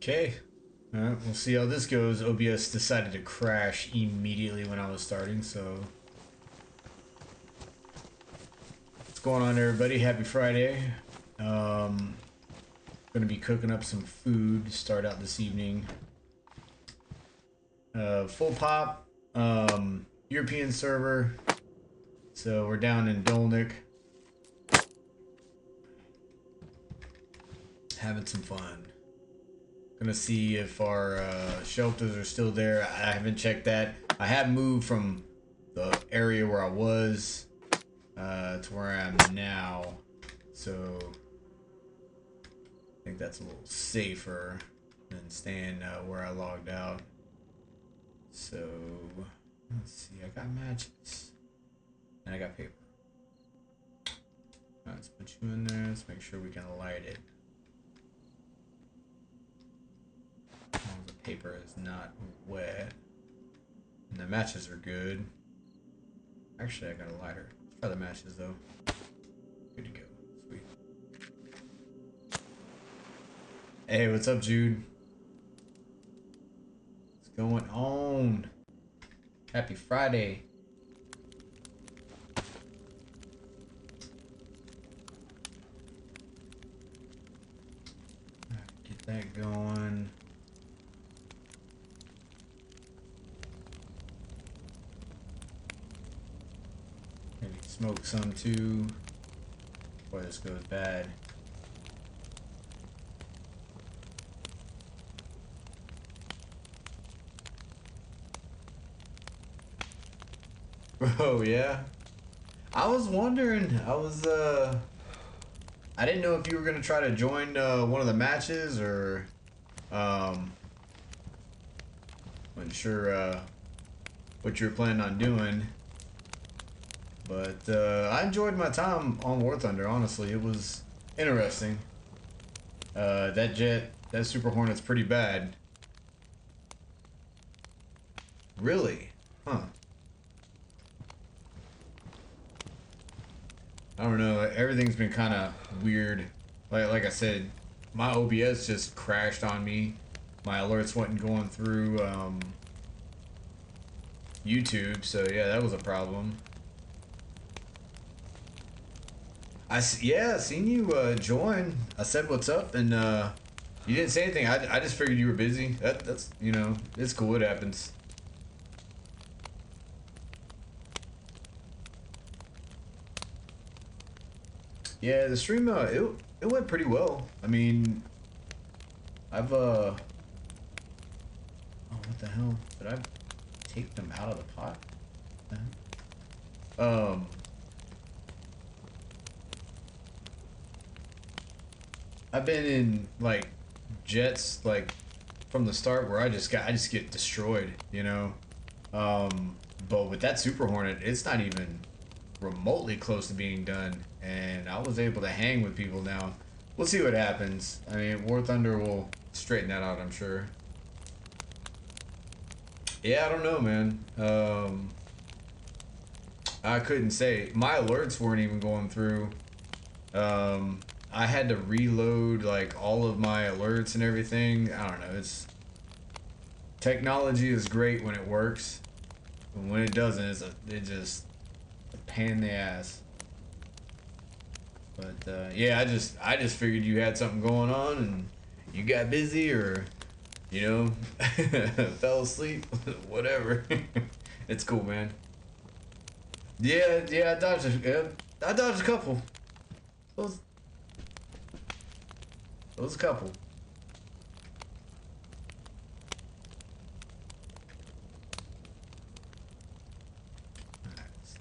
Okay. Alright, we'll see how this goes. OBS decided to crash immediately when I was starting, so. What's going on, everybody? Happy Friday. Gonna be cooking up some food to start out this evening. Full pop, European server. So we're down in Dolnick. Having some fun. Gonna see if our shelters are still there. I haven't checked that. I have moved from the area where I was to where I am now, so I think that's a little safer than staying where I logged out. So let's see. I got matches and I got paper. All right, let's put you in there. Let's make sure we can light it. The paper is not wet and the matches are good. Actually, I got a lighter. Let's try the matches though. Good to go. Sweet. Hey, what's up, Jude? What's going on? Happy Friday. Get that going. Smoke some too before this goes bad. Bro, yeah. I was wondering, I didn't know if you were gonna try to join one of the matches or wasn't sure what you were planning on doing. But I enjoyed my time on War Thunder, honestly. It was interesting. That Super Hornet's pretty bad. Really? Huh. I don't know. Everything's been kind of weird. Like I said, my OBS just crashed on me. My alerts wasn't going through YouTube, so yeah, that was a problem. I seen you join. I said what's up, and you didn't say anything. I just figured you were busy. That's you know, it's cool. It happens. Yeah, the stream it went pretty well. I mean, I've oh, what the hell? Did I take them out of the pot? I've been in like jets like from the start where I just get destroyed, you know. But with that Super Hornet, it's not even remotely close to being done, and I was able to hang with people now. We'll see what happens. I mean, War Thunder will straighten that out, I'm sure. Yeah, I don't know, man. I couldn't say. My alerts weren't even going through. I had to reload like all of my alerts and everything. I don't know. It's technology is great when it works, but when it doesn't, it's just a pain in the ass. But yeah, I just figured you had something going on and you got busy or you know fell asleep, whatever. It's cool, man. Yeah, I dodged a couple. Those a couple.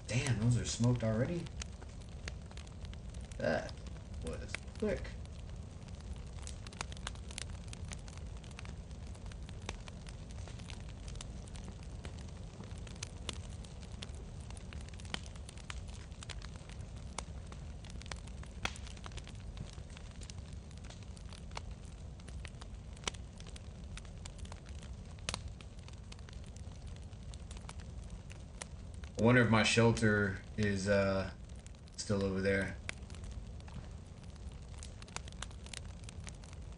Damn, those are smoked already? That was quick. I wonder if my shelter is still over there.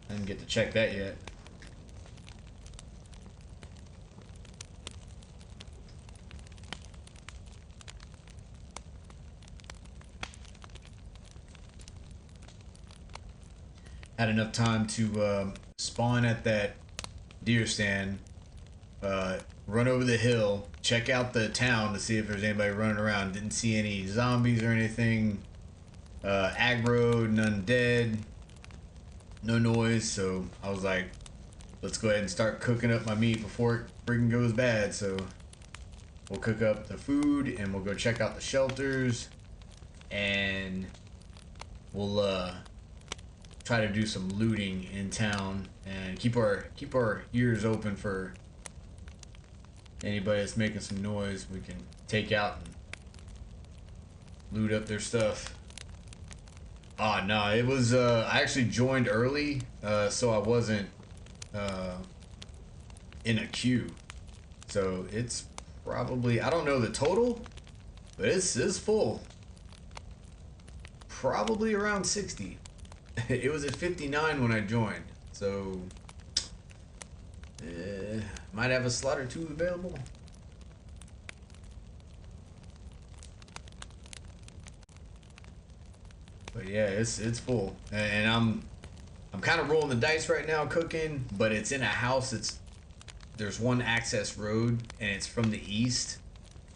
I didn't get to check that yet. had enough time to spawn at that deer stand, run over the hill, check out the town to see if there's anybody running around. Didn't see any zombies or anything. Aggro, none dead, no noise. So I was like, let's go ahead and start cooking up my meat before it freaking goes bad. So we'll cook up the food and we'll go check out the shelters, and we'll try to do some looting in town and keep our ears open for anybody that's making some noise. We can take out and loot up their stuff. Ah, no, it was I actually joined early, so I wasn't in a queue. So it's probably, I don't know the total, but it's full. Probably around 60. It was at 59 when I joined, so might have a slot or two available. But yeah, it's full, and I'm kind of rolling the dice right now cooking, but it's in a house. There's one access road, and it's from the east.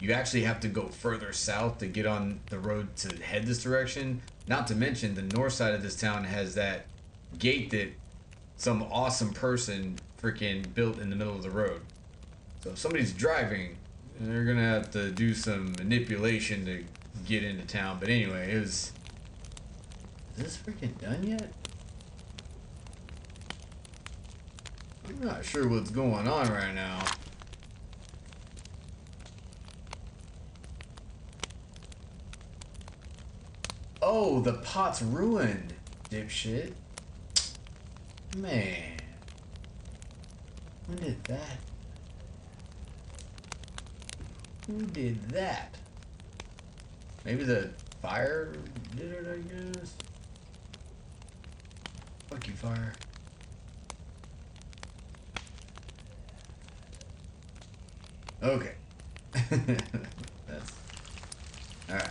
You actually have to go further south to get on the road to head this direction. Not to mention, the north side of this town has that gate that some awesome person freaking built in the middle of the road. So if somebody's driving, they're gonna have to do some manipulation to get into town. But anyway, it was... Is this freaking done yet? I'm not sure what's going on right now. Oh, the pot's ruined, dipshit. Man. Who did that? Who did that? Maybe the fire did it, I guess? Fuck you, fire. Okay. That's... Alright.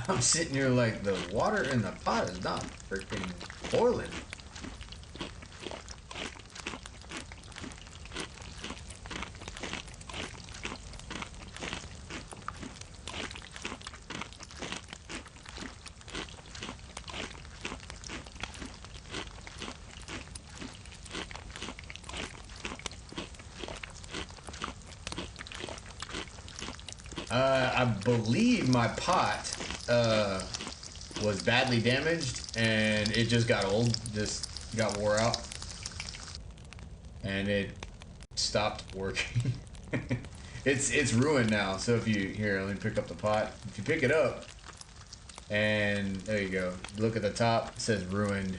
I'm sitting here like the water in the pot is not freaking boiling. I believe my pot was badly damaged and it just got old, just got wore out, and it stopped working. It's ruined now. So if you, here, let me pick up the pot. If you pick it up, and there you go, look at the top, it says ruined.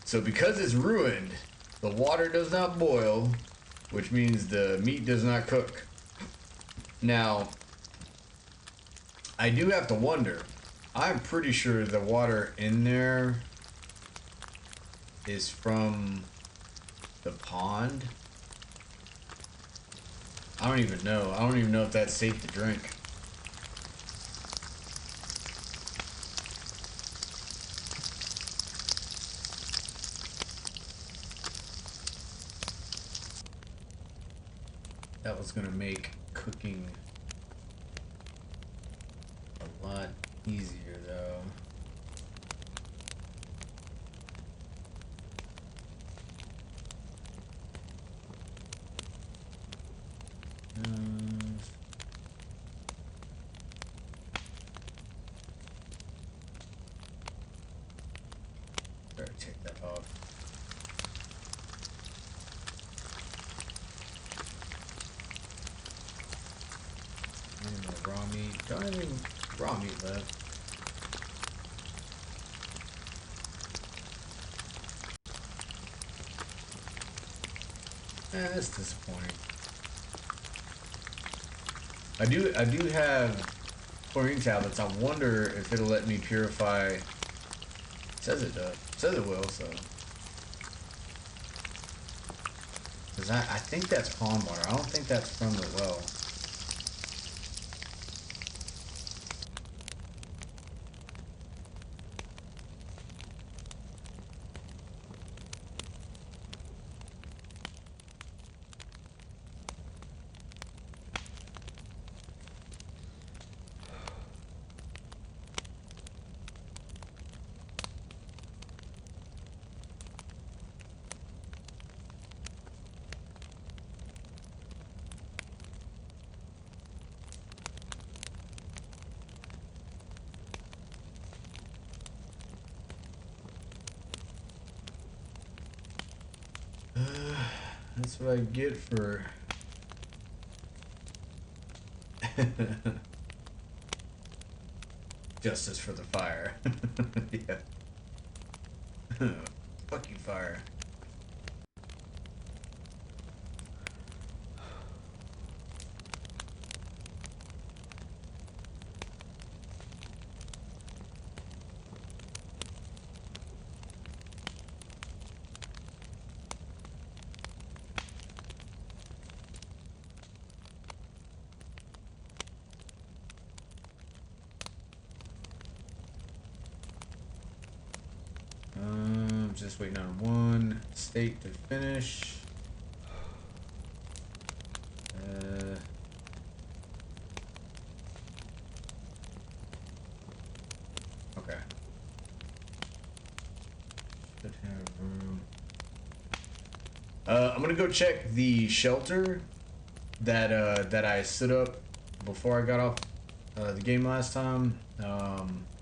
So because it's ruined, the water does not boil, which means the meat does not cook. Now, I do have to wonder. I'm pretty sure the water in there is from the pond. I don't even know. I don't even know if that's safe to drink. That was gonna make cooking a lot easier though. Better take that off. And the raw meat. Don't have any raw meat left. That's disappointing. I do have chlorine tablets. I wonder if it'll let me purify. It says it does. It says it will, so. Cause I think that's pond water. I don't think that's from the well. That's what I get for... Justice for the fire. Yeah. Fuck you, fire. Just waiting on one state to finish. Okay. Should have room. I'm gonna go check the shelter that I stood up before I got off the game last time.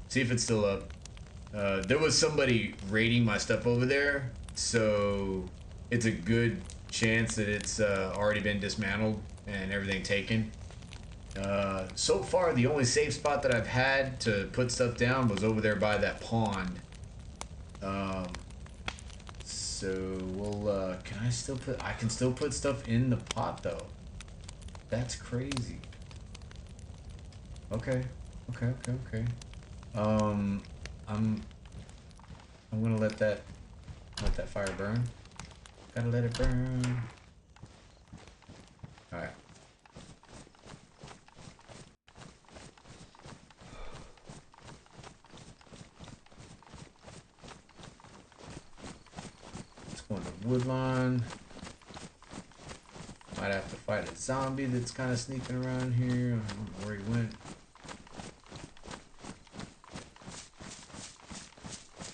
See if it's still up. There was somebody raiding my stuff over there, so it's a good chance that it's already been dismantled and everything taken. So far, the only safe spot that I've had to put stuff down was over there by that pond. So we'll, can I still put, I can still put stuff in the pot though. That's crazy. Okay. I'm gonna let that fire burn. Gotta let it burn. All right. Let's go in the wood line. Might have to fight a zombie that's kind of sneaking around here. I don't know where he went.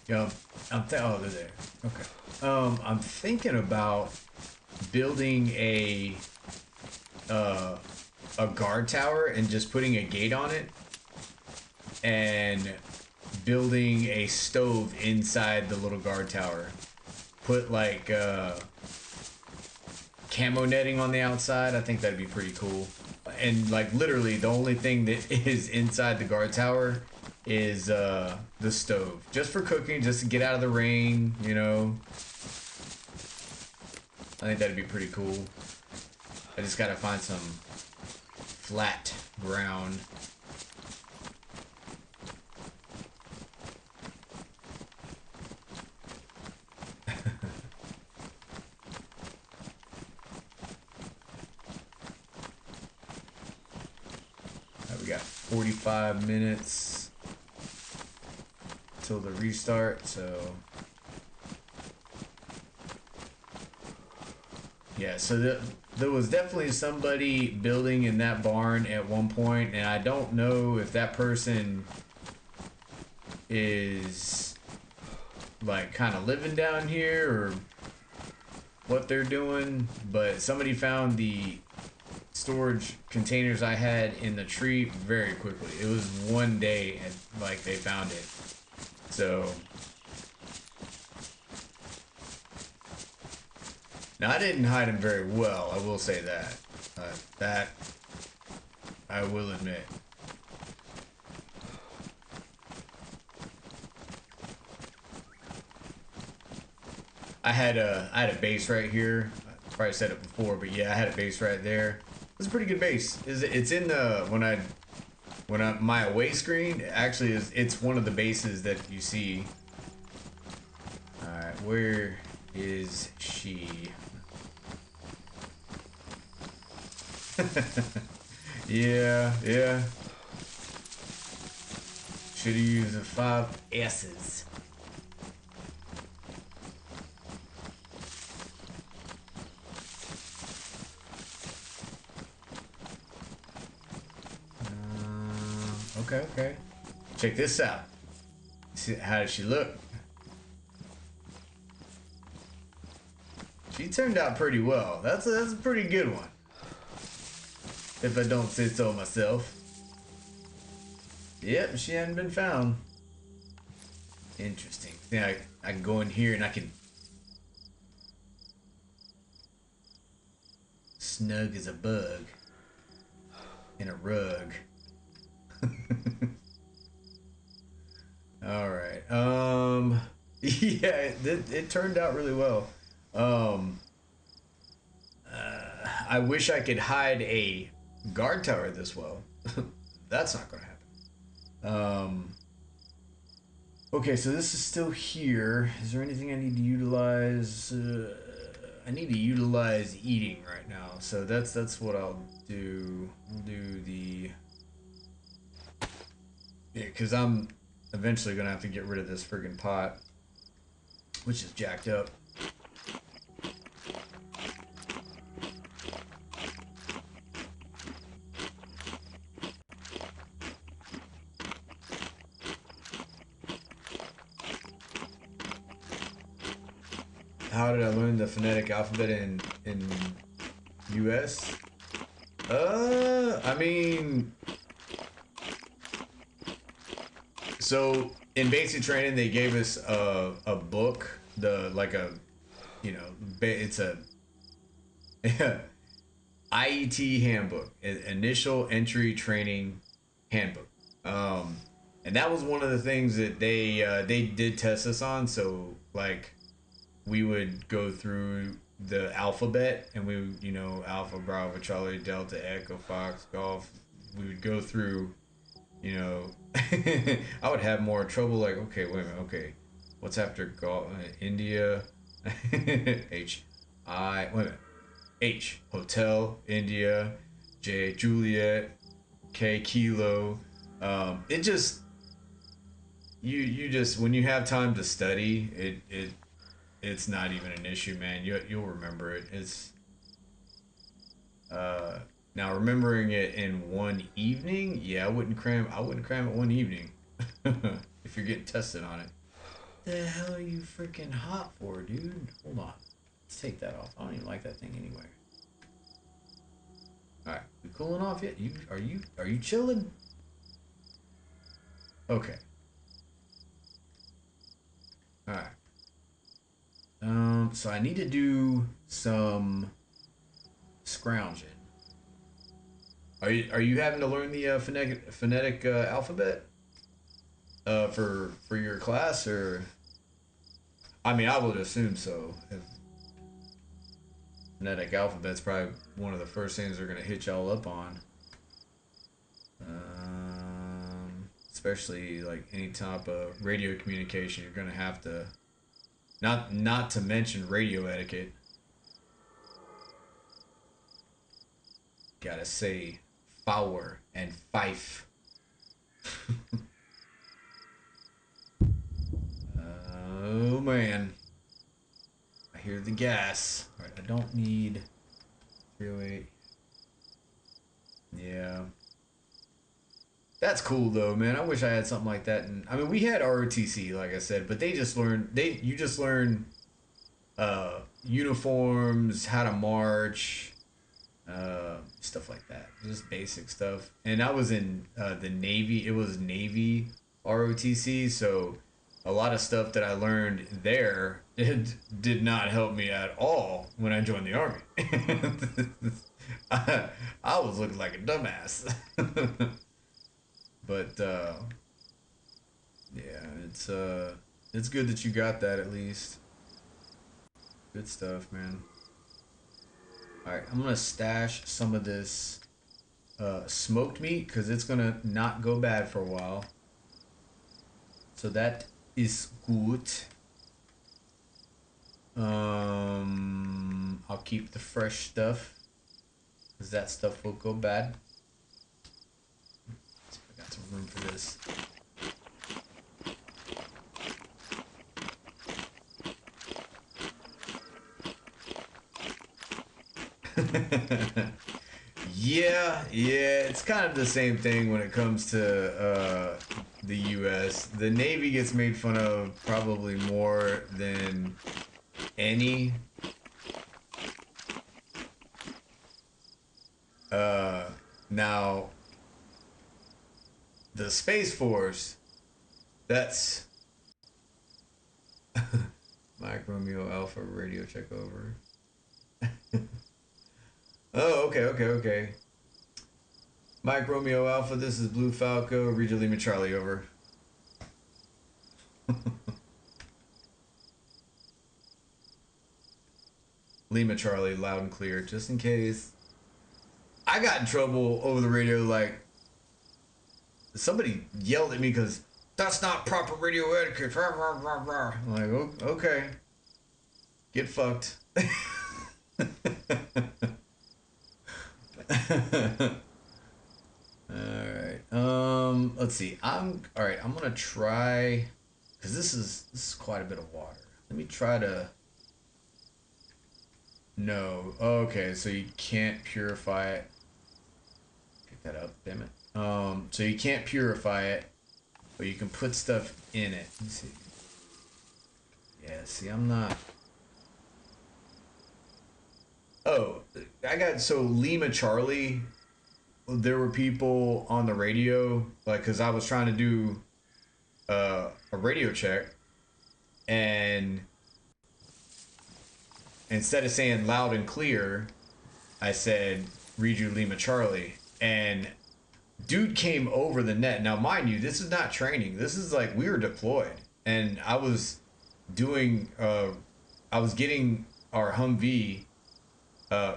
Yeah, oh, they're there. Okay. I'm thinking about building a guard tower and just putting a gate on it, and building a stove inside the little guard tower. Put like camo netting on the outside. I think that'd be pretty cool. And like literally, the only thing that is inside the guard tower is the stove, just for cooking, just to get out of the rain, you know. I think that'd be pretty cool. I just gotta find some flat ground. Right, we got 45 minutes till the restart, so yeah, so there was definitely somebody building in that barn at one point, and I don't know if that person is like kind of living down here or what they're doing, but somebody found the storage containers I had in the tree very quickly. It was one day and like they found it. So now I didn't hide him very well, I will say that. That I will admit. I had a base right here. I probably said it before, but yeah, I had a base right there. It's a pretty good base. It's in the when my away screen actually is, it's one of the bases that you see. All right, where is she? Yeah. Should have used the 5 S's. Okay. Check this out. See, how does she look? She turned out pretty well. That's a pretty good one, if I don't say so myself. Yep, she hadn't been found. Interesting. Yeah, I can go in here and I can snug as a bug in a rug. All right. Yeah, it turned out really well. Um, I wish I could hide a guard tower this well. That's not gonna happen. Okay, so this is still here. Is there anything I need to utilize? I need to utilize eating right now, so that's what I'll do. I'll do the because I'm eventually gonna have to get rid of this friggin' pot, which is jacked up. How did I learn the phonetic alphabet in US? I mean, so in basic training they gave us a book, the like a, you know, it's a IET handbook, initial entry training handbook. And that was one of the things that they did test us on. So like we would go through the alphabet and we would, you know, Alpha, Bravo, Charlie, Delta, Echo, Fox, Golf. We would go through, you know, I would have more trouble like, okay, wait a minute, okay, what's after Golf? India, H, I, wait a minute, H, Hotel, India, J, Juliet, K, Kilo. It just, you just, when you have time to study, it's not even an issue, man. You'll remember it. It's now remembering it in one evening. Yeah, I wouldn't cram. I wouldn't cram it one evening. If you're getting tested on it. The hell are you freaking hot for, dude? Hold on. Let's take that off. I don't even like that thing anyway. All right, we cooling off yet? Are you chilling? Okay. All right. So I need to do some scrounging. Are you having to learn the phonetic alphabet for your class, or? I mean, I would assume so. If phonetic alphabet's probably one of the first things they're gonna hit y'all up on. Especially like any type of radio communication, you're gonna have to. Not to mention radio etiquette. Gotta say Fower and Fife. Oh man. I hear the gas. Alright, I don't need 308. Yeah. That's cool though, man. I wish I had something like that. And I mean, we had ROTC, like I said, but you just learn uniforms, how to march, stuff like that. Just basic stuff. And I was in the Navy. It was Navy ROTC, so a lot of stuff that I learned there did not help me at all when I joined the Army. I was looking like a dumbass. But yeah, it's good that you got that at least. Good stuff, man. All right, I'm gonna stash some of this smoked meat because it's gonna not go bad for a while. So that is good. I'll keep the fresh stuff because that stuff will go bad. So I got some room for this. Yeah, it's kind of the same thing when it comes to the U.S. The Navy gets made fun of probably more than any. Now, the Space Force, that's Mike Romeo Alpha radio check over. Oh, okay, okay, okay. Mike Romeo Alpha, this is Blue Falco, Regis Lima Charlie, over. Lima Charlie, loud and clear, just in case. I got in trouble over the radio, like, somebody yelled at me because that's not proper radio etiquette. I'm like, oh, okay. Get fucked. Alright. Let's see. Alright, I'm gonna try, because this is quite a bit of water. Let me try to. No. Okay, so you can't purify it. Pick that up, damn it. So you can't purify it, but you can put stuff in it. Let me see. Yeah, see, I'm not. Oh, I got, so Lima Charlie, there were people on the radio, like, because I was trying to do a radio check, and instead of saying loud and clear, I said read you Lima Charlie, and dude came over the net. Now, mind you, this is not training. This is like we were deployed, and I was doing. I was getting our Humvee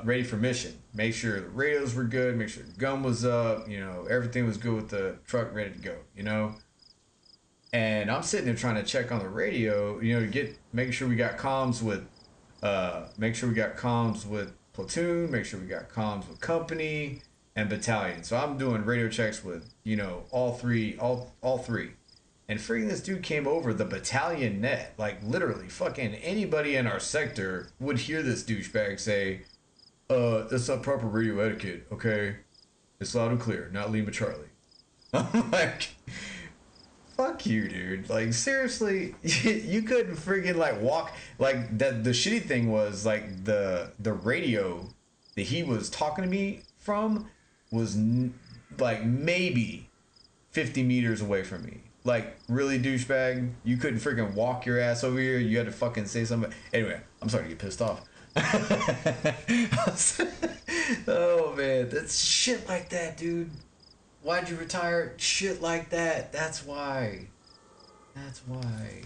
ready for mission. Make sure the radios were good. Make sure the gun was up. You know, everything was good with the truck ready to go. You know. And I'm sitting there trying to check on the radio, you know, making sure we got comms with, make sure we got comms with platoon, make sure we got comms with company and battalion. So I'm doing radio checks with, you know, all three. And freaking this dude came over the battalion net, like literally fucking anybody in our sector would hear this douchebag say, that's not proper radio etiquette, okay? It's loud and clear, not Lima Charlie. I'm like, fuck you, dude. Like, seriously, you couldn't freaking like walk. Like, the shitty thing was like the radio that he was talking to me from was like maybe 50 meters away from me. Like, really, douchebag, you couldn't freaking walk your ass over here. You had to fucking say something. Anyway, I'm starting to get pissed off. Oh man, that's shit like that, dude. Why'd you retire? Shit like that. That's why. That's why.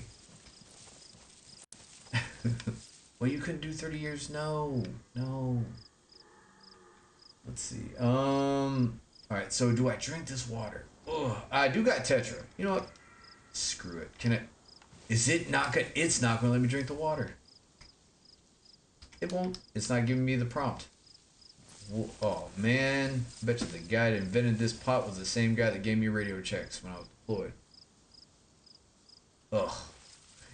Well, you couldn't do 30 years? No. No. Let's see. Alright, so do I drink this water? Ugh. I do got Tetra. You know what? Screw it. Can it. Is it not gonna. It's not gonna let me drink the water. It won't. It's not giving me the prompt. Oh man, I bet you the guy that invented this pot was the same guy that gave me radio checks when I was deployed. Ugh.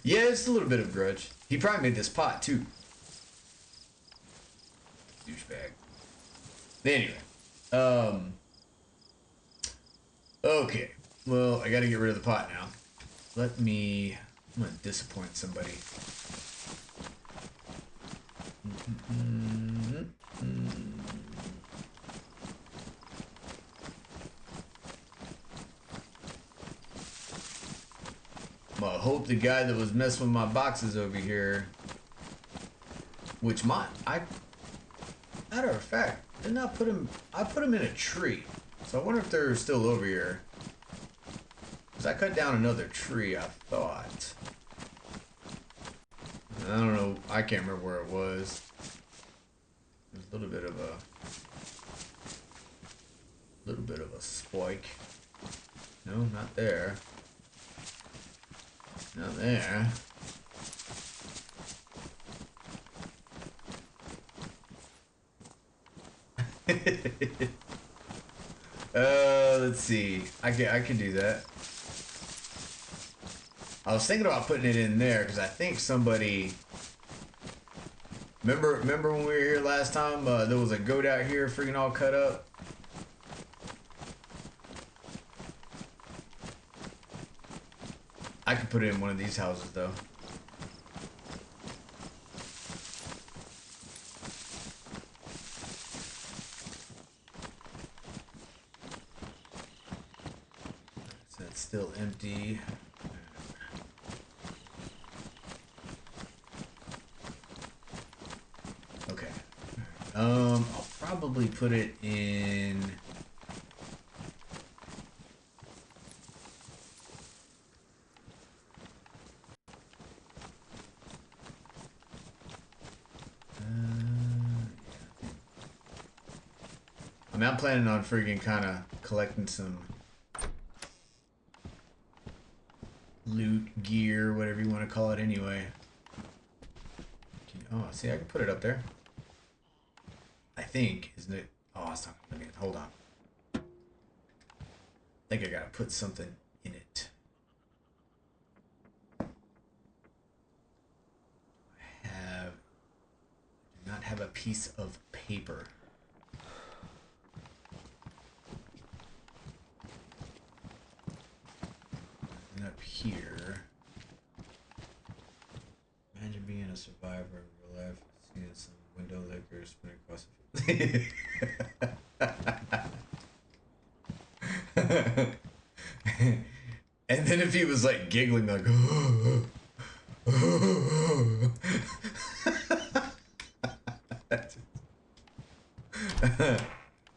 Yeah, it's a little bit of grudge. He probably made this pot too. Douchebag. Anyway. Okay. Well, I gotta get rid of the pot now. I'm gonna disappoint somebody. Well, I hope the guy that was messing with my boxes over here, which matter of fact, didn't I put him in a tree. So I wonder if they're still over here. Because I cut down another tree, I thought. I don't know, I can't remember where it was. There's a little bit of a spike. No, not there. Not there. Let's see. I can do that. I was thinking about putting it in there because I think somebody. Remember when we were here last time? There was a goat out here, freaking all cut up. I could put it in one of these houses though. So it's still empty. Okay. I'll probably put it in. I mean, I'm planning on freaking kind of collecting some loot, gear, whatever you want to call it anyway. Oh, see, I can put it up there. I think, isn't it? Oh, it's not gonna be it. Hold on. I think I gotta put something in it. I do not have a piece of paper. And up here. Imagine being a survivor in real life, seeing some window liquor spinning across the And then if he was like giggling like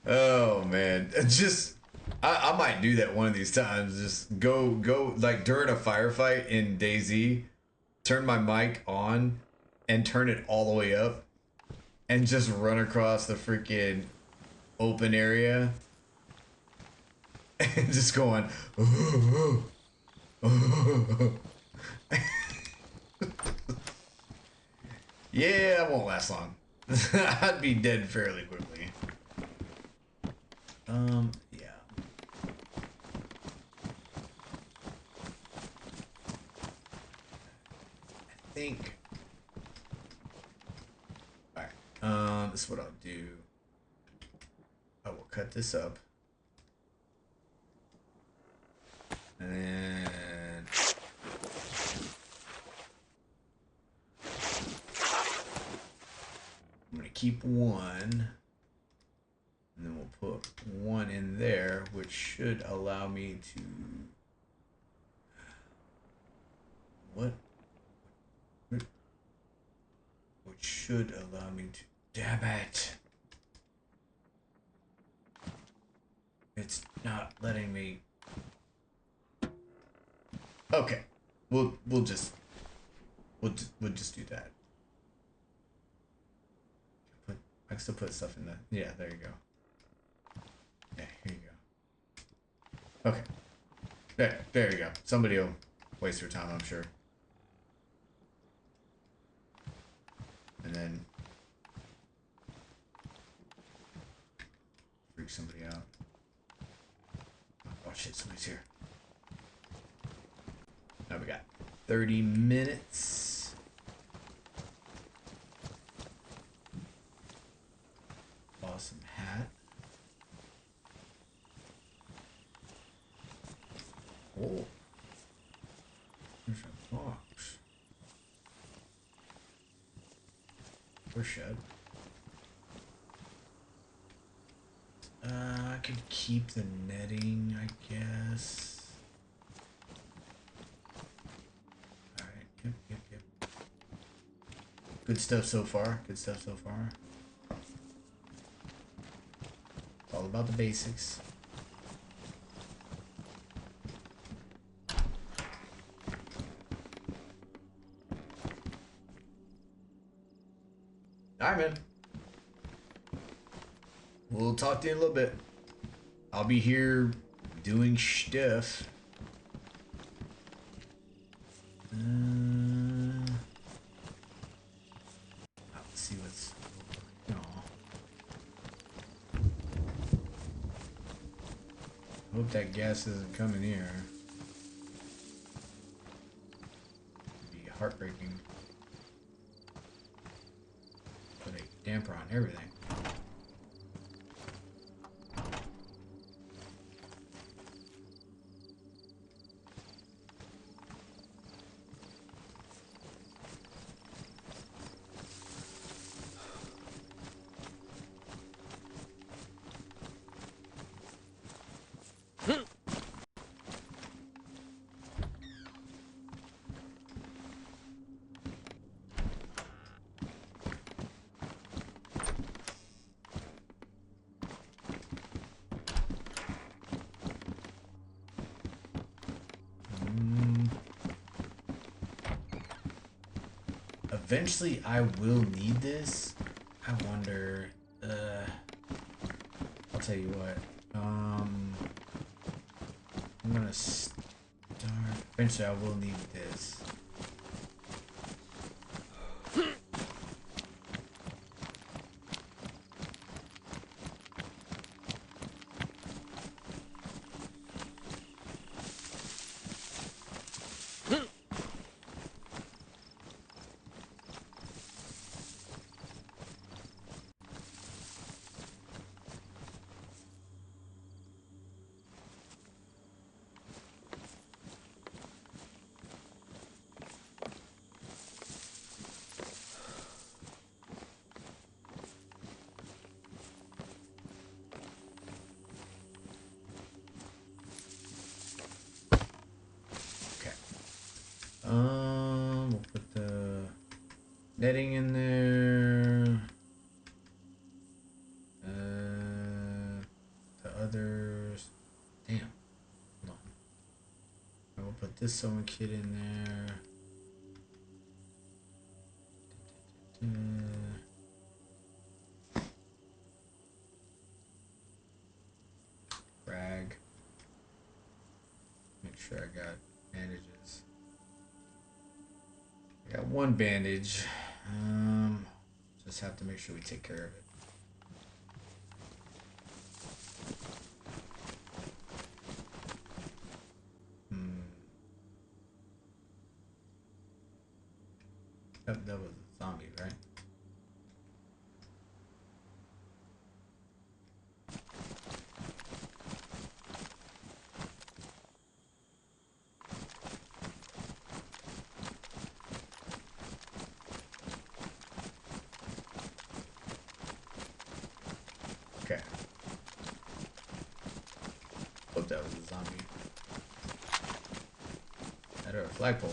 oh man, just I might do that one of these times. Just go like during a firefight in DayZ, turn my mic on and turn it all the way up and just run across the freaking open area and just going yeah, it won't last long. I'd be dead fairly quickly. Yeah. I think. Alright. This is what I'll do. I will cut this up. And then I'm gonna keep one. And then we'll put one in there, which should allow me to... What? Which should allow me to... Damn it! It's not letting me... Okay. We'll just do that. I can still put stuff in there. Yeah, there you go. Yeah, here you go. Okay. There you go. Somebody will waste their time, I'm sure. And then freak somebody out. Oh shit, somebody's here. Now we got 30 minutes. Awesome hat. Oh. There's a box. Or shed. I could keep the netting, I guess. Alright, yep. Good stuff so far. Good stuff so far. It's all about the basics. Alright, man. We'll talk to you in a little bit. I'll be here doing stuff. Let's see what's going on. Hope that gas isn't coming here. It'd be heartbreaking. Put a damper on everything. Eventually, I will need this. I wonder. I'll tell you what. I'm gonna start. Eventually, I will need this. We'll put the netting in there. The others. Damn. Hold on. I will put this sewing kit in there. Rag. Make sure I got bandages. I got one bandage. Just have to make sure we take care of it. That was a zombie, right? Okay. Hope that was a zombie. That or a flagpole.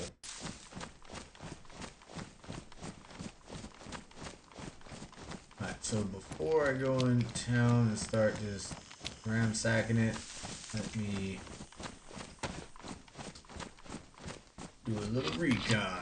Alright, so before I go in town and start just ramsacking it, let me do a little recon.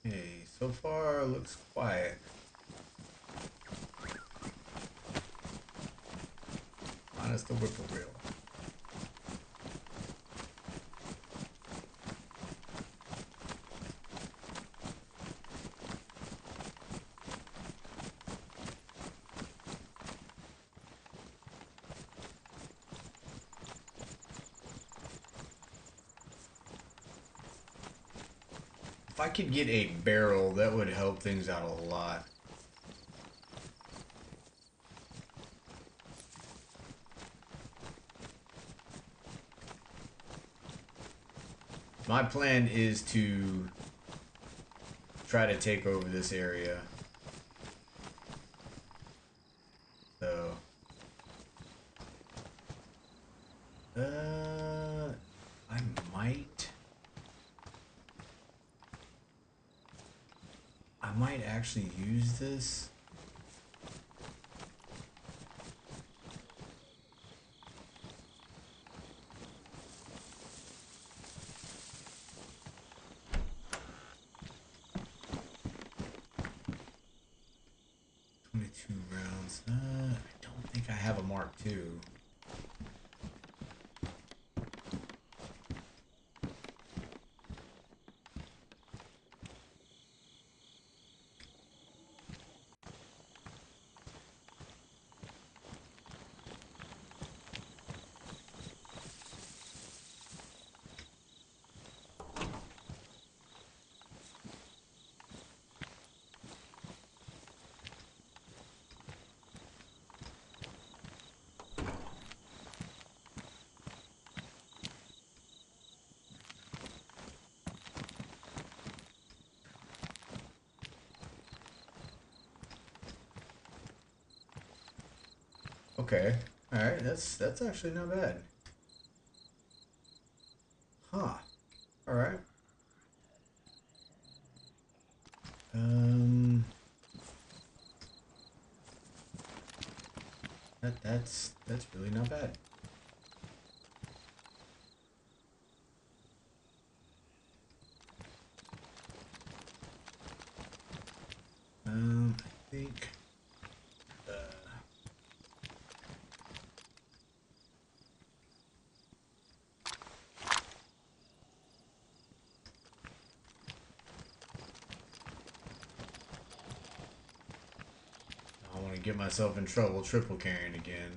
Okay, so far looks quiet. Minus the whippoorwill. If I could get a barrel, that would help things out a lot. My plan is to try to take over this area. So, I might. might actually use this. Rounds. I don't think I have a Mark II. Okay. All right. That's actually not bad. Huh. All right. That's really not bad. I think. I want to get myself in trouble triple carrying again.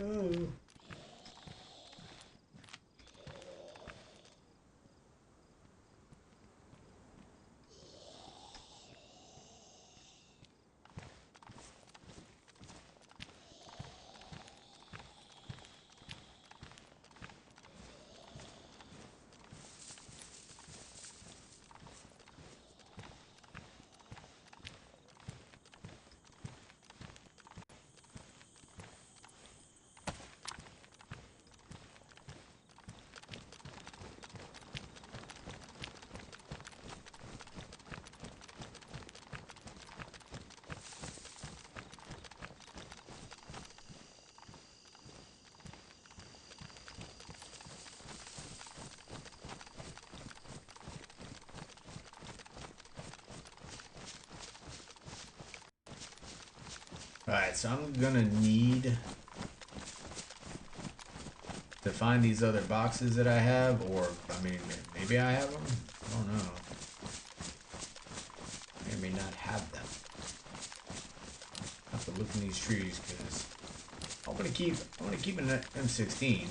Oh. Alright, so I'm gonna need to find these other boxes that I have, or, I mean, maybe I have them? I don't know. I may not have them. I have to look in these trees, because I want to keep an M16.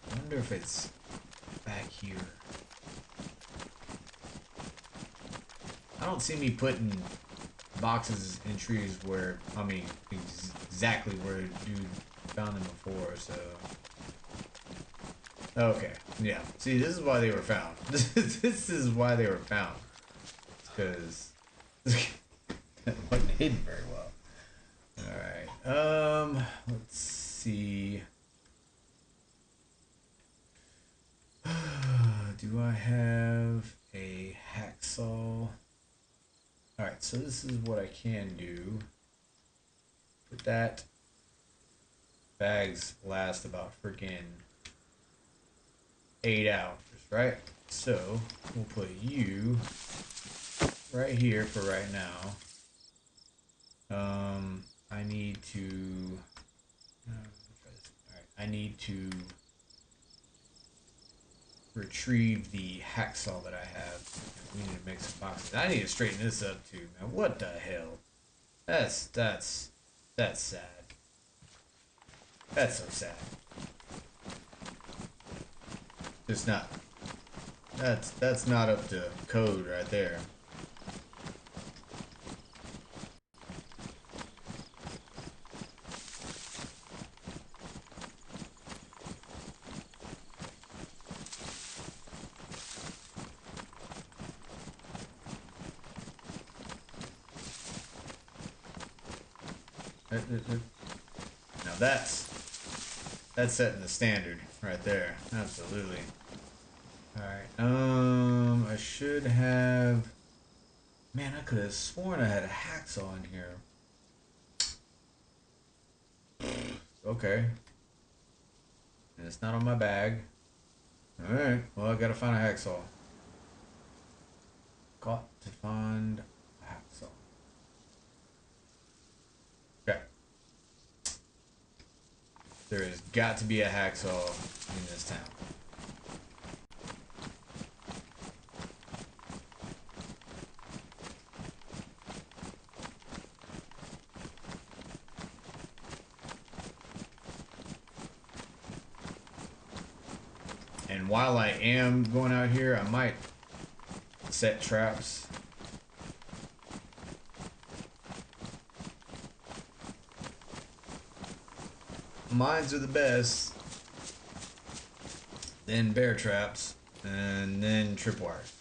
I wonder if it's back here. I don't see me putting boxes in trees where, I mean, exactly where dude found them before, so. Okay, yeah. See, this is why they were found. This is why they were found. Because it wasn't hidden very well. Alright, let's see. Do I have a hacksaw? Alright, so this is what I can do. Put that. Bags last about freaking 8 hours, right? So we'll put you right here for right now. I need to. Alright, I need to retrieve the hacksaw that I have. We need to make some boxes. I need to straighten this up too, man. What the hell? That's sad. That's so sad. Just not. That's not up to code right there. Now that's setting the standard right there. Absolutely. Alright, I should have... Man, I could have sworn I had a hacksaw in here. Okay. And it's not on my bag. Alright, well, I gotta find a hacksaw. Got to find a hacksaw. Okay. There has got to be a hacksaw in this town. And while I am going out here, I might set traps. Mines are the best. Then bear traps. And then tripwires.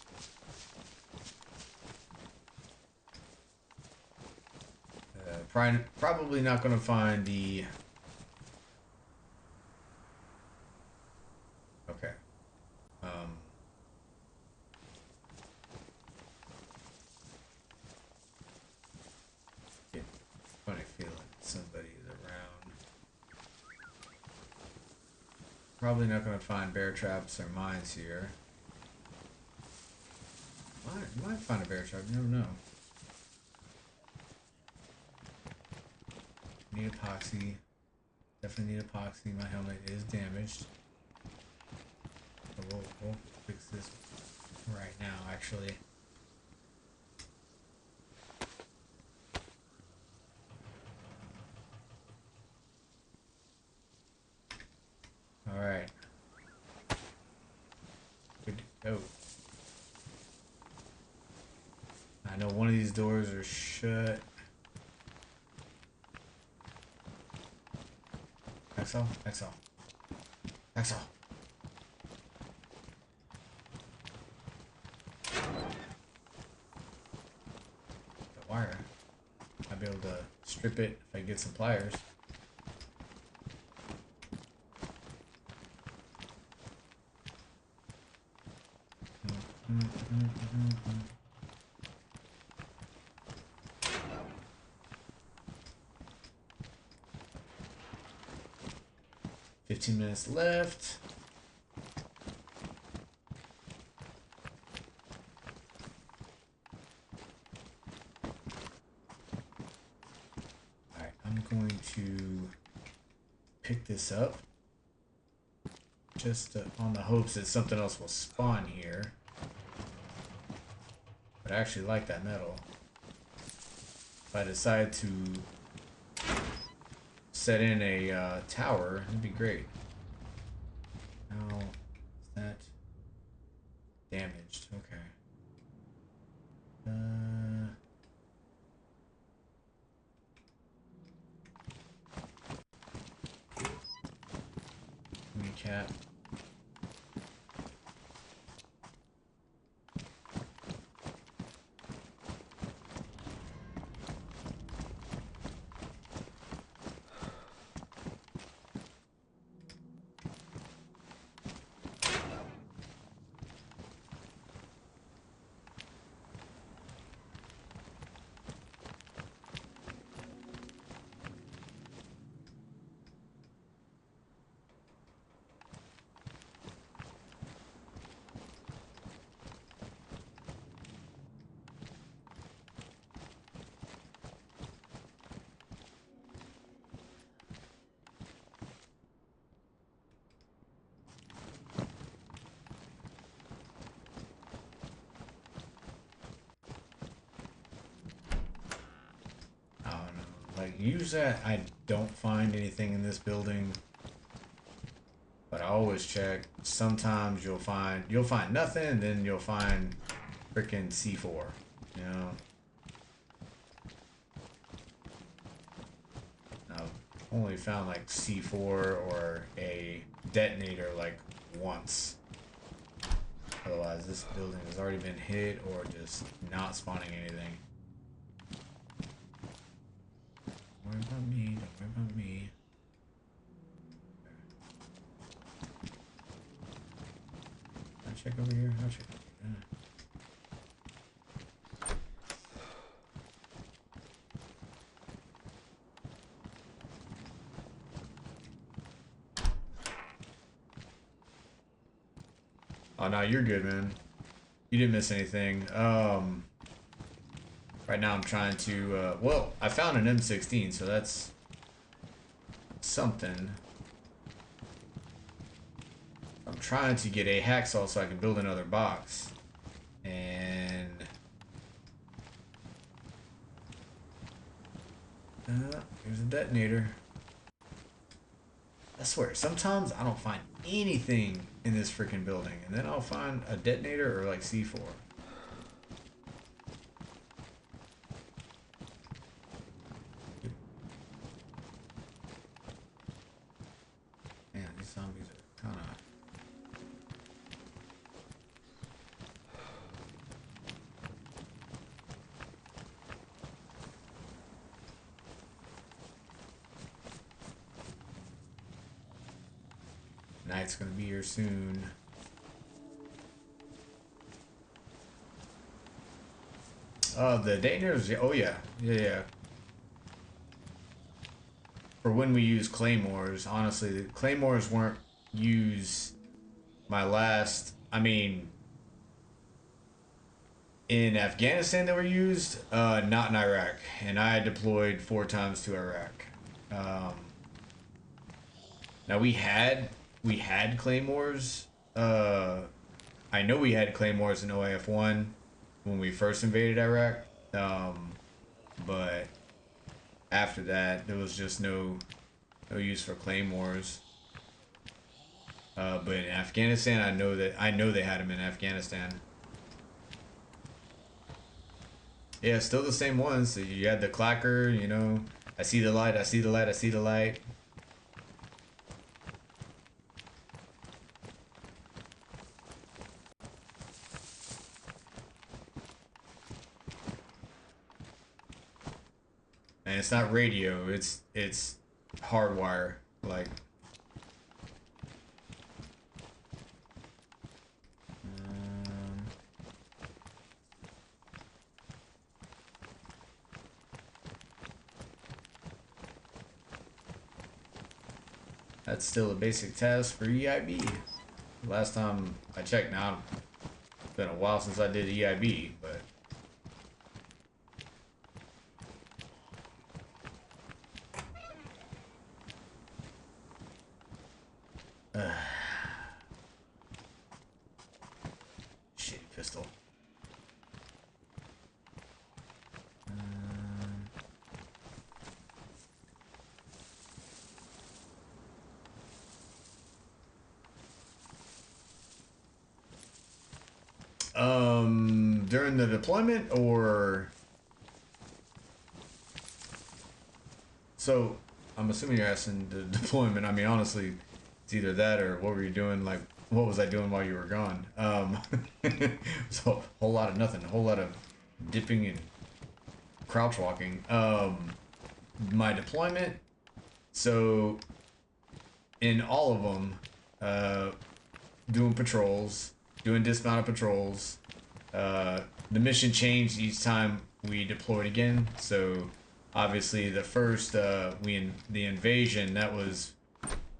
Probably not going to find the... Okay. Get a funny feeling somebody's around. Probably not going to find bear traps or mines here. Might find a bear trap, you never know. Need epoxy. Definitely need epoxy. My helmet is damaged. So we'll fix this right now, actually. Alright. Good to go. I know one of these doors are shut. Axel? Axel. Axel. The wire. I'll be able to strip it if I get some pliers. Mm. 15 minutes left. Alright, I'm going to pick this up. Just on the hopes that something else will spawn here. But I actually like that metal. If I decide to set in a tower, it'd be great. How is that damaged? Okay. Recap. Like, usually I don't find anything in this building, but I always check. Sometimes you'll find nothing, and then you'll find freaking C4, you know. I've only found like C4 or a detonator like once. Otherwise, this building has already been hit or just not spawning anything. worry about me. Don't worry about me. I'll check over here. I'll check over here. Oh no, you're good, man. You didn't miss anything. Right now I'm trying to, well, I found an M16, so that's something. I'm trying to get a hacksaw so I can build another box. And here's a detonator. I swear, sometimes I don't find anything in this freaking building, and then I'll find a detonator or like C4. Man, these zombies are kind of... Night's gonna be here soon. The detonators, oh yeah. Yeah. For when we use claymores, honestly, the claymores weren't used my last, I mean, in Afghanistan they were used, not in Iraq. And I deployed 4 times to Iraq. Now we had claymores. I know we had claymores in OAF1 when we first invaded Iraq. But after that, there was just no use for claymores. But in Afghanistan, I know they had them in Afghanistan. Yeah, still the same ones. So you had the clacker, you know. I see the light. I see the light. I see the light. And it's not radio, it's hardwire, like. That's still a basic task for EIB. Last time I checked, now it's been a while since I did EIB, but. Shitty pistol. During the deployment, or so I'm assuming you're asking the deployment. I mean, honestly, it's either that or what were you doing? Like, what was I doing while you were gone? So a whole lot of nothing, a whole lot of dipping and crouch walking. My deployment. So in all of them, doing patrols, doing dismounted patrols. The mission changed each time we deployed again. So obviously the first the invasion, that was,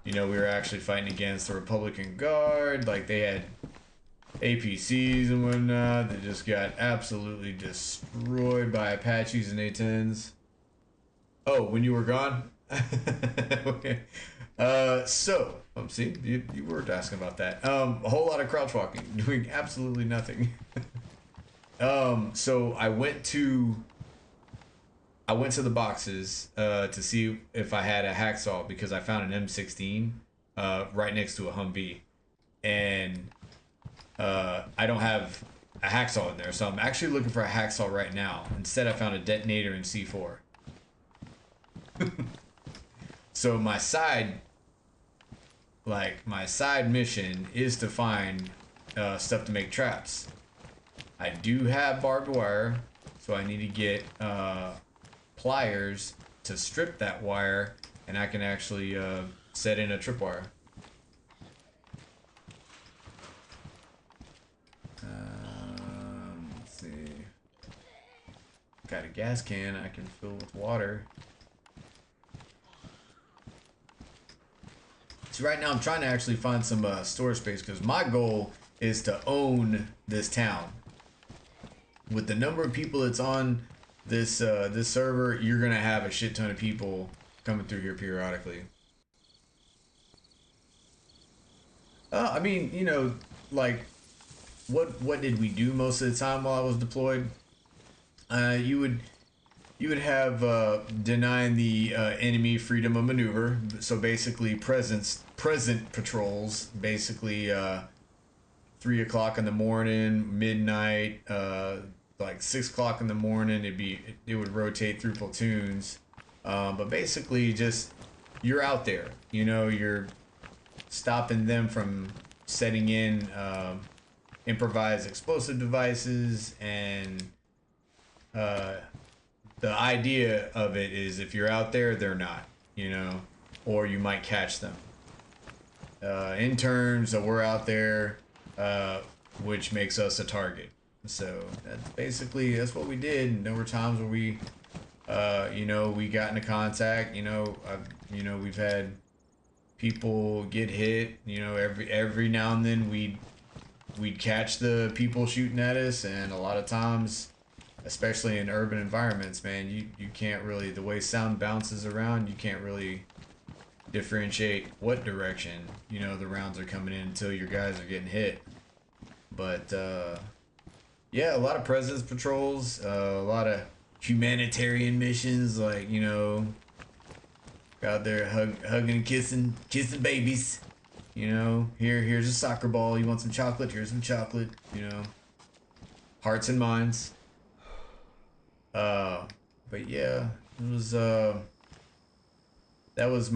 you know, we were actually fighting against the Republican Guard. Like, they had APCs and whatnot that just got absolutely destroyed by Apaches and A-10s. Oh, when you were gone? Okay. So, see, you weren't asking about that. A whole lot of crouch walking, doing absolutely nothing. So I went to the boxes to see if I had a hacksaw, because I found an M16 right next to a Humvee, and I don't have a hacksaw in there, so I'm actually looking for a hacksaw right now. Instead, I found a detonator in C4. So my side mission is to find stuff to make traps. I do have barbed wire, so I need to get pliers to strip that wire, and I can actually set in a tripwire. Let's see. Got a gas can I can fill with water. So right now I'm trying to actually find some storage space, because my goal is to own this town. With the number of people that's on this this server, you're gonna have a shit ton of people coming through here periodically. I mean, you know, like, what did we do most of the time while I was deployed? You would have denying the enemy freedom of maneuver. So basically, present patrols. Basically, 3 o'clock in the morning, midnight, like 6 o'clock in the morning. It would rotate through platoons. But basically, just you're out there. You know, you're stopping them from setting in improvised explosive devices, and the idea of it is if you're out there, they're not, you know, or you might catch them. Interns, so we're out there, which makes us a target. So that's what we did. And there were times where we, you know, we got into contact. You know, we've had people get hit. You know, every now and then we'd catch the people shooting at us, and a lot of times, especially in urban environments, man, you can't really, the way sound bounces around, you can't really differentiate what direction, you know, the rounds are coming in until your guys are getting hit. But yeah, a lot of presence patrols, a lot of humanitarian missions, like, you know, out there hugging and kissing babies. You know, here's a soccer ball. You want some chocolate? Here's some chocolate. You know, hearts and minds. But yeah, it was that was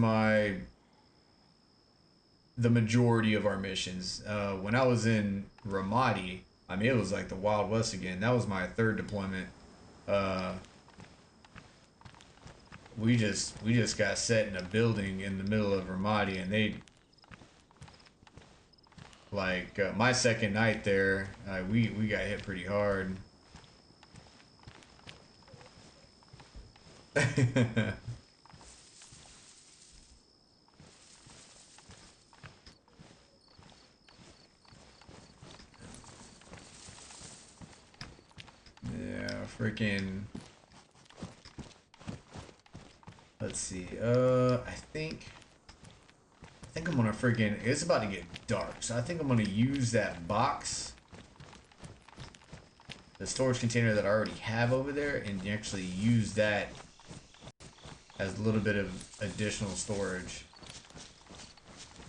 the majority of our missions. When I was in Ramadi, I mean, it was like the Wild West again. That was my third deployment. We just got set in a building in the middle of Ramadi, and they, like, my second night there, we got hit pretty hard. Yeah, freaking. Let's see. I think I'm gonna freaking. It's about to get dark, so I think I'm gonna use that box, the storage container that I already have over there, and actually use that as a little bit of additional storage.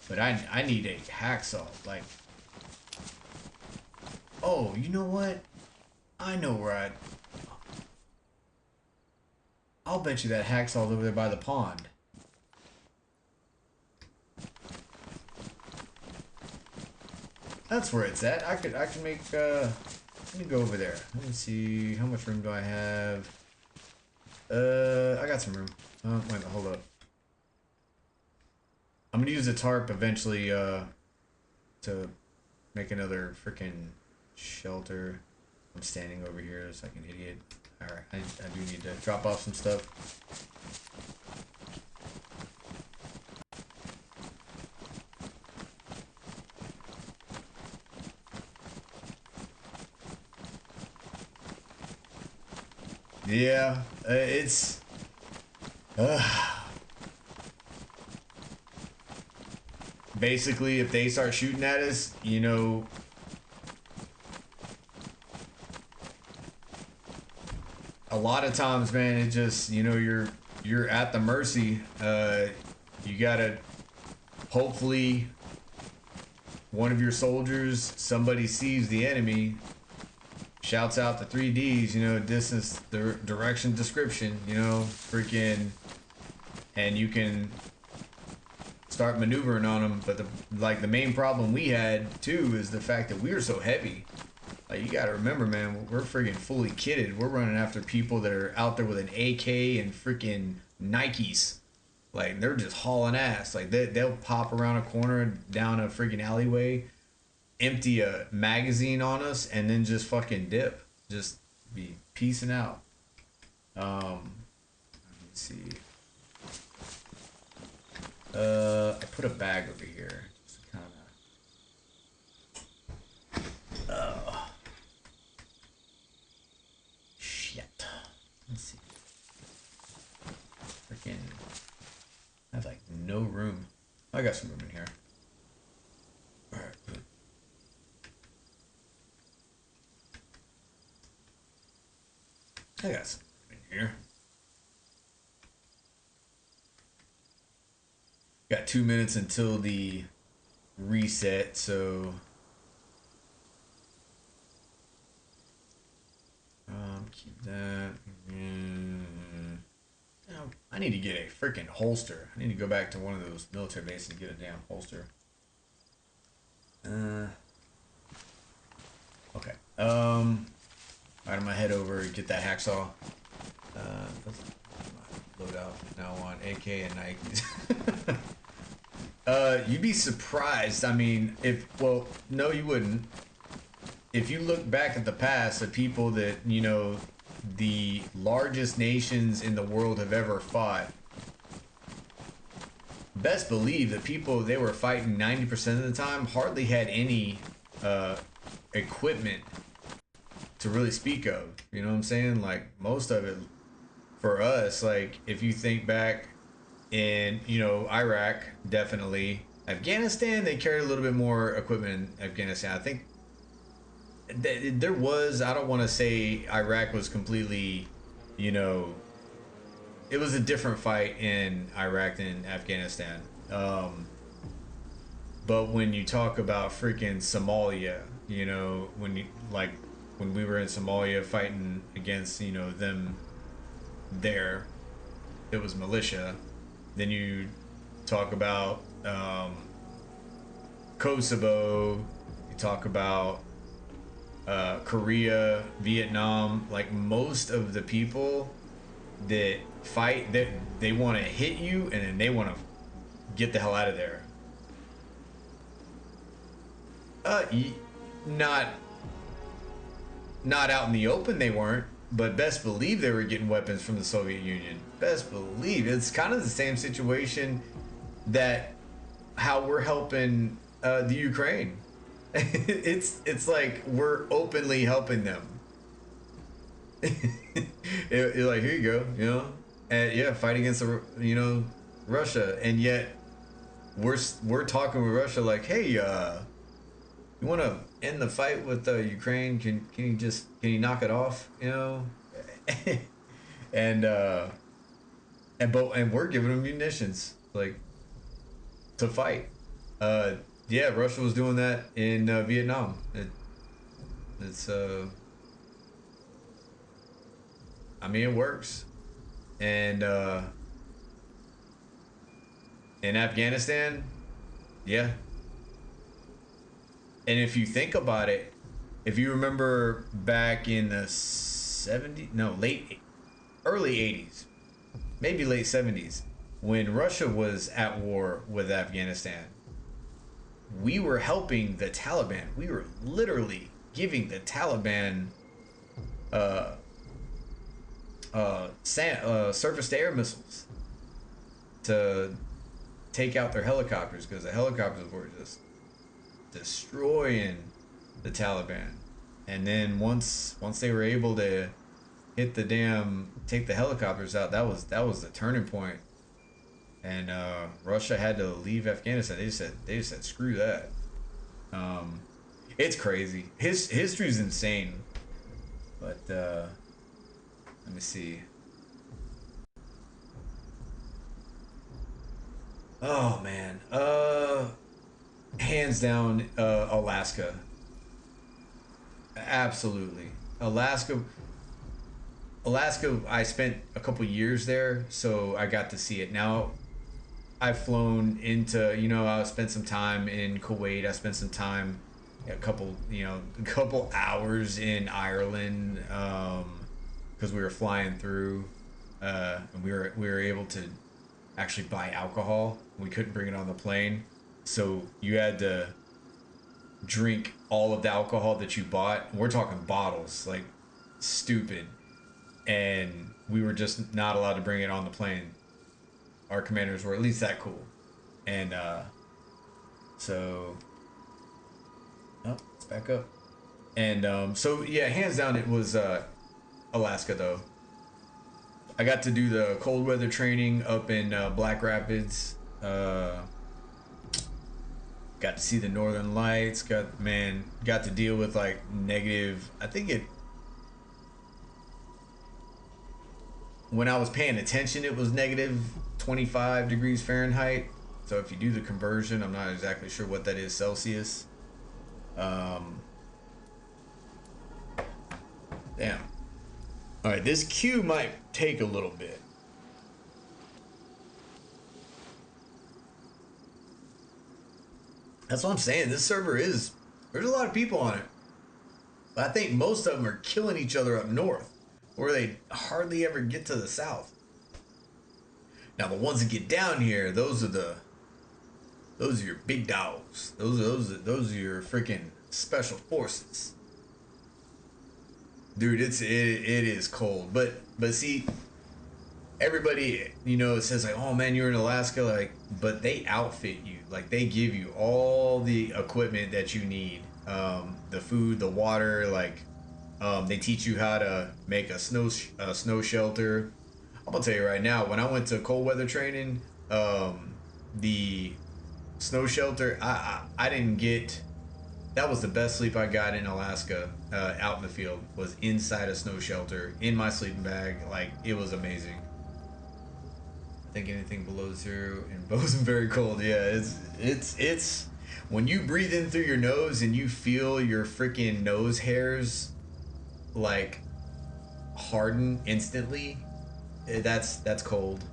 But I need a hacksaw. Like, oh, you know what? I know where I'll bet you that hacksaw's over there by the pond. That's where it's at. I can make let me go over there. Let me see, how much room do I have? I got some room. Oh, wait a minute, hold up. I'm gonna use the tarp eventually to make another freaking shelter. I'm standing over here like an idiot. Alright, I do need to drop off some stuff. Yeah, it's basically, if they start shooting at us, you know, a lot of times, man, it just, you know, you're at the mercy. You gotta, hopefully one of your soldiers, somebody sees the enemy, shouts out the 3Ds, you know, distance, the direction, description, you know, freaking, and you can start maneuvering on them. But the main problem we had too is the fact that we were so heavy. Like, you gotta remember, man, we're freaking fully kitted. We're running after people that are out there with an AK and freaking Nikes. Like, they're just hauling ass. Like, they'll pop around a corner down a freaking alleyway, empty a magazine on us, and then just fucking dip. Just be peacing out. Let's see. I put a bag over here. Just kind of. Shit. Let's see. Freaking. I have like no room. I got some room in here. Alright, good. I got some room in here. Got 2 minutes until the reset, so keep that. I need to get a freaking holster. I need to go back to one of those military bases and get a damn holster. Okay. Alright, I'm gonna head over and get that hacksaw. Load out now on AK and Nikes. You'd be surprised. I mean, well, no, you wouldn't. If you look back at the past, the people that, you know, the largest nations in the world have ever fought, best believe the people they were fighting 90% of the time hardly had any equipment to really speak of. You know what I'm saying? Like, most of it for us, like, if you think back in, you know, Iraq, definitely. Afghanistan, they carried a little bit more equipment in Afghanistan. I think there was, I don't want to say Iraq was completely, you know, it was a different fight in Iraq than Afghanistan. But when you talk about freaking Somalia, you know, when we were in Somalia fighting against, you know, them there, it was militia. Then you talk about Kosovo, you talk about Korea, Vietnam. Like, most of the people that fight, that they want to hit you and then they want to get the hell out of there. Not out in the open, they weren't, but best believe they were getting weapons from the Soviet Union. Best believe. It's kind of the same situation that how we're helping the Ukraine. It's like we're openly helping them. You're like, here you go, you know, and yeah, fight against you know, Russia, and yet we're talking with Russia like, hey, you want to end the fight with Ukraine? Can you knock it off, you know? and we're giving them munitions, like, to fight. Yeah, Russia was doing that in Vietnam. It's I mean, it works. And in Afghanistan, yeah. And if you think about it, if you remember back in the 70s, no, early 80s, maybe late 70s, when Russia was at war with Afghanistan, we were helping the Taliban. We were literally giving the Taliban surface-to-air missiles to take out their helicopters, because the helicopters were just destroying the Taliban. And then once they were able to take the helicopters out, that was the turning point. And Russia had to leave Afghanistan. They just said screw that. It's crazy. History's insane. But let me see. Oh man. Hands down, Alaska. Absolutely. Alaska, I spent a couple years there, so I got to see it. Now, I've flown into, you know, I spent some time in Kuwait. I spent some time a couple, a couple hours in Ireland, because we were flying through, and we were able to actually buy alcohol. We couldn't bring it on the plane, so you had to drink all of the alcohol that you bought. We're talking bottles, like stupid, and we were just not allowed to bring it on the plane. Our commanders were at least that cool, and so oh, it's back up. And so yeah, hands down, it was Alaska though. I got to do the cold weather training up in Black Rapids. Got to see the Northern Lights. Got to deal with like negative. I think it. When I was paying attention, it was negative 25 degrees Fahrenheit. So if you do the conversion, I'm not exactly sure what that is Celsius. Damn. All right, this queue might take a little bit. That's what I'm saying. This server there's a lot of people on it. But I think most of them are killing each other up north, where they hardly ever get to the south. Now the ones that get down here, those are your big dogs. Those are your freaking special forces. Dude, it is cold. But see, everybody, it says like, oh man, you're in Alaska, like, but they outfit you. Like they give you all the equipment that you need. The food, the water, like they teach you how to make a snow shelter. I'm gonna tell you right now, when I went to cold weather training, the snow shelter, I didn't get. That was the best sleep I got in Alaska, out in the field, was inside a snow shelter in my sleeping bag. Like it was amazing. I think anything below zero in Bozeman very cold. Yeah, it's when you breathe in through your nose and you feel your freaking nose hairs like harden instantly. That's cold.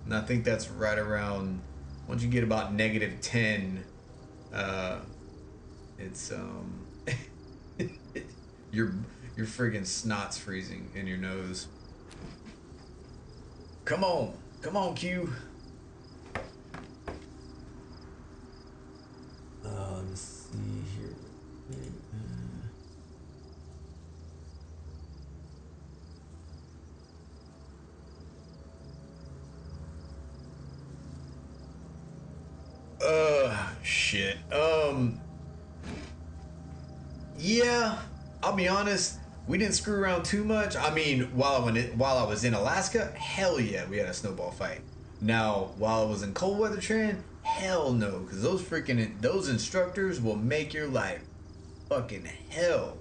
And I think that's right around, once you get about negative 10, it's your friggin' snot's freezing in your nose. Come on, Q. Let's see here. Shit. Yeah, I'll be honest. We didn't screw around too much. I mean, while I was in Alaska, hell yeah, we had a snowball fight. Now, while I was in cold weather training, hell no, because those instructors will make your life fucking hell.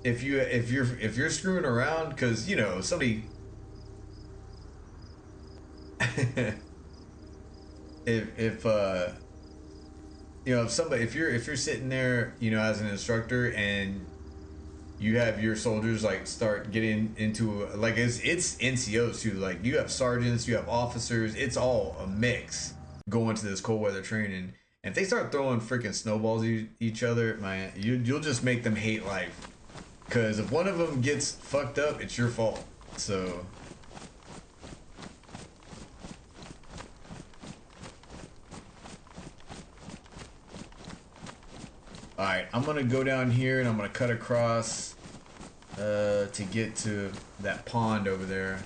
If you're screwing around, because somebody. if if you're sitting there, as an instructor, and you have your soldiers like start getting into, like, it's NCOs too, like you have sergeants, you have officers, it's all a mix going to this cold weather training, and if they start throwing freaking snowballs at each other, man, you'll just make them hate life, because if one of them gets fucked up, it's your fault. So alright, I'm gonna go down here and I'm gonna cut across to get to that pond over there.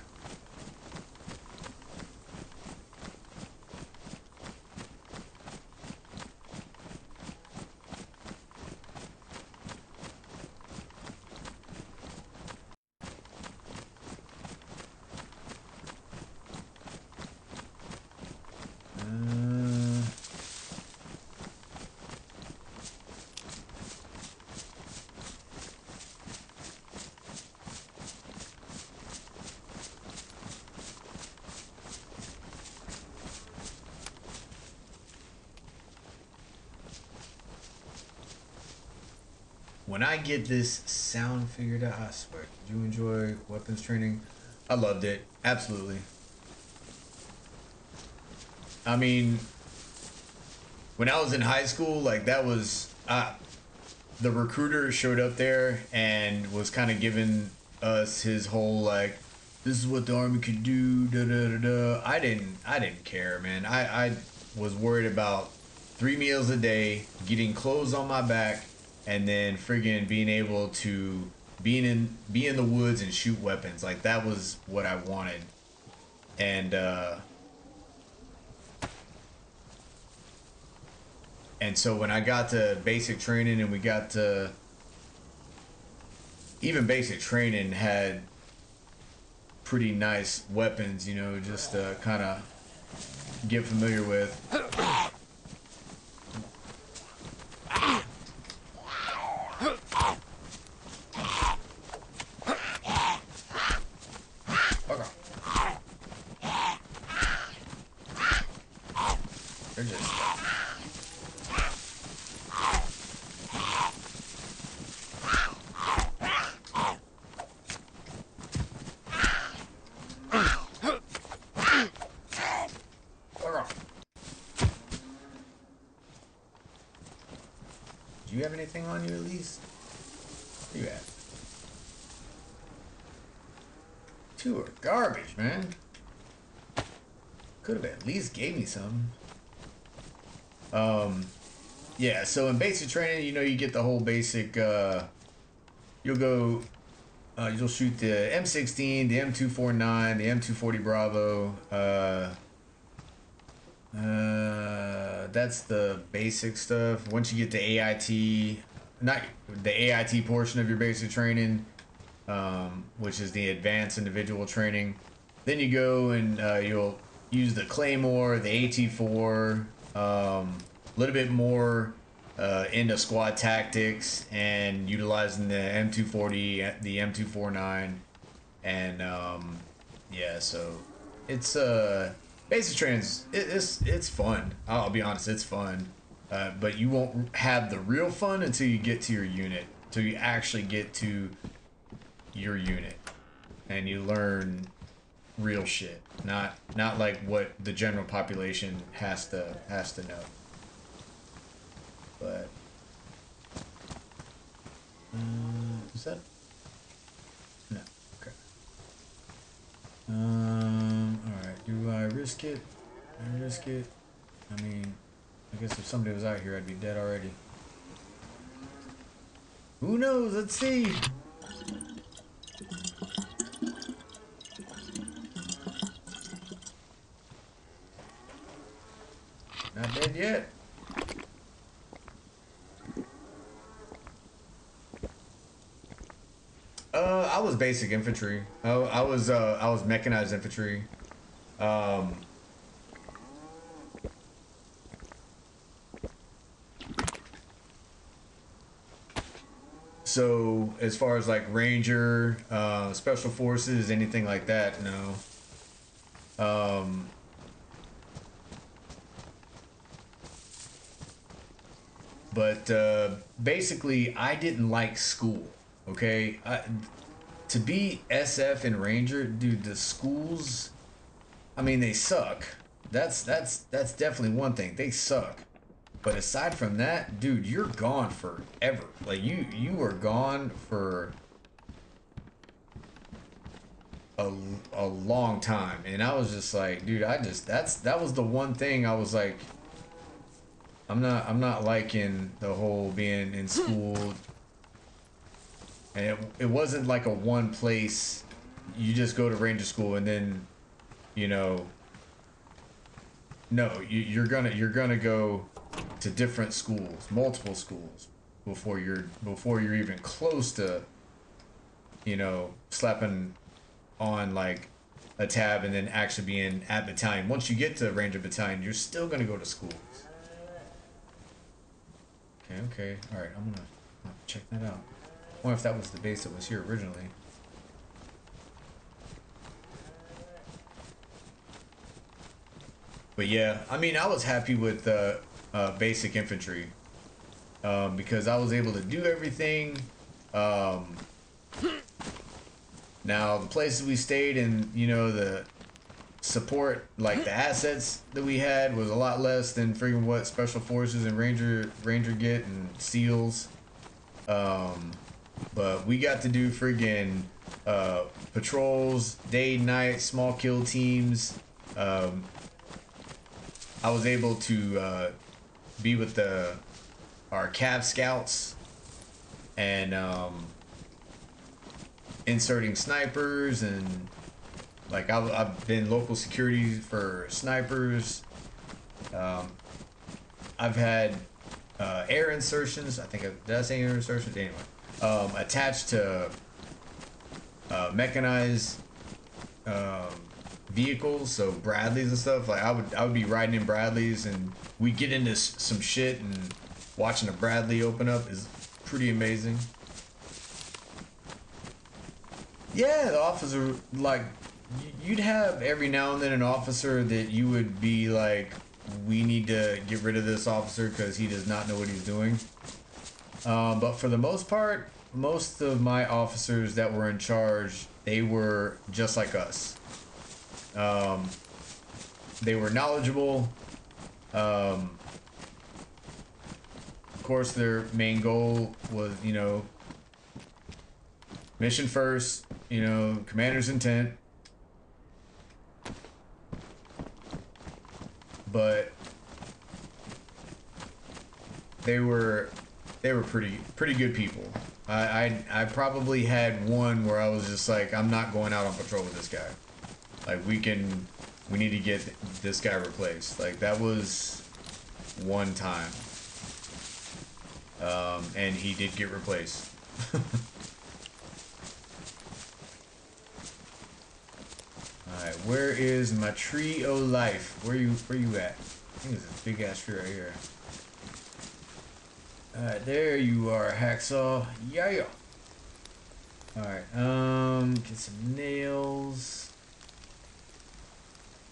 When I get this sound figured out, I swear, did you enjoy weapons training? I loved it. Absolutely. I mean, when I was in high school, like that was, the recruiter showed up there and was kind of giving us his whole like, this is what the army could do, da da da da. I didn't care, man. I was worried about 3 meals a day, getting clothes on my back, and then friggin' being able to be in the woods and shoot weapons. Like that was what I wanted. And so when I got to basic training and we got to even basic training had pretty nice weapons, you know, just to kind of get familiar with. They're just do you have anything on you at least? Where you at? Two are garbage, man. Could have at least gave me some. Yeah, so in basic training, you know, you get the whole basic, you'll go, you'll shoot the M16, the M249, the M240 Bravo, that's the basic stuff. Once you get to AIT, not the AIT portion of your basic training, which is the advanced individual training, then you go and you'll use the Claymore, the AT4, a little bit more into squad tactics and utilizing the M240, the M249, and yeah, so it's basic training. It's fun. I'll be honest, it's fun, but you won't have the real fun until you get to your unit, until you actually get to your unit, and you learn real shit, not like what the general population has to know. But is that no? Okay. All right. Do I risk it? I risk it. I mean, I guess if somebody was out here, I'd be dead already. Who knows? Let's see. Not dead yet. I was basic infantry. I was mechanized infantry. So as far as like ranger, special forces, anything like that, no. But basically, I didn't like school. Okay, to be SF and Ranger, dude, the schools, I mean, they suck. That's definitely one thing. They suck. But aside from that, dude, you're gone forever. Like you are gone for a long time. And I was just like, dude, that was the one thing I was like, I'm not liking the whole being in school. And it wasn't like a one place, you just go to ranger school and then, you know, no, you're gonna go to different schools, multiple schools, before you're even close to, you know, slapping on like a tab and then actually being at battalion. Once you get to ranger battalion, you're still gonna go to schools. Okay, all right, I'm gonna check that out. I wonder if that was the base that was here originally. But yeah, I mean, I was happy with basic infantry because I was able to do everything. Now, the places we stayed in, you know, the support, like the assets that we had was a lot less than freaking what special forces and ranger get and seals. But we got to do friggin' patrols, day, night, small kill teams. I was able to be with our Cav scouts and inserting snipers, and like I've been local security for snipers. I've had air insertions. I think did I say air insertions? Anyway, attached to mechanized vehicles, so Bradleys and stuff. Like I would be riding in Bradleys, and we get into some shit, and watching a Bradley open up is pretty amazing. Yeah, the officer, like, you'd have every now and then an officer that you would be like, we need to get rid of this officer because he does not know what he's doing. But for the most part, most of my officers that were in charge, they were just like us. They were knowledgeable. Of course, their main goal was, you know, mission first, you know, commander's intent. But they were pretty good people. I probably had one where I was just like, I'm not going out on patrol with this guy. Like, we need to get this guy replaced. Like, that was one time. And he did get replaced. Alright, where is my tree o' life? Where you at? I think there's a big ass tree right here. Alright, there you are, hacksaw. Yeah. Alright, get some nails.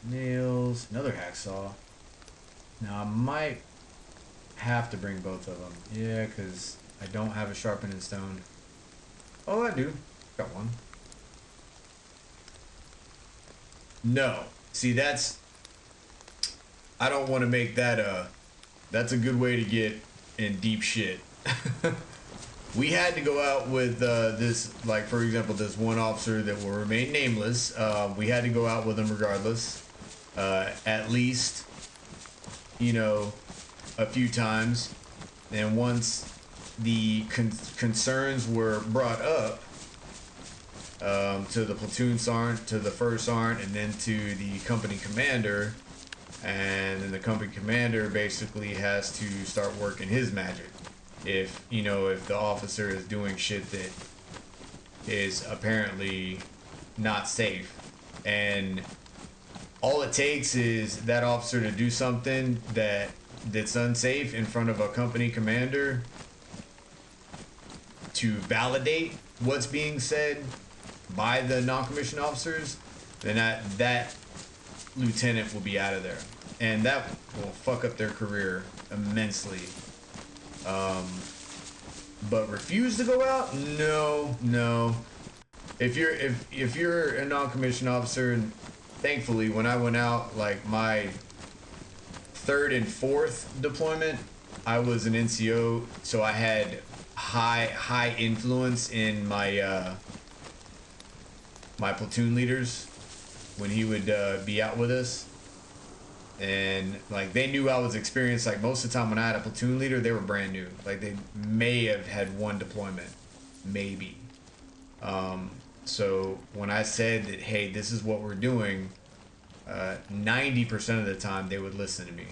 Nails. Another hacksaw. Now I might have to bring both of them. Yeah, because I don't have a sharpening stone. Oh, I do. Got one. No. See, that's... I don't want to make that that's a good way to get in deep shit. We had to go out with this, like, for example, this one officer that will remain nameless. We had to go out with him regardless. At least, you know, a few times. And once the concerns were brought up to the platoon sergeant, to the first sergeant, and then to the company commander, and then the company commander basically has to start working his magic. If, you know, if the officer is doing shit that is apparently not safe, and all it takes is that officer to do something that's unsafe in front of a company commander to validate what's being said by the non-commissioned officers, then that lieutenant will be out of there, and that will fuck up their career immensely. But refuse to go out? No. If you're a non-commissioned officer, and thankfully when I went out, like my third and fourth deployment, I was an NCO, so I had high influence in my my platoon leaders when he would be out with us. And like, they knew I was experienced. Like, most of the time when I had a platoon leader, they were brand new. Like, they may have had one deployment, maybe. So when I said that, hey, this is what we're doing, 90% of the time they would listen to me.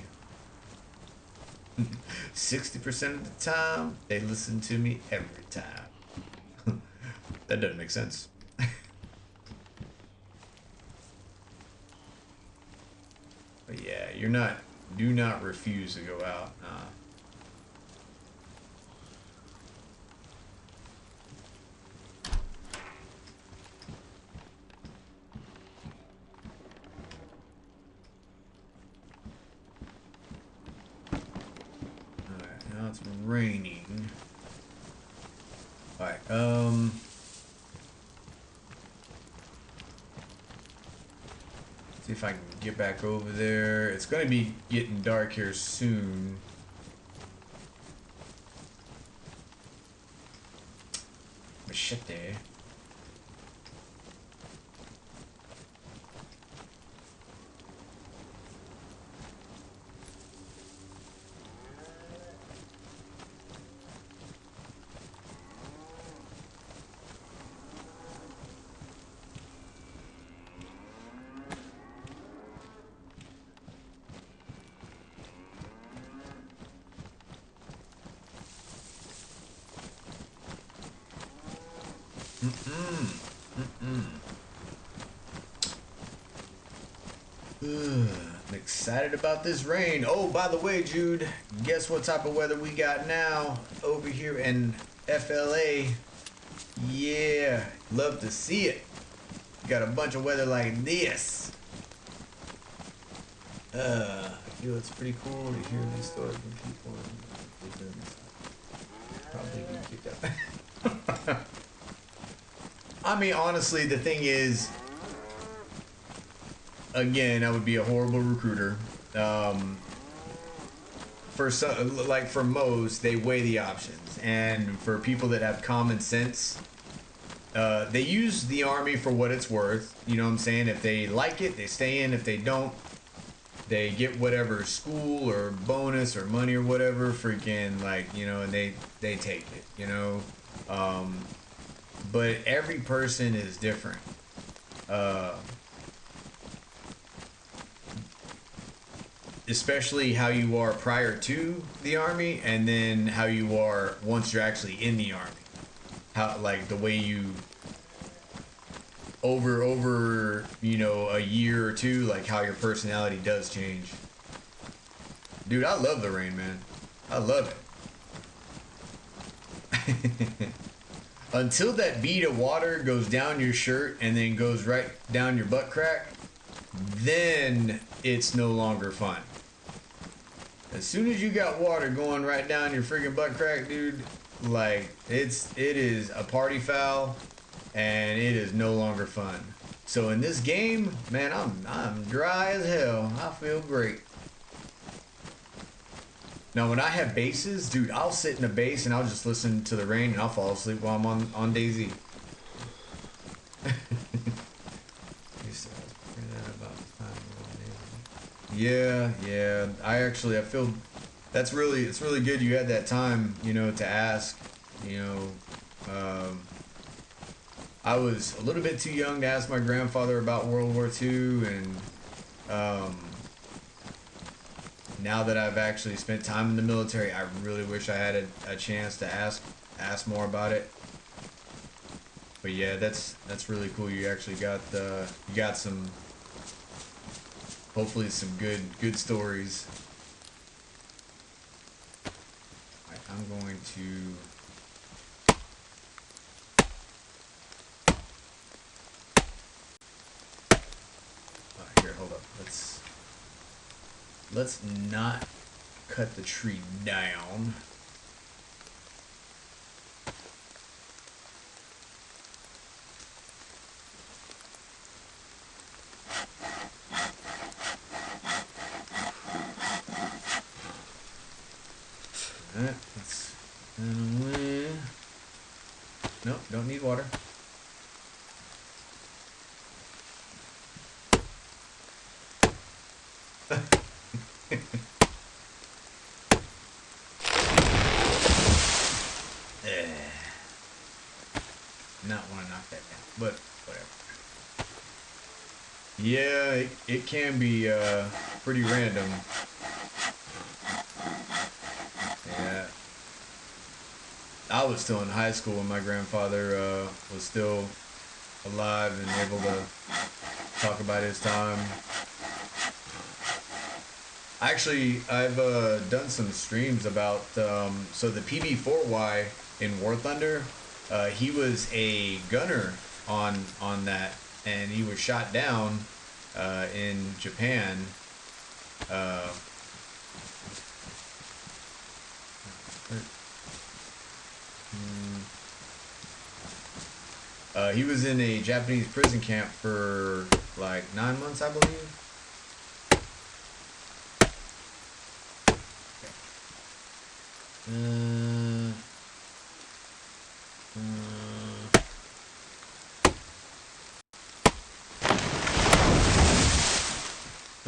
60% of the time they listen to me every time. That doesn't make sense. But yeah, do not refuse to go out. Alright, now it's raining. Alright, see if I can get back over there. It's gonna be getting dark here soon. machete. I'm excited about this rain. Oh, by the way, Jude, guess what type of weather we got now over here in FLA? Yeah, love to see it. Got a bunch of weather like this. Yo, it's pretty cool to hear these stories from people. Probably get kicked out. I mean, honestly, the thing is, again, I would be a horrible recruiter. For some, like for most, they weigh the options, and for people that have common sense, they use the army for what it's worth. You know what I'm saying? If they like it, they stay in. If they don't, they get whatever school or bonus or money or whatever, freaking like, you know, and they take it. You know, but every person is different. Especially how you are prior to the army, and then how you are once you're actually in the army. How, like, the way you over you know, a year or two, like how your personality does change. Dude, I love the rain, man. I love it. Until that bead of water goes down your shirt and then goes right down your butt crack, then it's no longer fun. As soon as you got water going right down your freaking butt crack, dude, like, it is a party foul, and it is no longer fun. So in this game, man, I'm dry as hell. I feel great. Now when I have bases, dude, I'll sit in a base and I'll just listen to the rain and I'll fall asleep while I'm on DAYZ. Yeah. I feel it's really good you had that time, you know, to ask. You know, I was a little bit too young to ask my grandfather about World War II, and now that I've actually spent time in the military, I really wish I had a chance to ask more about it. But yeah, that's really cool. You actually got you got some, hopefully some good stories. Right, I'm going to. Here, hold up. Let's not cut the tree down. Alright, let's away. Nope, don't need water. Not want to knock that down, but whatever. Yeah, it can be pretty random. Yeah. I was still in high school when my grandfather was still alive and able to talk about his time. Actually, I've done some streams about so the PB4Y in War Thunder. He was a gunner on that, and he was shot down in Japan. He was in a Japanese prison camp for like 9 months, I believe.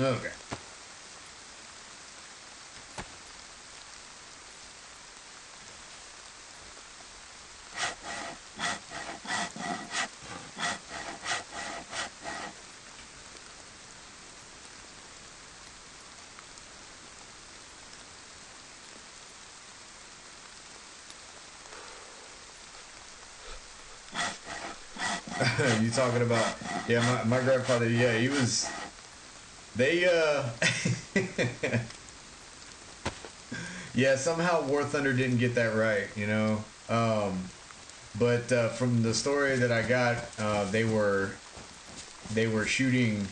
Okay. You talking about? Yeah, my grandfather. Yeah, he was. They yeah, somehow War Thunder didn't get that right, you know. But from the story that I got, they were shooting,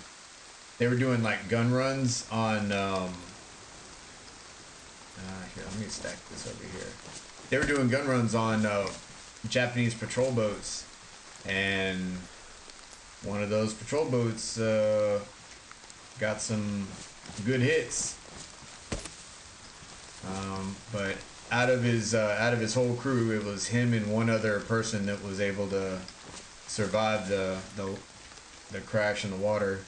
they were doing like gun runs on. Here, let me stack this over here. They were doing gun runs on Japanese patrol boats, and one of those patrol boats got some good hits. But out of his whole crew, it was him and one other person that was able to survive the crash in the water.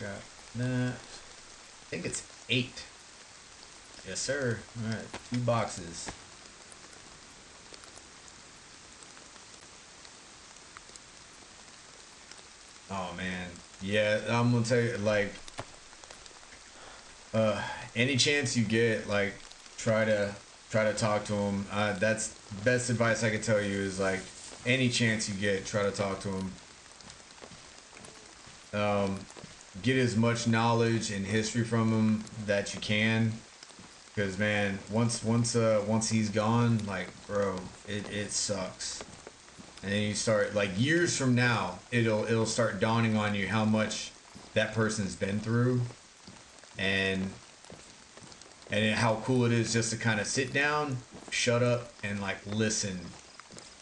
Got that. I think it's 8. Yes, sir. All right, 2 boxes. Oh man, yeah. I'm gonna tell you, like, any chance you get, like, try to talk to him. That's best advice I could tell you is like, any chance you get, try to talk to him. Get as much knowledge and history from him that you can, because man, once he's gone, like, bro, it sucks. And then you start, like, years from now, it'll start dawning on you how much that person's been through, and how cool it is just to kind of sit down, shut up, and like listen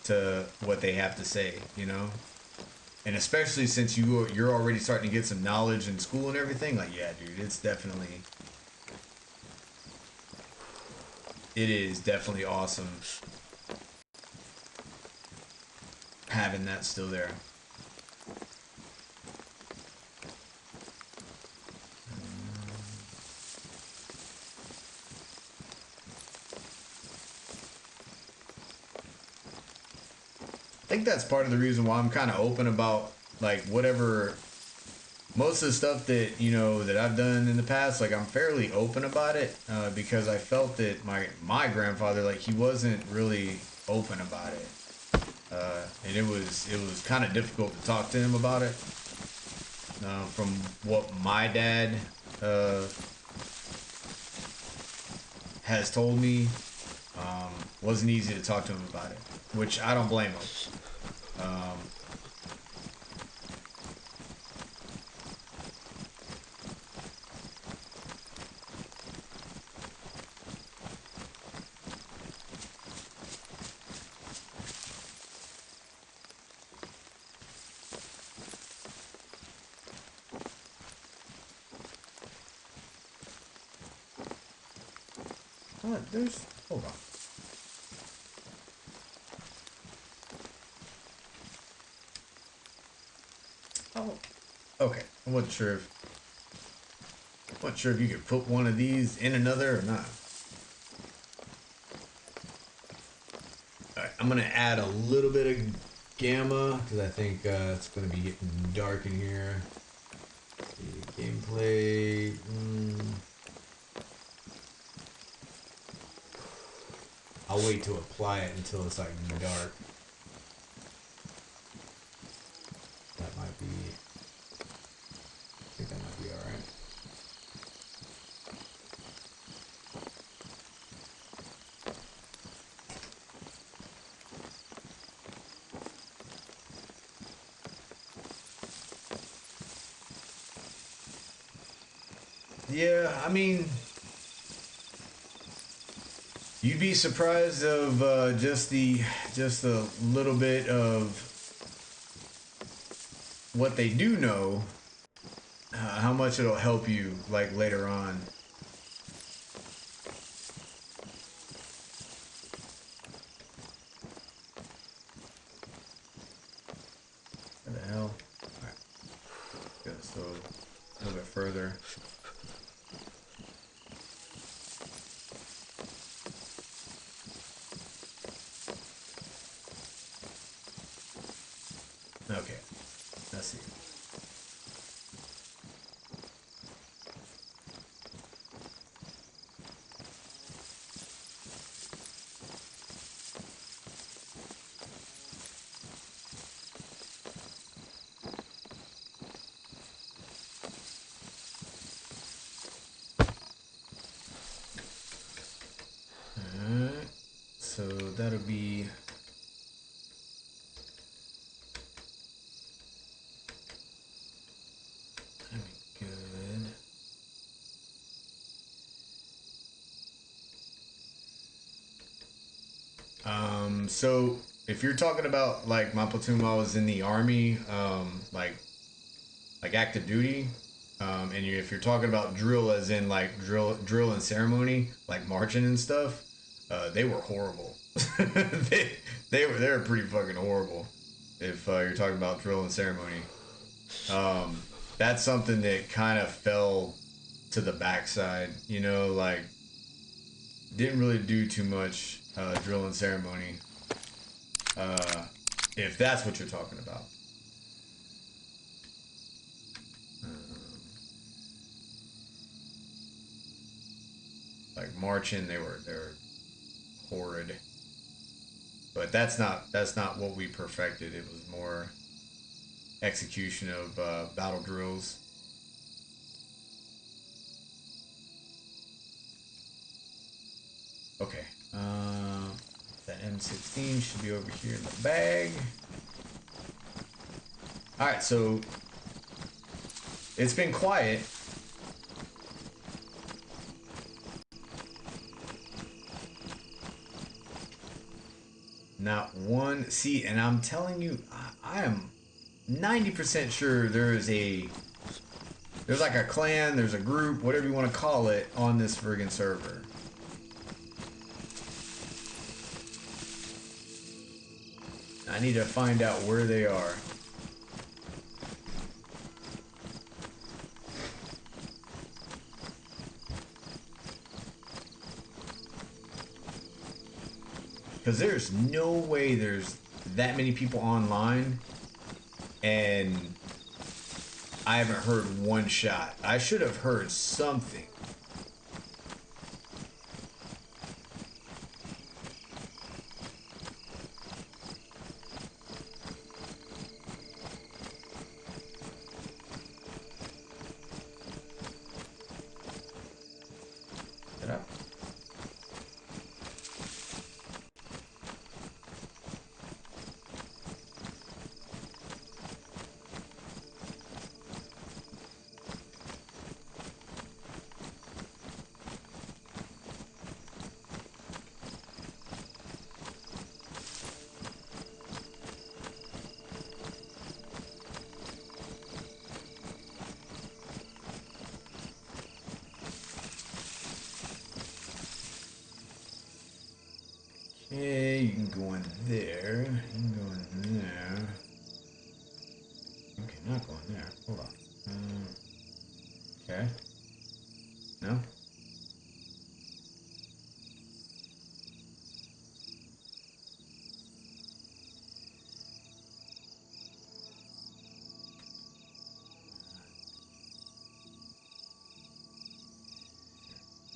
to what they have to say, you know. And especially since you're already starting to get some knowledge in school and everything, like, yeah, dude, it is definitely awesome having that still there. I think that's part of the reason why I'm kind of open about, like, whatever, most of the stuff that, you know, that I've done in the past. Like, I'm fairly open about it, because I felt that my grandfather, like, he wasn't really open about it, and it was kind of difficult to talk to him about it. From what my dad has told me, wasn't easy to talk to him about it, which I don't blame him. Um, there's, hold on. Oh, okay. I wasn't sure if you could put one of these in another or not. All right, I'm gonna add a little bit of gamma because I think it's gonna be getting dark in here. Gameplay. I'll wait to apply it until it's like dark. That might be. I think that might be all right. Yeah, I mean, you'd be surprised of just a little bit of what they do know, how much it'll help you like later on. What the hell? Alright. Go so a little bit further. Okay. Let's see. Alright. So that'll be good. So if you're talking about like my platoon while I was in the army, like active duty, and if you're talking about drill as in like drill and ceremony, like marching and stuff, they were horrible. They were pretty fucking horrible. If you're talking about drill and ceremony, that's something that kind of fell to the backside. You know, like didn't really do too much drill and ceremony. If that's what you're talking about. Like marching, they were horrid. But that's not what we perfected. It was more execution of battle drills. Okay. That M16 should be over here in the bag. Alright, so it's been quiet. Not one. See, and I'm telling you, I am 90% sure there's like a clan, there's a group, whatever you want to call it, on this friggin' server. I need to find out where they are. Because there's no way there's that many people online and I haven't heard one shot. I should have heard something. Okay, you can go in there. You can go in there. Okay, not going there. Hold on. Okay. No?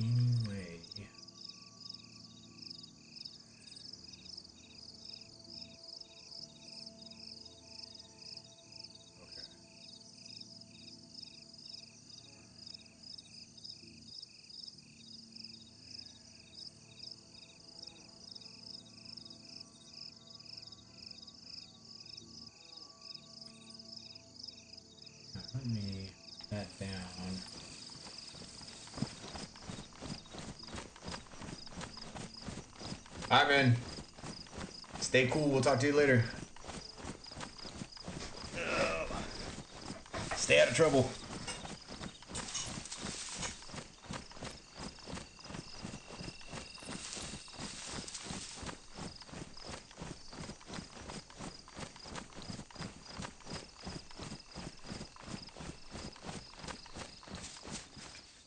Anyway. Let me put that down. Alright, man. Stay cool. We'll talk to you later. Stay out of trouble.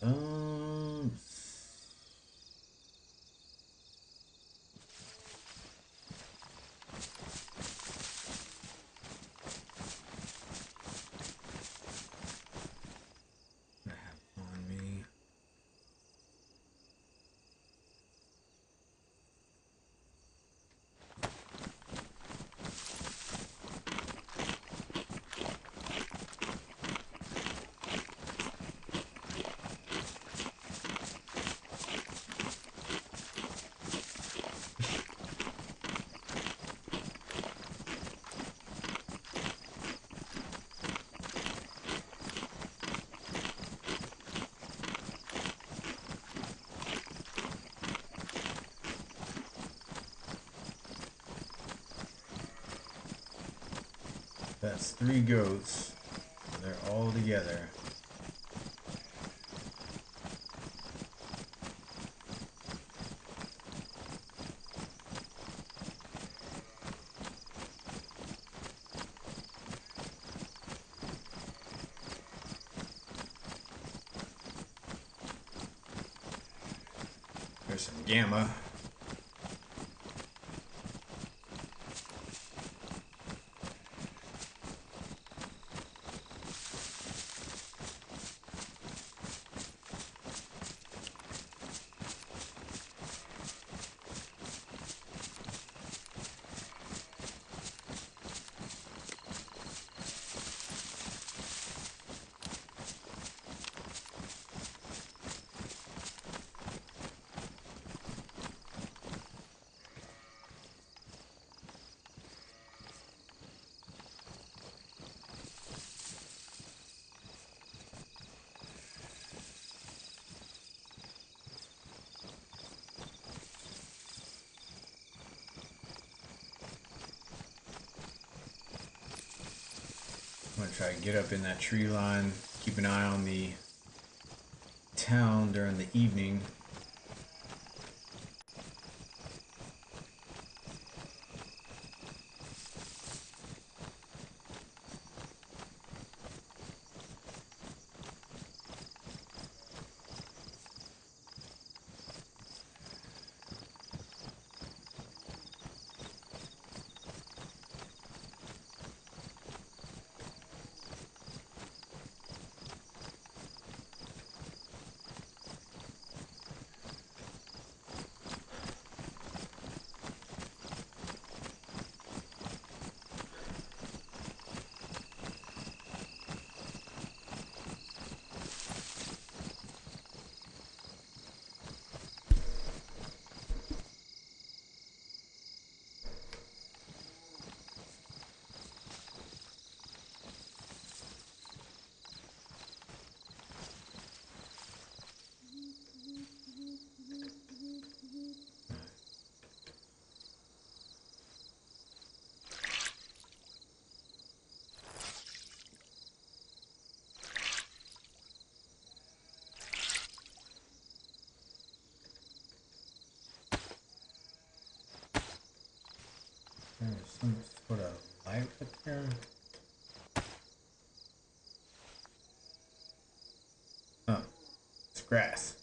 Um, I have on me. That's 3 goats. They're all together. There's some gamma. I'm gonna try to get up in that tree line, keep an eye on the town during the evening. There's some sort of light up there. Oh, it's grass.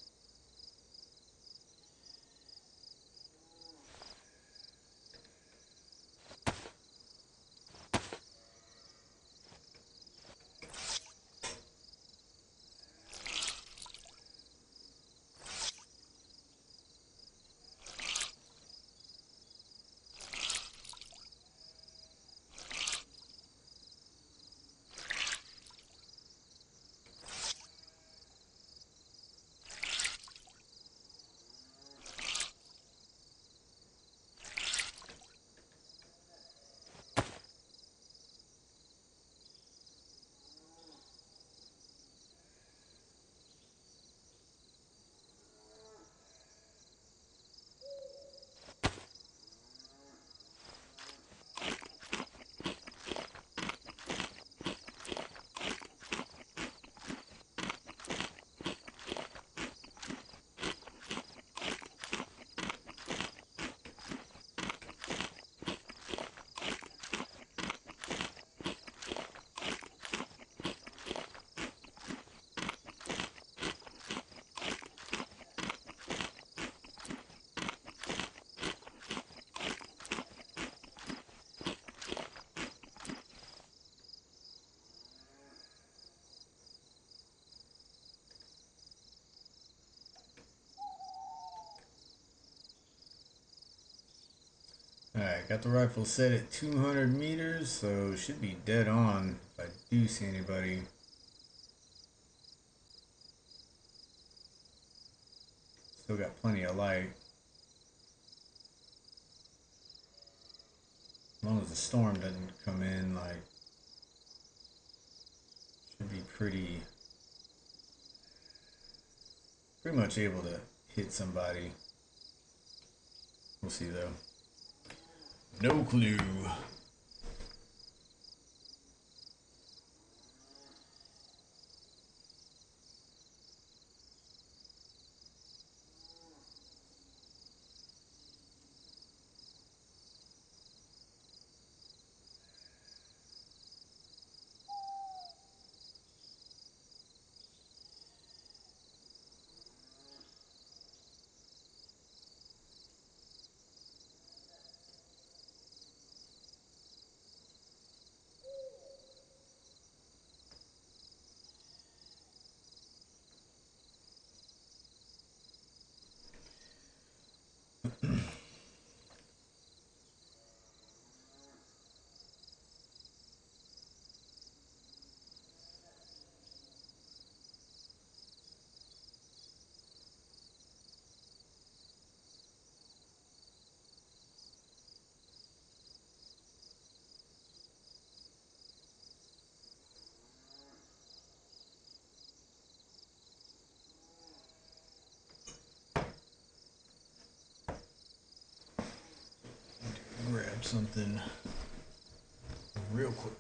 got the rifle set at 200 meters, so it should be dead on if I do see anybody. Still got plenty of light. As long as the storm doesn't come in, like, should be pretty much able to hit somebody. We'll see though. No clue. Grab something real quick.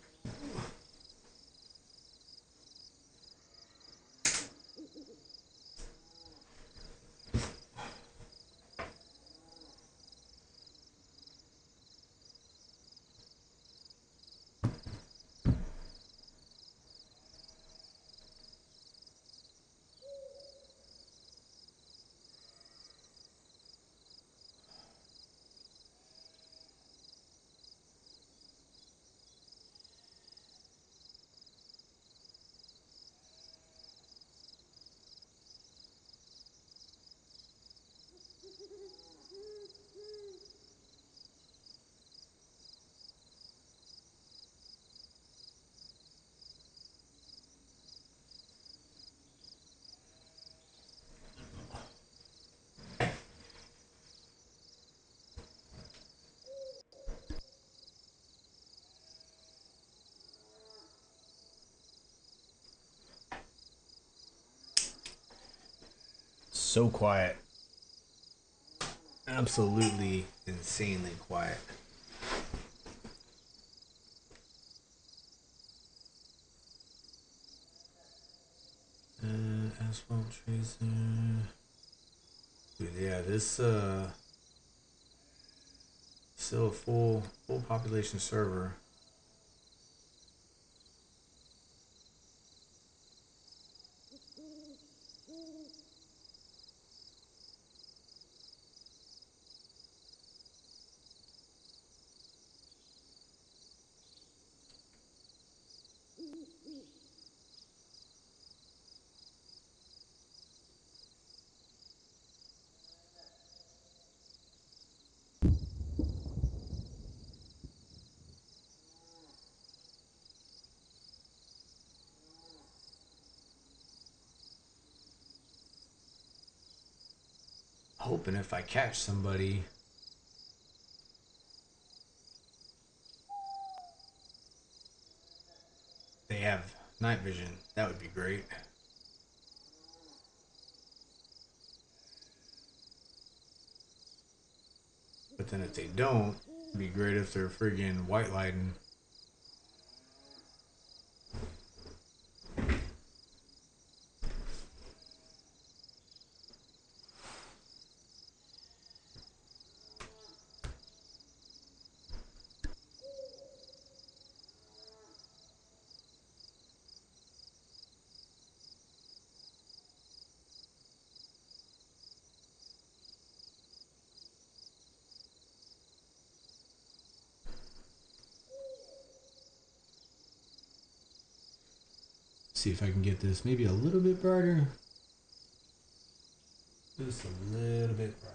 So quiet. Absolutely insanely quiet. Asphalt tracer. Dude, yeah, this still a full population server. Hoping if I catch somebody, they have night vision. That would be great. But then if they don't, it'd be great if they're friggin' white lighting. See if I can get this maybe a little bit brighter. Just a little bit brighter.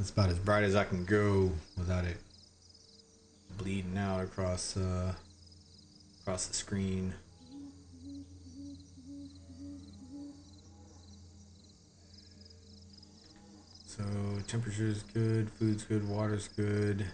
That's about as bright as I can go without it bleeding out across the screen. So temperature's good, food's good, water's good.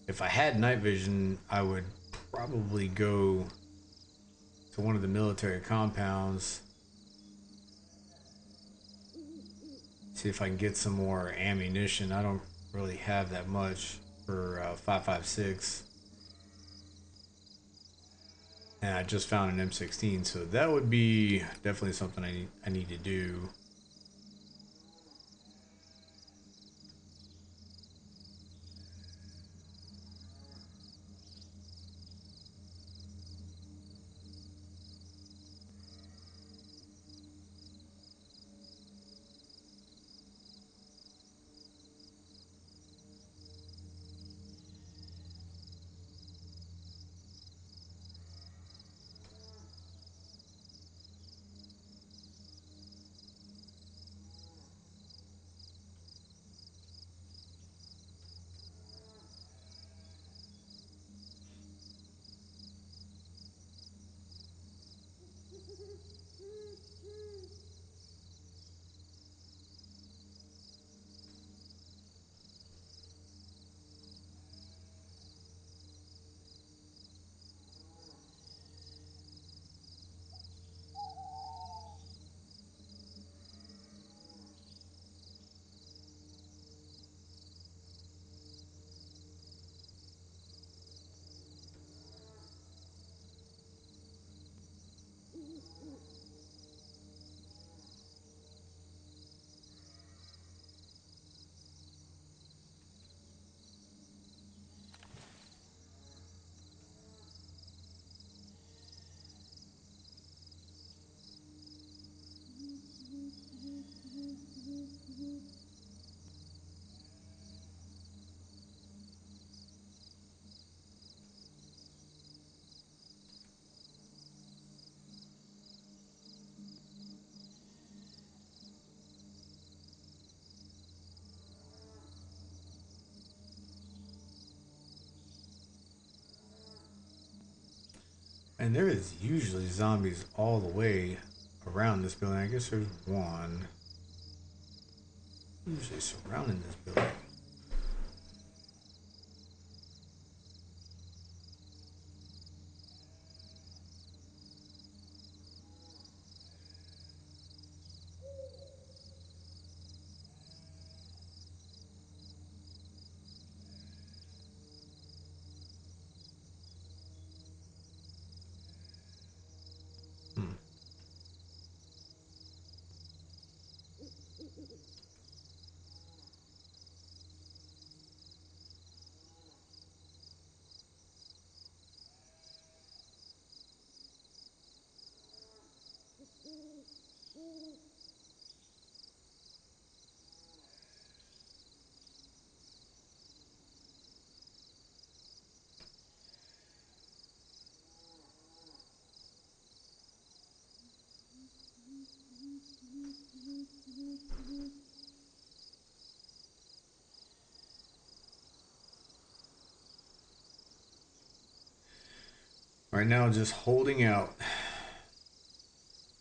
If I had night vision, I would probably go to one of the military compounds, see if I can get some more ammunition. I don't really have that much for 5.56, and I just found an M16, so that would be definitely something I need to do. And there is usually zombies all the way around this building. I guess there's one usually surrounding this building. Hmm. Right now, just holding out.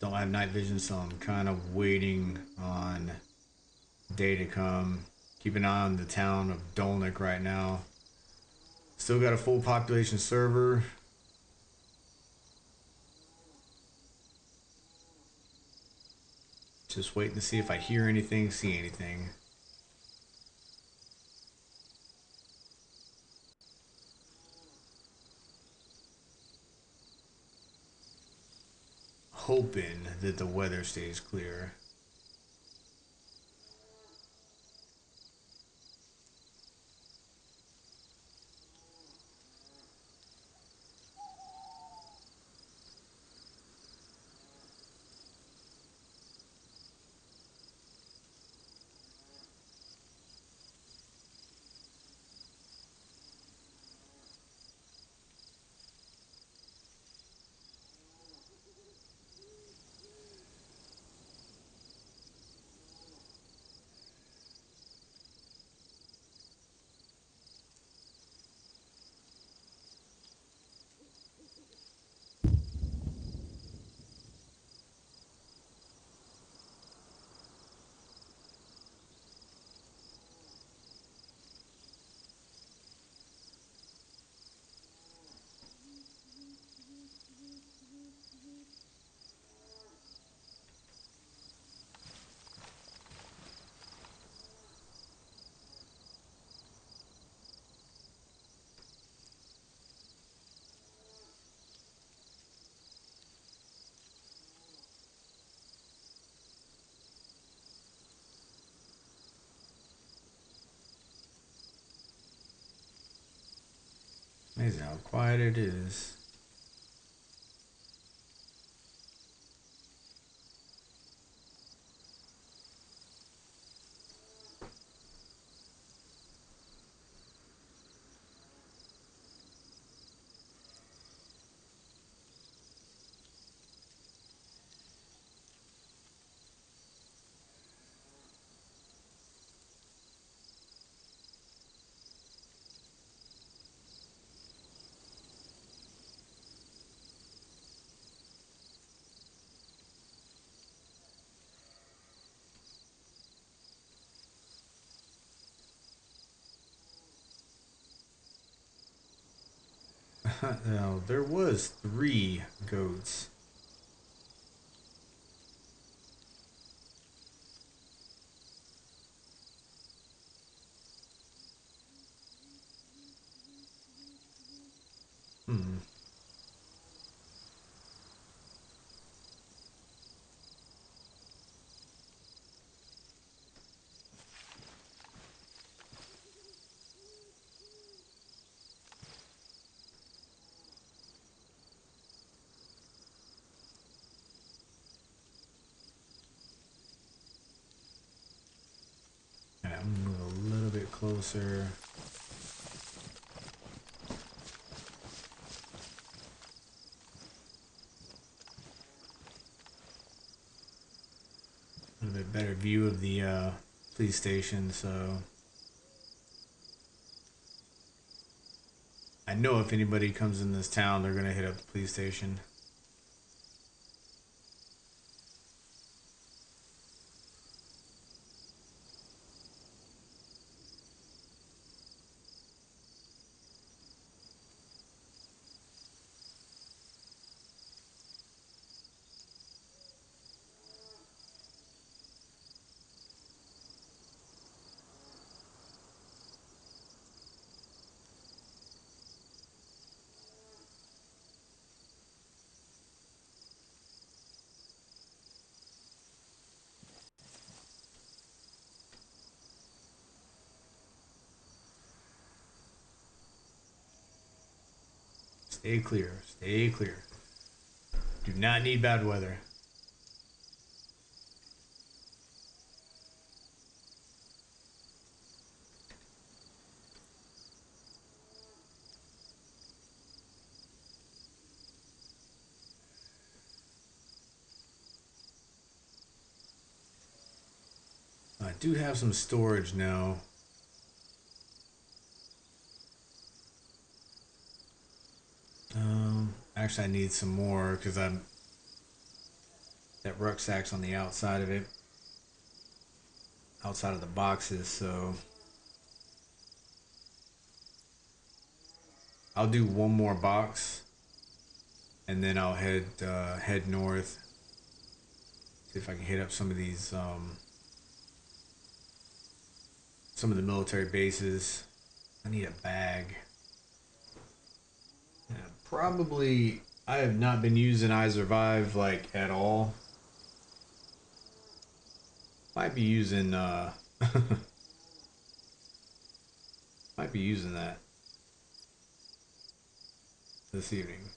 Don't have night vision, so I'm kind of waiting on day to come. Keep an eye on the town of Dolnick right now. Still got a full population server. Just waiting to see if I hear anything, see anything. Hoping that the weather stays clear. Amazing how quiet it is. Now, there was 3 goats. Hmm. All right, I'm gonna move a little bit closer. A little bit better view of the police station, so I know if anybody comes in this town, they're gonna hit up the police station. Stay clear. Stay clear. Do not need bad weather. I do have some storage now. Actually, I need some more because I'm that rucksack's on the outside of it, outside of the boxes. So I'll do one more box, and then I'll head north. See if I can hit up some of the military bases. I need a bag. Yeah, probably. I have not been using I Survive like at all. Might be using might be using that this evening.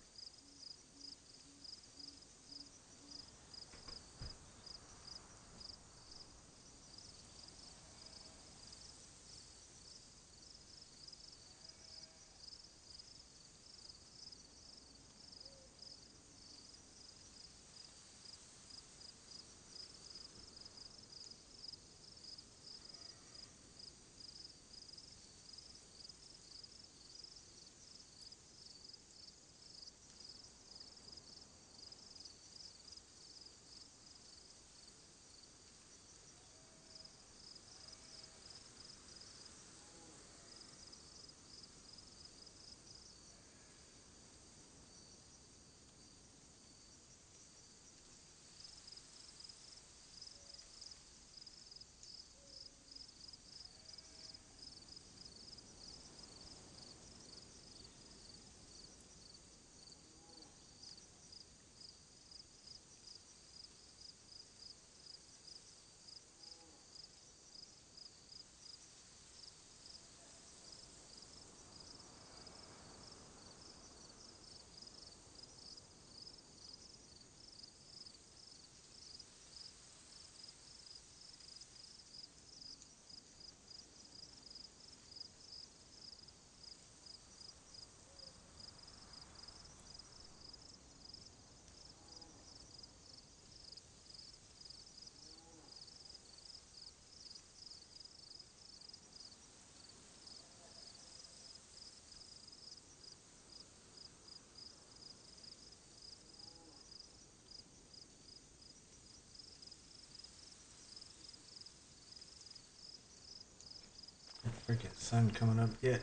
freaking sun coming up yet.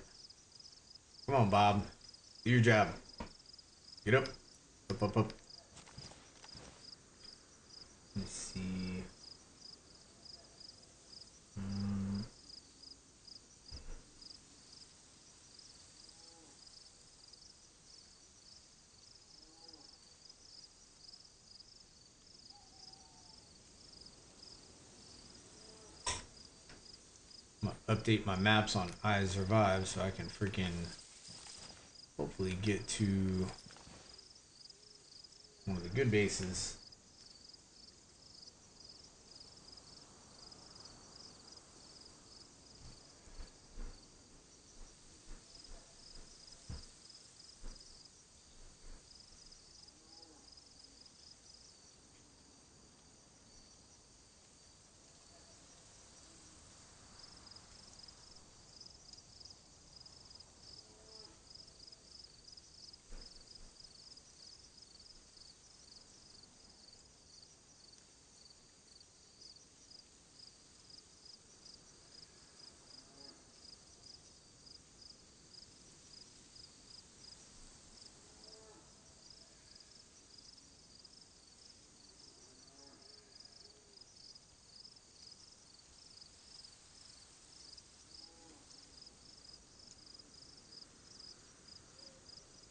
Come on, Bob. Do your job. Get up. Up, up, up. Let's see. I'm gonna update my maps on I Survive so I can freaking hopefully get to one of the good bases.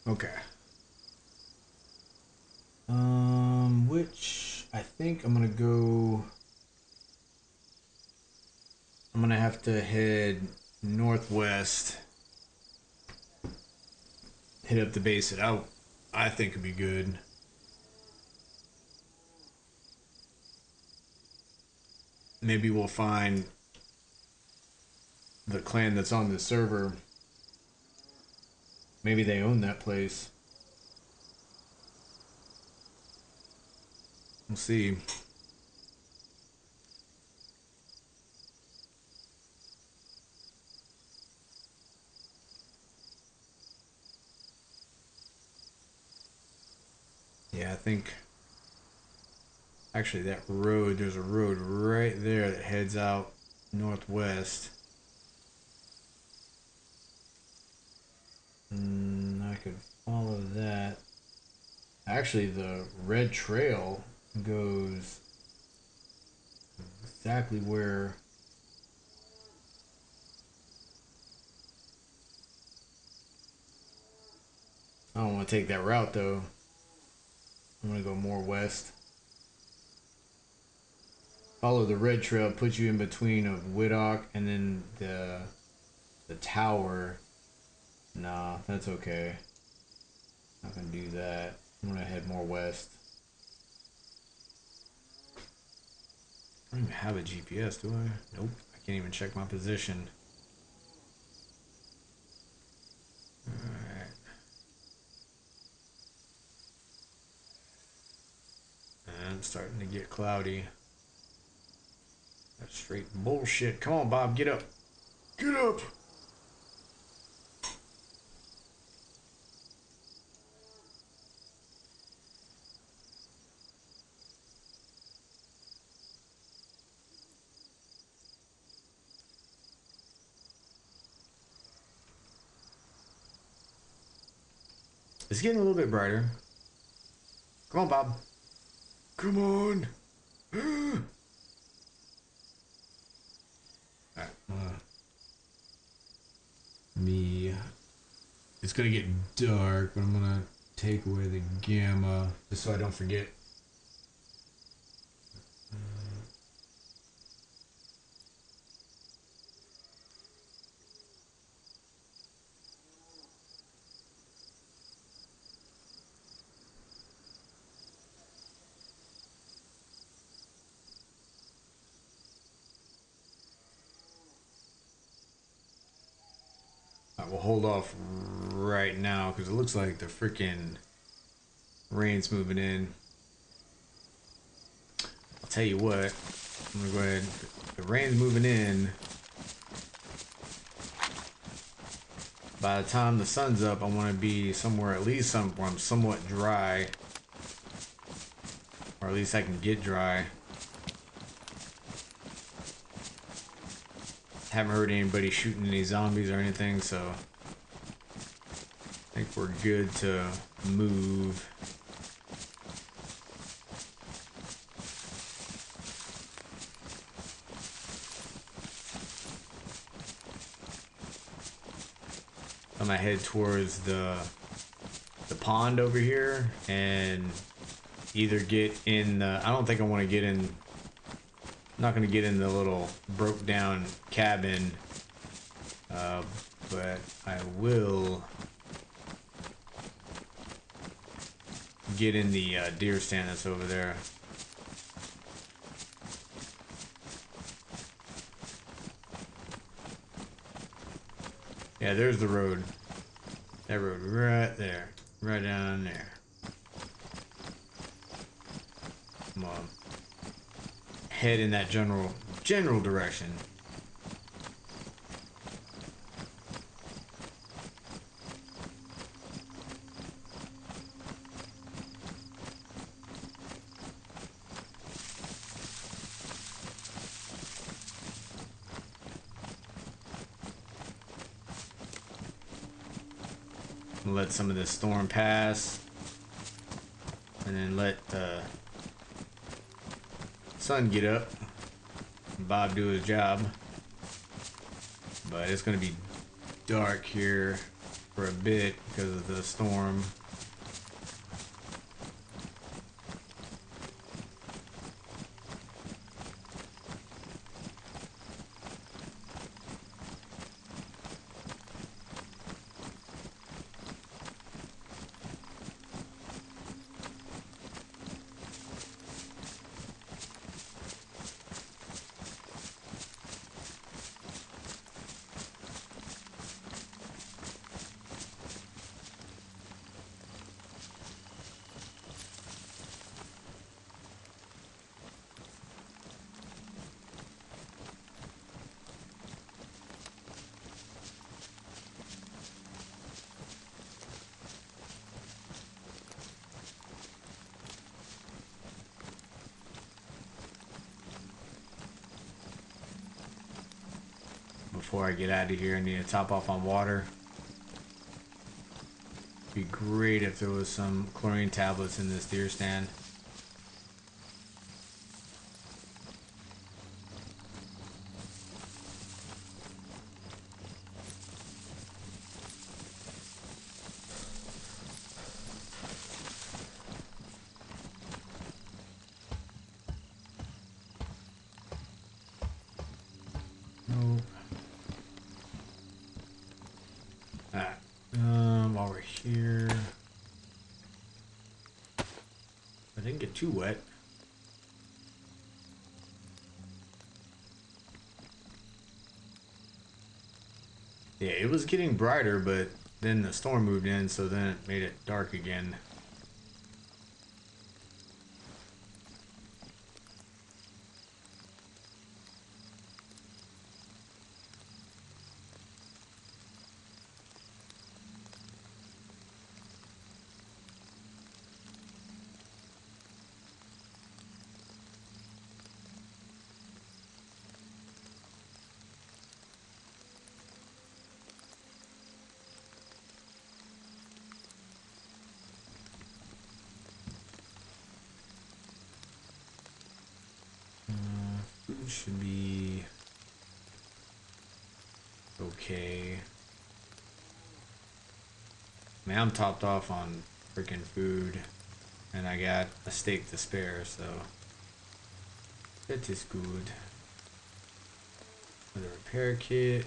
Okay. Which I think I'm gonna go. I'm gonna have to head northwest. Hit up the base it out. I think would be good. Maybe we'll find the clan that's on the server. Maybe they own that place. We'll see. Yeah, I think actually that road, there's a road right there that heads out northwest. I could follow that. Actually, the red trail goes exactly where I don't want to take that route though. I'm gonna go more west. Follow the red trail, put you in between of Widdock and then the tower. Nah, that's okay. Not gonna do that. I'm gonna head more west. I don't even have a GPS, do I? Nope. I can't even check my position. Alright. And it's starting to get cloudy. That's straight bullshit. Come on, Bob, get up. Get up! It's getting a little bit brighter. Come on, Bob. Come on. Alright, me. It's gonna get dark, but I'm gonna take away the gamma just so I don't forget. We'll hold off right now because it looks like the freaking rain's moving in. I'll tell you what, I'm gonna go ahead. The rain's moving in. By the time the sun's up, I want to be somewhere at least where I'm somewhat dry, or at least I can get dry. Haven't heard anybody shooting any zombies or anything, so I think we're good to move. I'm gonna head towards the pond over here and either get in the, I don't think I want to get in, not gonna get in the little broke down cabin, but I will get in the deer stand that's over there. Yeah, there's the road. That road right there. Right down there. Come on. Head in that general direction. Let some of this storm pass, and then let the sun get up and Bob do his job. But it's gonna be dark here for a bit because of the storm. Before I get out of here, I need to top off on water. Be great if there was some chlorine tablets in this deer stand. Nope. Alright. While we're here, I didn't get too wet. Yeah, it was getting brighter, but then the storm moved in, so then it made it dark again. Food should be okay. Man, I'm topped off on freaking food, and I got a steak to spare, so that is good. Another repair kit.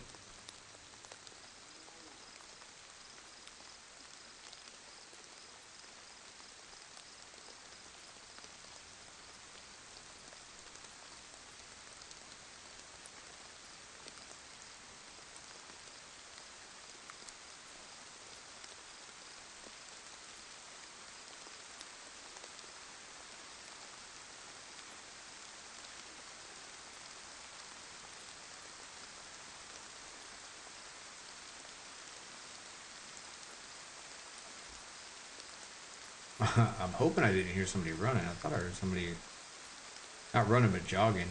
I'm hoping I didn't hear somebody running. I thought I heard somebody, not running, but jogging.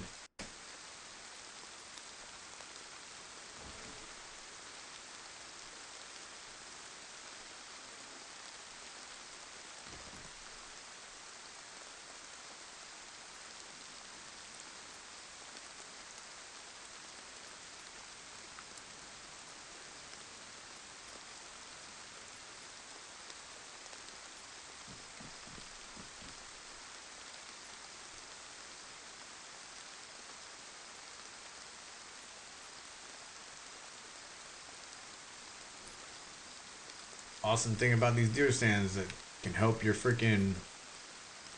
awesome thing about these deer stands that can help your freaking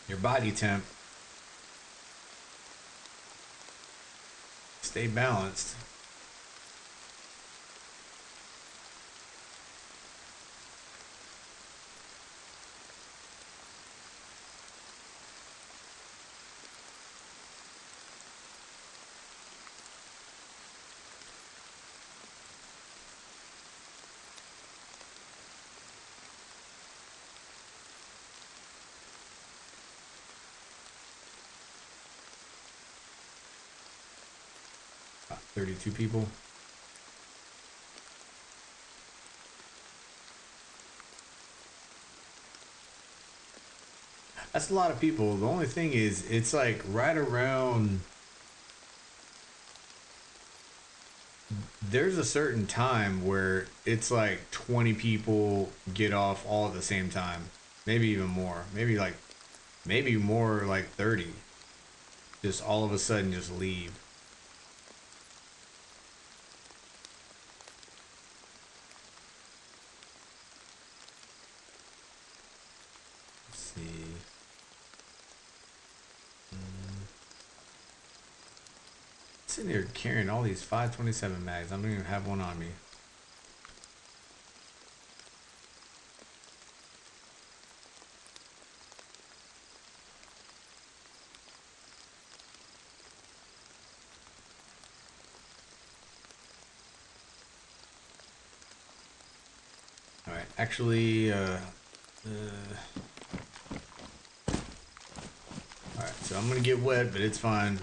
your body temp stay balanced. About 32 people. That's a lot of people. The only thing is, it's like right around. There's a certain time where it's like 20 people get off all at the same time. Maybe even more. Maybe more like 30. Just all of a sudden just leave. Let's see. Sitting here carrying all these 527 mags. I don't even have one on me. All right, actually, all right, so I'm gonna get wet, but it's fine.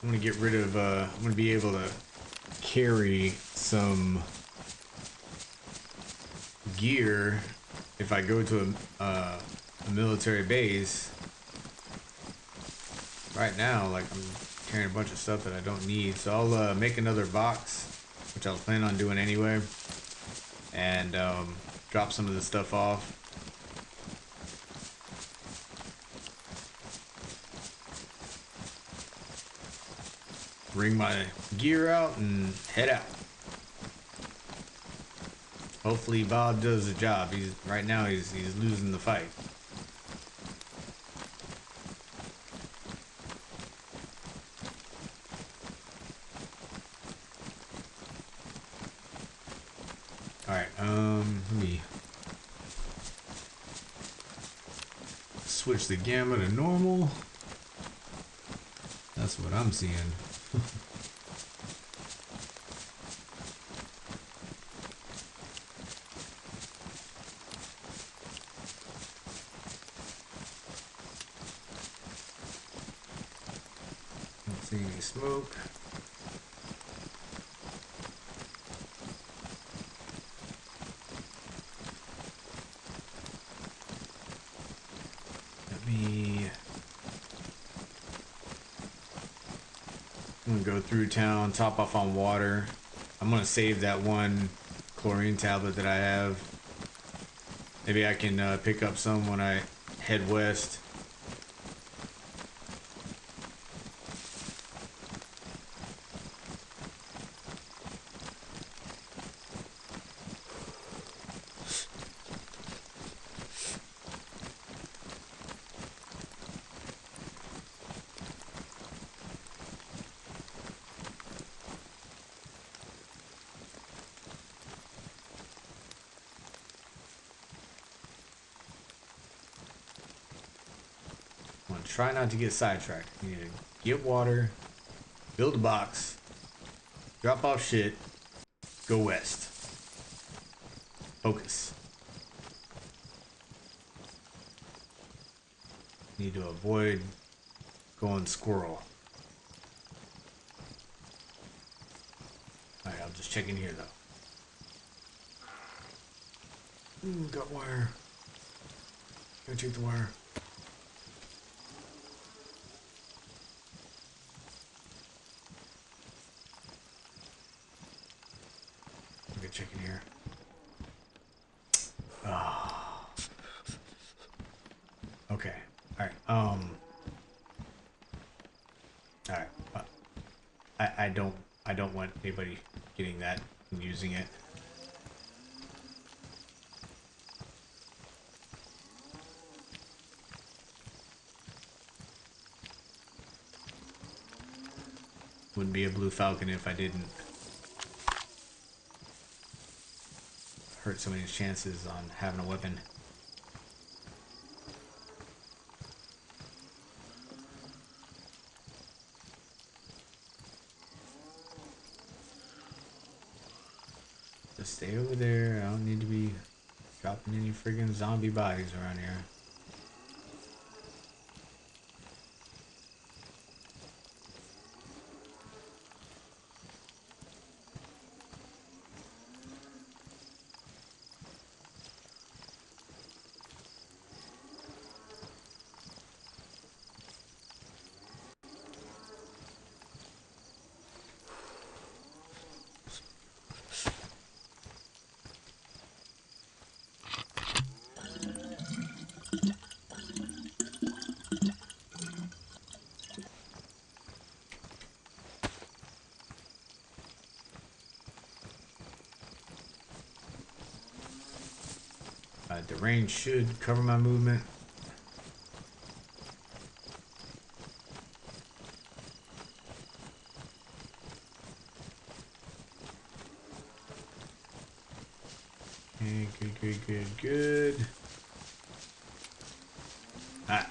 I'm gonna get rid of, I'm gonna be able to carry some gear if I go to a military base. Right now, like, I'm carrying a bunch of stuff that I don't need, so I'll make another box, which I was planning on doing anyway, and drop some of this stuff off. Bring my gear out and head out. Hopefully Bob does the job. He's right now he's losing the fight. All right, let me switch the gamma to normal. That's what I'm seeing. Don't see any smoke. I'm gonna go through town, top off on water. I'm gonna save that one chlorine tablet that I have. Maybe I can pick up some when I head west. I'm gonna try not to get sidetracked. You need to get water, build a box, drop off shit, go west. Focus. Need to avoid going squirrel. Alright, I'll just check in here though. Ooh, got wire. Gotta check the wire. Check in here. Oh. Okay. All right. All right. I don't want anybody getting that using it. Wouldn't be a Blue Falcon if I didn't hurt somebody's chances on having a weapon. Just stay over there. I don't need to be dropping any friggin' zombie bodies around here. The rain should cover my movement. Okay, good. Ah.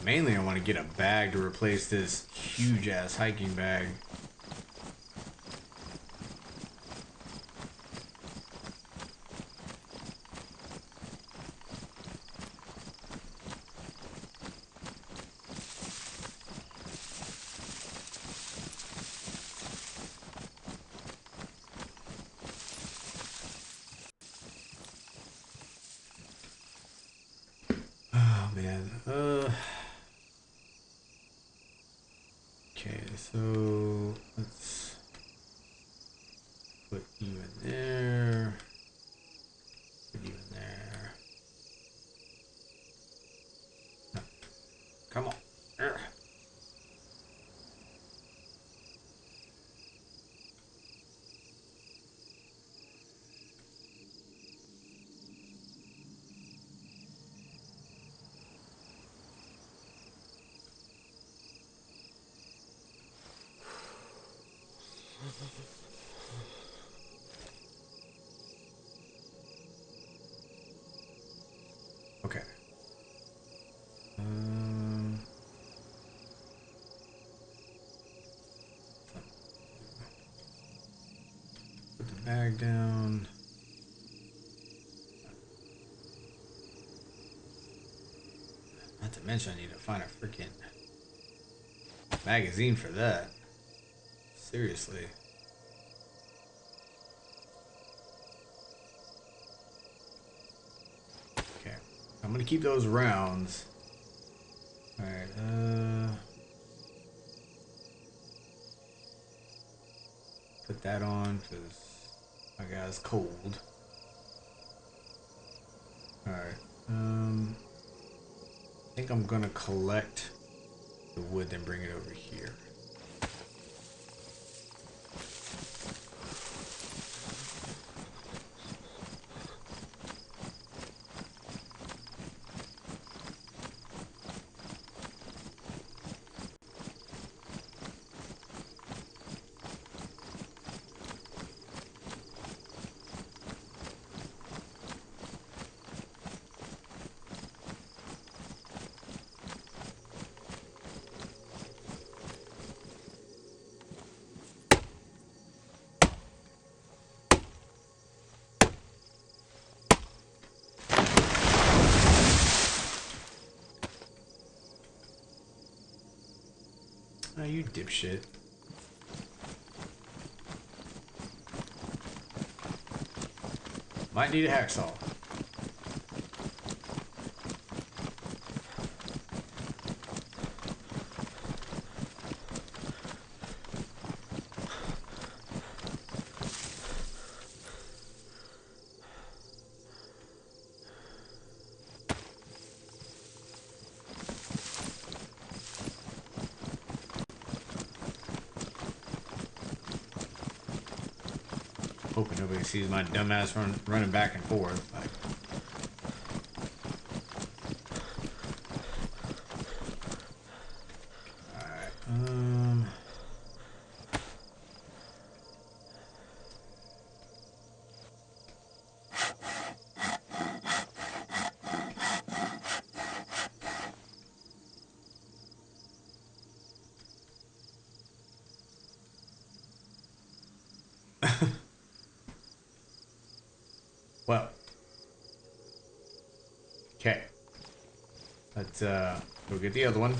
Mainly, I want to get a bag to replace this huge ass hiking bag. Oh man. Okay, so let's put you in there. Put you in there. No, come on. Urgh. Okay. Put the bag down. Not to mention, I need to find a freaking magazine for that. Seriously. Okay. I'm gonna keep those rounds. Alright, put that on because my guy's cold. Alright, I think I'm gonna collect the wood and bring it over here. dipshit. Might need a hacksaw. Hoping nobody sees my dumbass running back and forth. Like, alright, well. Okay. Let's go get the other one.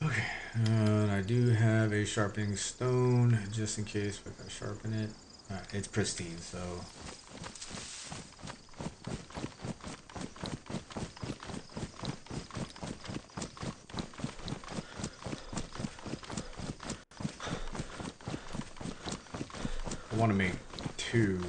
Okay, and I do have a sharpening stone just in case we gotta sharpen it. Alright, it's pristine, so. I want to make 2.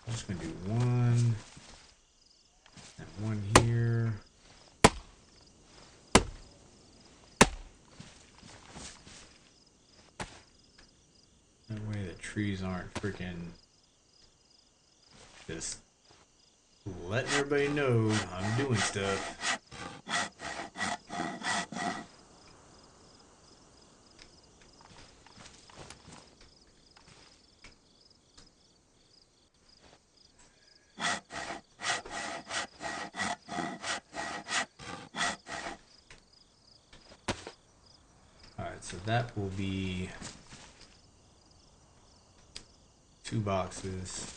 I'm just gonna do 1 and 1 here. That way the trees aren't freaking just letting everybody know I'm doing stuff. Alright, so that will be 2 boxes.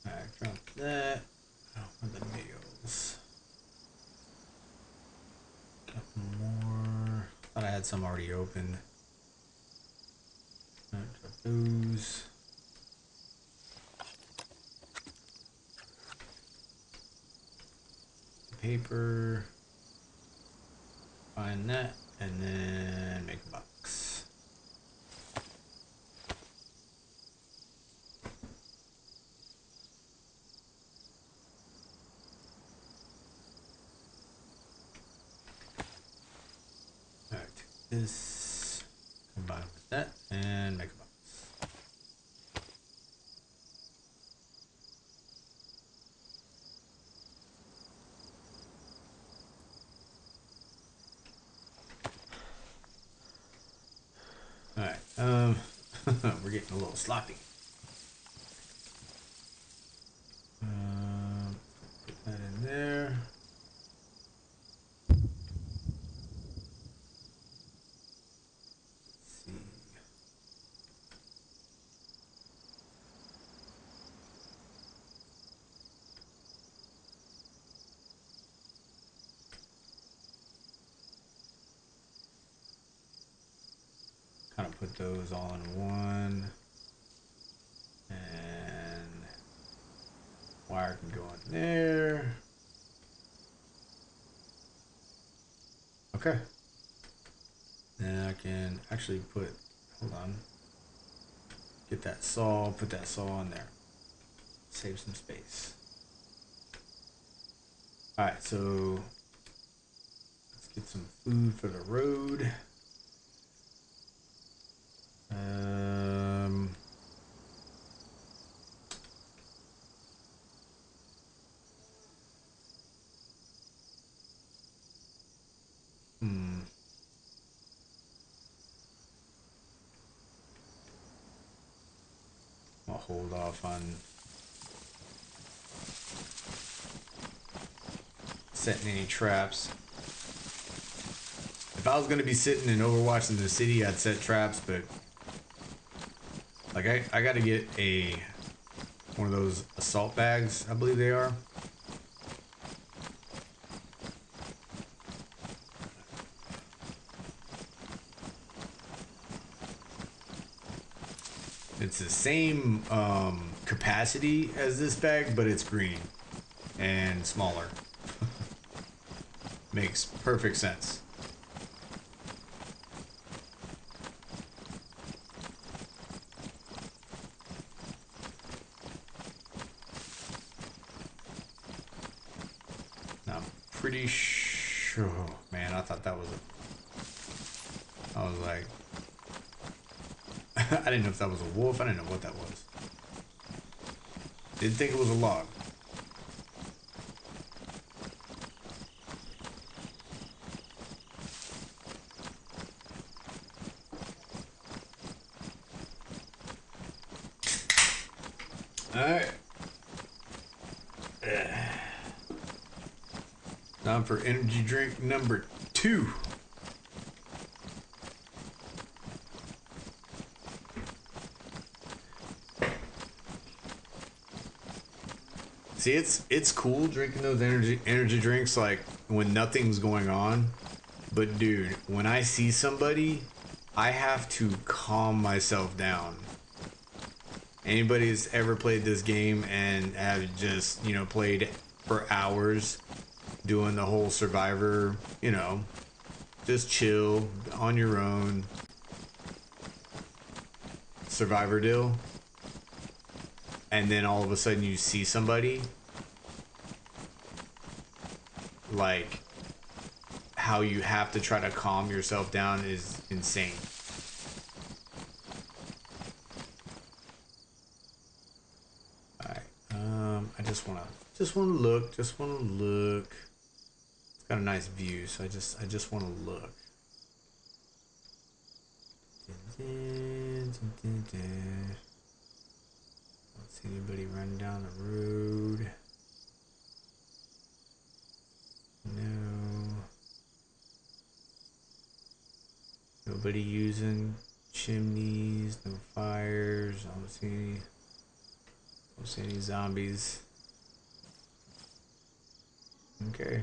Alright, drop that. Oh, and the nails. Couple more. Thought I had some already open. Alright, drop those. Paper. Find that, and then make a box. Alright, take this, combine with that, and make a box. Alright, we're getting a little sloppy. Put that in there. put those all in one. And wire can go in there. Okay. Then I can actually put, hold on. Get that saw, put that saw in there. Save some space. Alright, so let's get some food for the road. I'll hold off on setting any traps. If I was gonna be sitting and overwatching the city, I'd set traps, but like I gotta get one of those assault bags, I believe they are. It's the same capacity as this bag, but it's green and smaller. Makes perfect sense. Now, I'm pretty sure. Oh, man, I thought that was I was like, I didn't know if that was a wolf. I didn't know what that was. Didn't think it was a log. Alright. Time for energy drink number 2. See, it's cool drinking those energy drinks like when nothing's going on. But dude, when I see somebody, I have to calm myself down. Anybody who's ever played this game and have just, played for hours doing the whole survivor, just chill on your own survivor deal. And then all of a sudden you see somebody, like how you have to try to calm yourself down is insane. Alright, I just wanna look. It's got a nice view, so I just wanna look. Don't see anybody running down the road. No. Nobody using chimneys, no fires. I don't see any zombies. Okay.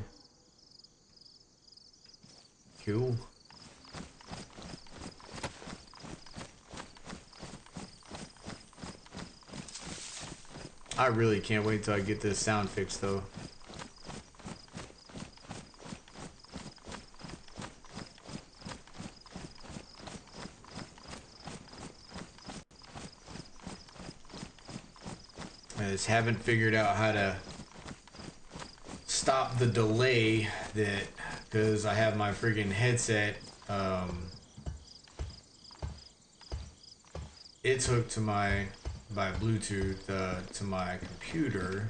Cool. I really can't wait till I get this sound fixed though. I just haven't figured out how to stop the delay because I have my freaking headset. It's hooked to by Bluetooth to my computer.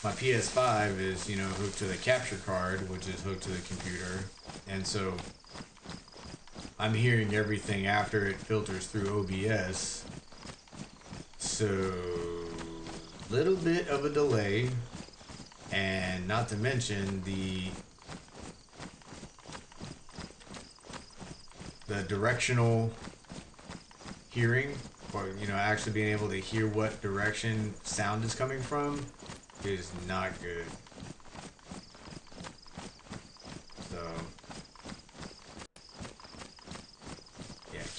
My PS5 is, hooked to the capture card, which is hooked to the computer, and so I'm hearing everything after it filters through OBS. So, little bit of a delay, and not to mention the directional hearing, or actually being able to hear what direction sound is coming from is not good.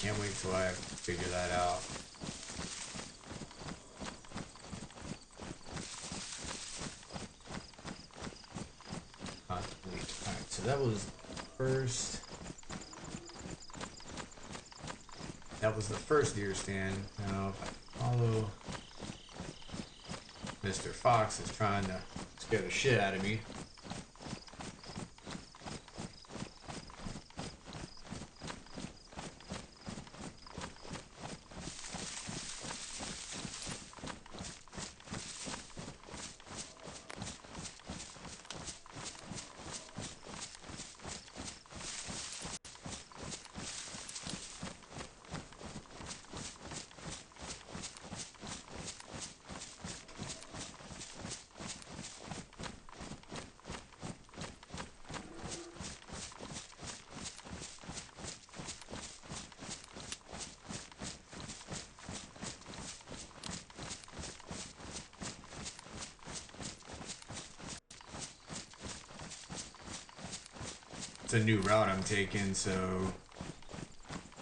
Can't wait till I figure that out. Wait. Alright, so that was first. That was the first deer stand. Now, if I follow, Mr. Fox is trying to scare the shit out of me. It's a new route I'm taking, so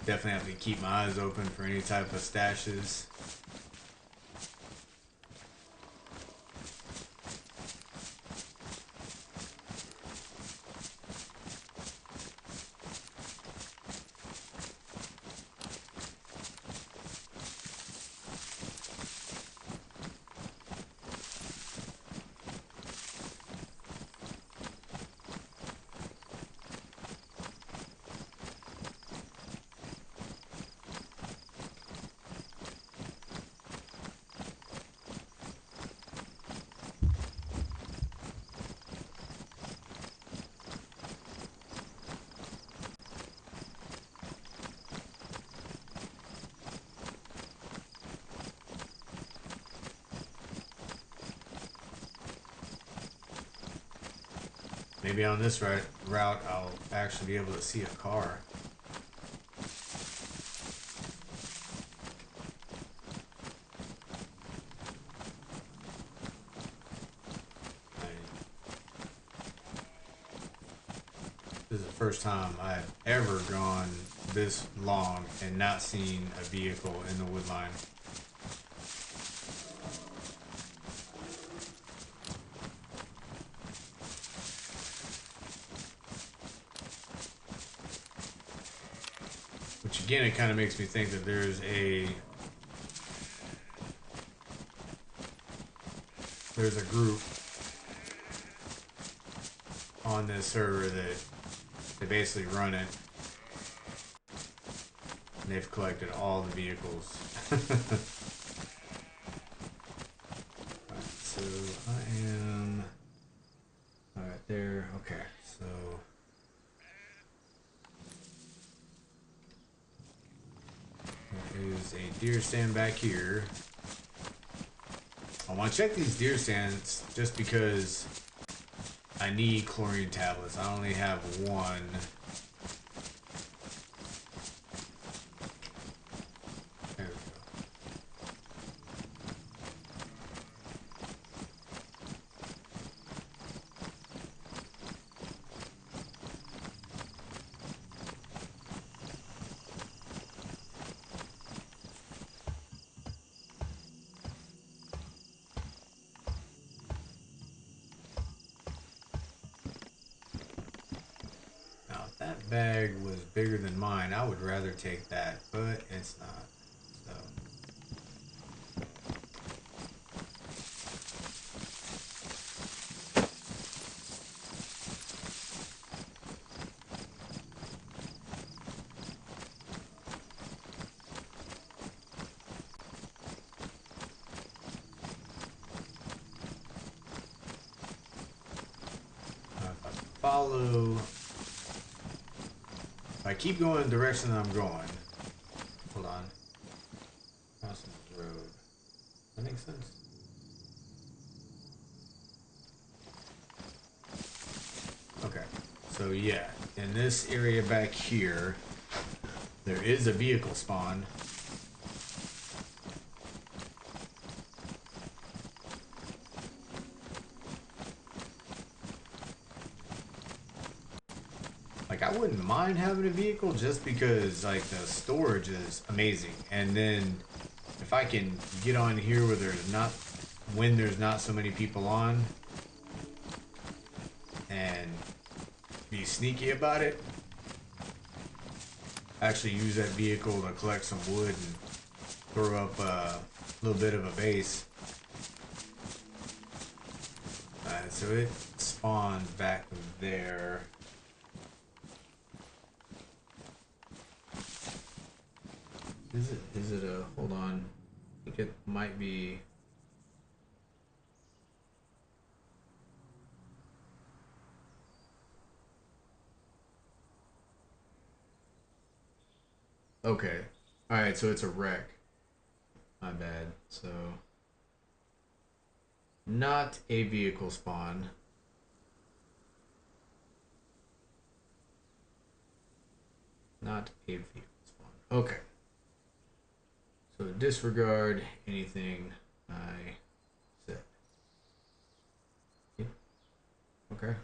definitely have to keep my eyes open for any type of stashes. Maybe on this route I'll actually be able to see a car. This is the first time I've ever gone this long and not seen a vehicle in the wood line. Which again, it kind of makes me think that there's a group on this server that they basically run it. And they've collected all the vehicles. Alright, so I am alright there. Okay, so there is a deer stand back here. I want to check these deer stands just because I need chlorine tablets. I only have one. There we go. Now, if that bag was bigger than mine, I would rather take that, but it's not. So. If I follow, if I keep going the direction that I'm going, hold on, crossing the road. That makes sense. Okay, so yeah, in this area back here, there is a vehicle spawn. Like, I I wouldn't mind having a vehicle just because like the storage is amazing, and then if I can get on here where there's not so many people on, and be sneaky about it, actually use that vehicle to collect some wood and throw up a little bit of a base. Alright, so it spawned back there. Is it a, hold on, I think it might be, Okay. Alright, so it's a wreck. My bad. So, not a vehicle spawn. Not a vehicle spawn. Okay. So disregard anything I said. Yeah. Okay.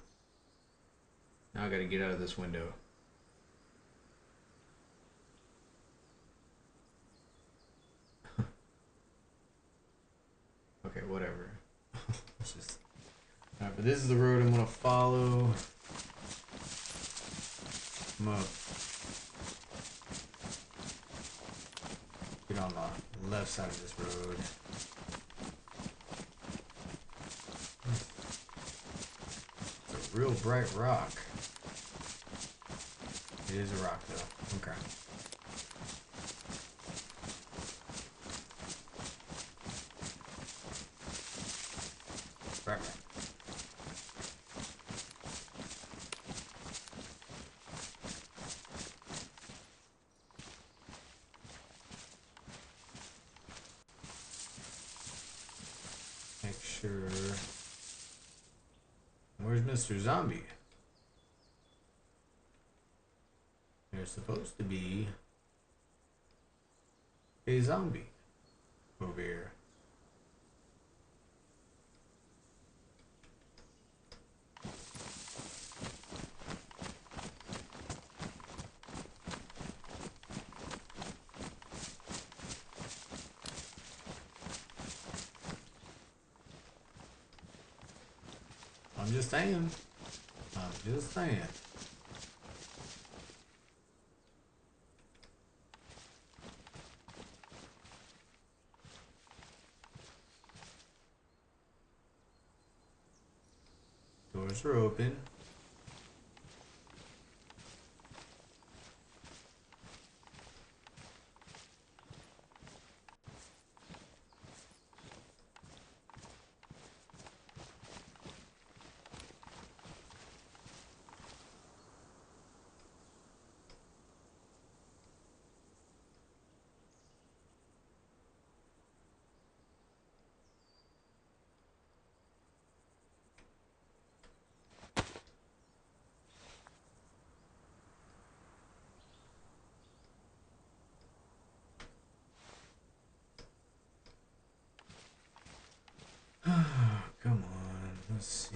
Now I gotta get out of this window. Okay, whatever. It's just... Alright, but this is the road I'm gonna follow. I'm gonna get on the left side of this road. It's a real bright rock. It is a rock though. Okay. Right. Make sure. Where's Mr. Zombie? There's supposed to be a zombie over here. I'm just saying. I'm just saying. Doors are open. Come on, let's see.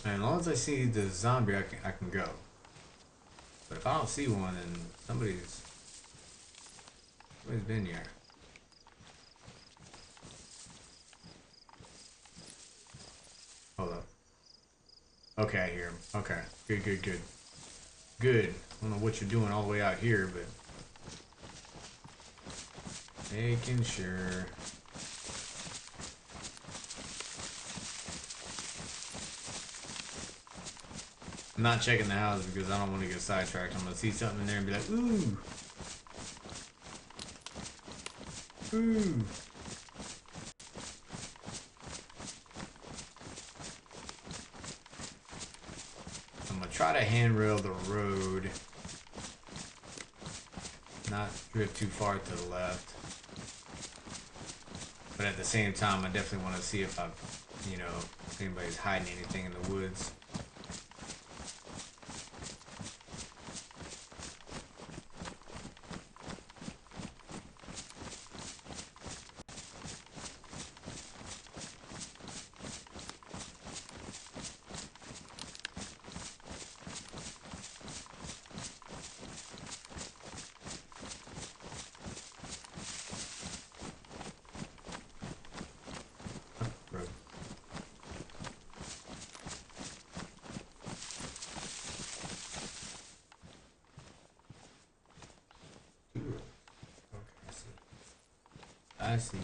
And as long as I see the zombie, I can go. But if I don't see one, then somebody's been here. Hold up. Okay, I hear him. Okay, good, good, good. Good. I don't know what you're doing all the way out here, but Making sure. I'm not checking the house because I don't want to get sidetracked. I'm gonna see something in there and be like, ooh, ooh. I'm gonna try to handrail the road, not drift too far to the left. But at the same time, I definitely want to see if if anybody's hiding anything in the woods. Road. Okay, I see.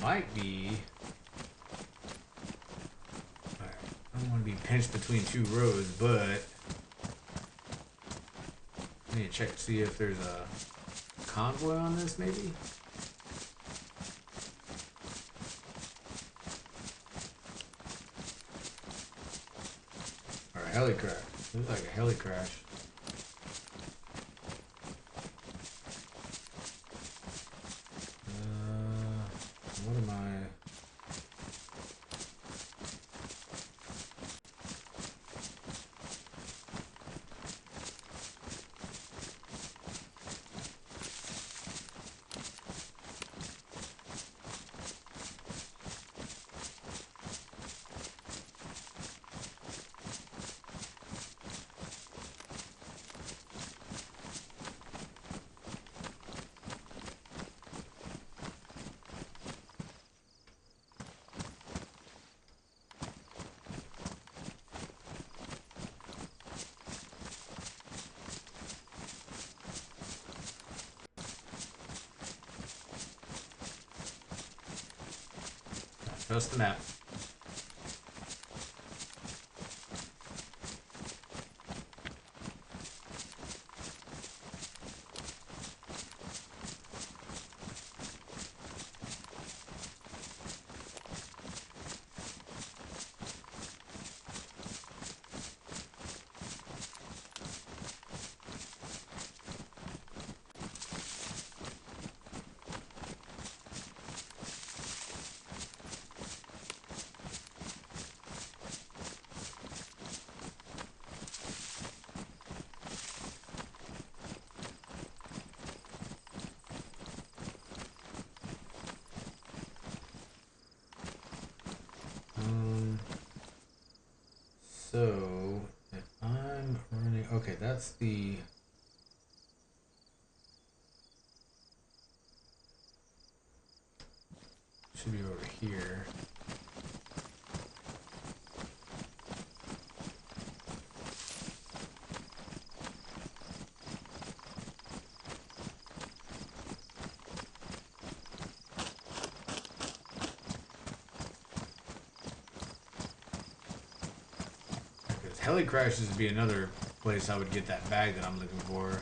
Might be. Alright, I don't want to be pinched between two roads, but I need to check to see if there's a convoy on this, maybe? Or a heli crash. Looks like a heli crash. What am I? Trust the map. So if I'm running, okay, that's the. Should be over here. Because heli crashes would be another place I would get that bag that I'm looking for.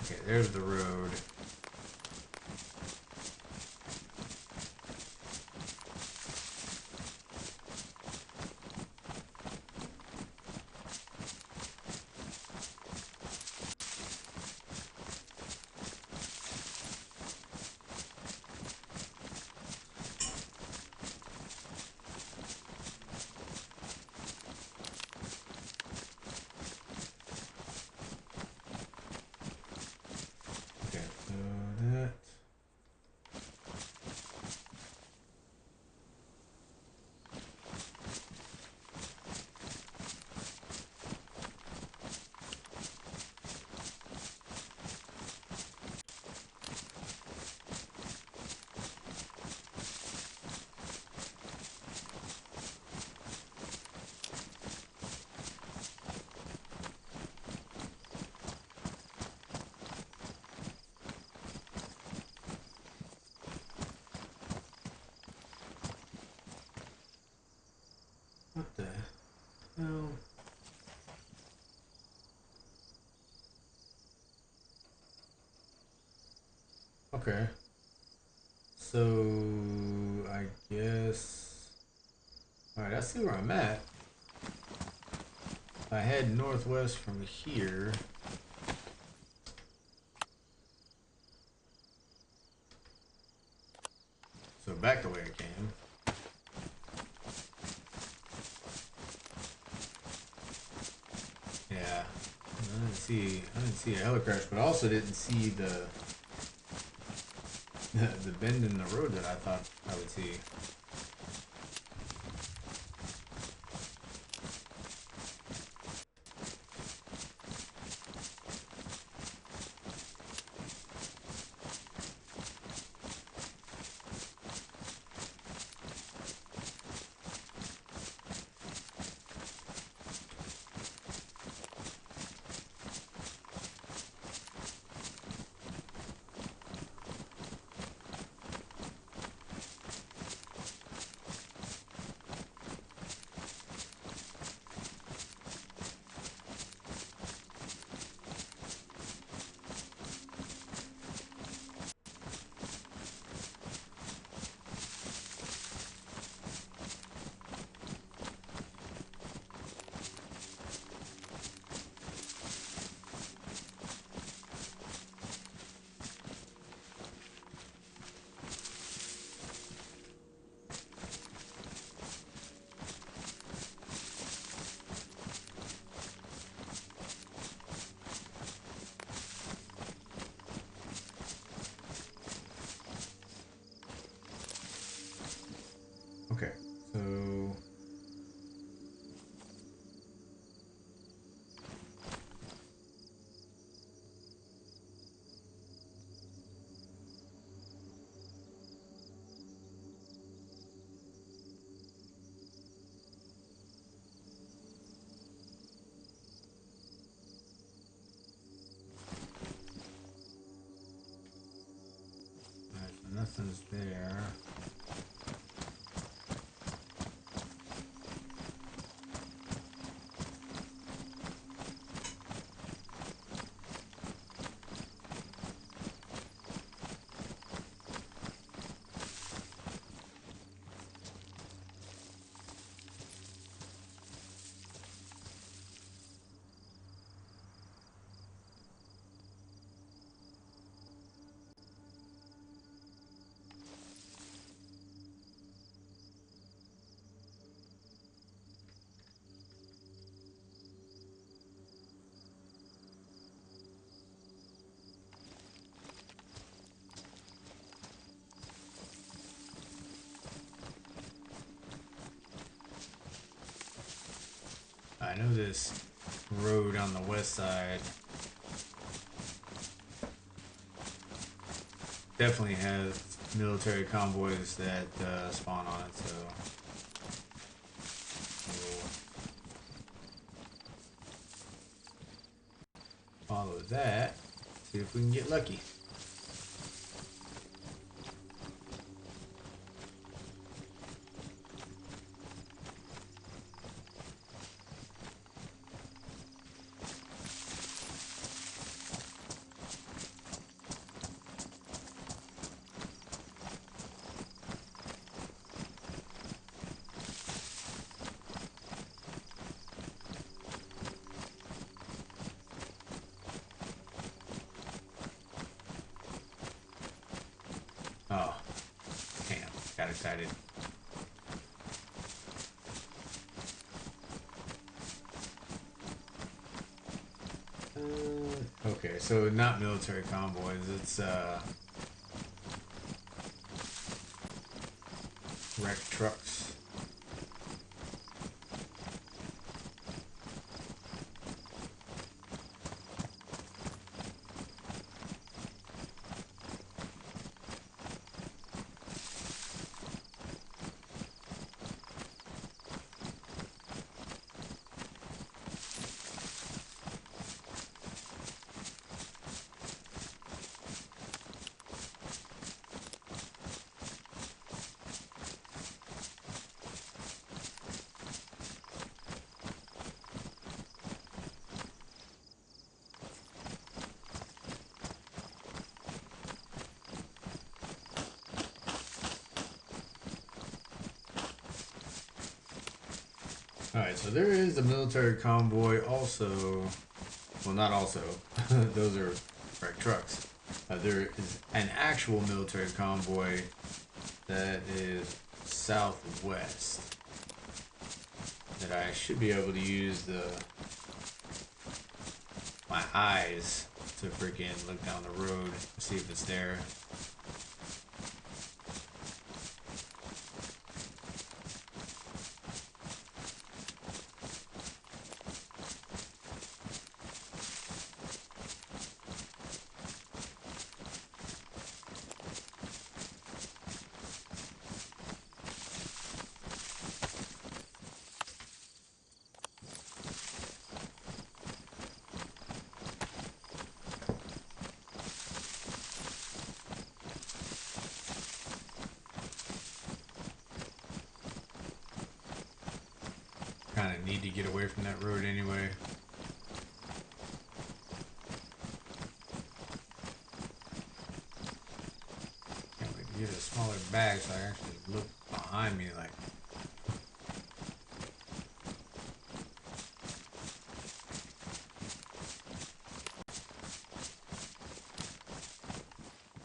Okay, there's the road. No. Okay. So I guess. All right. I see where I'm at. If I head northwest from here. So back the way I came. Yeah. I didn't see a helicraft, but I also didn't see the bend in the road that I thought I would see. Okay. So nothing's there. I know this road on the west side definitely has military convoys that spawn on it, so we'll follow that, see if we can get lucky. Oh, damn, got excited. Okay, so not military convoys, it's wrecked trucks. Alright, so there is a military convoy also. Well, not also. Those are right trucks. There is an actual military convoy that is southwest that I should be able to use my eyes to freaking look down the road, see if it's there. Kind of need to get away from that road anyway. Can't wait to get a smaller bag so I actually look behind me like.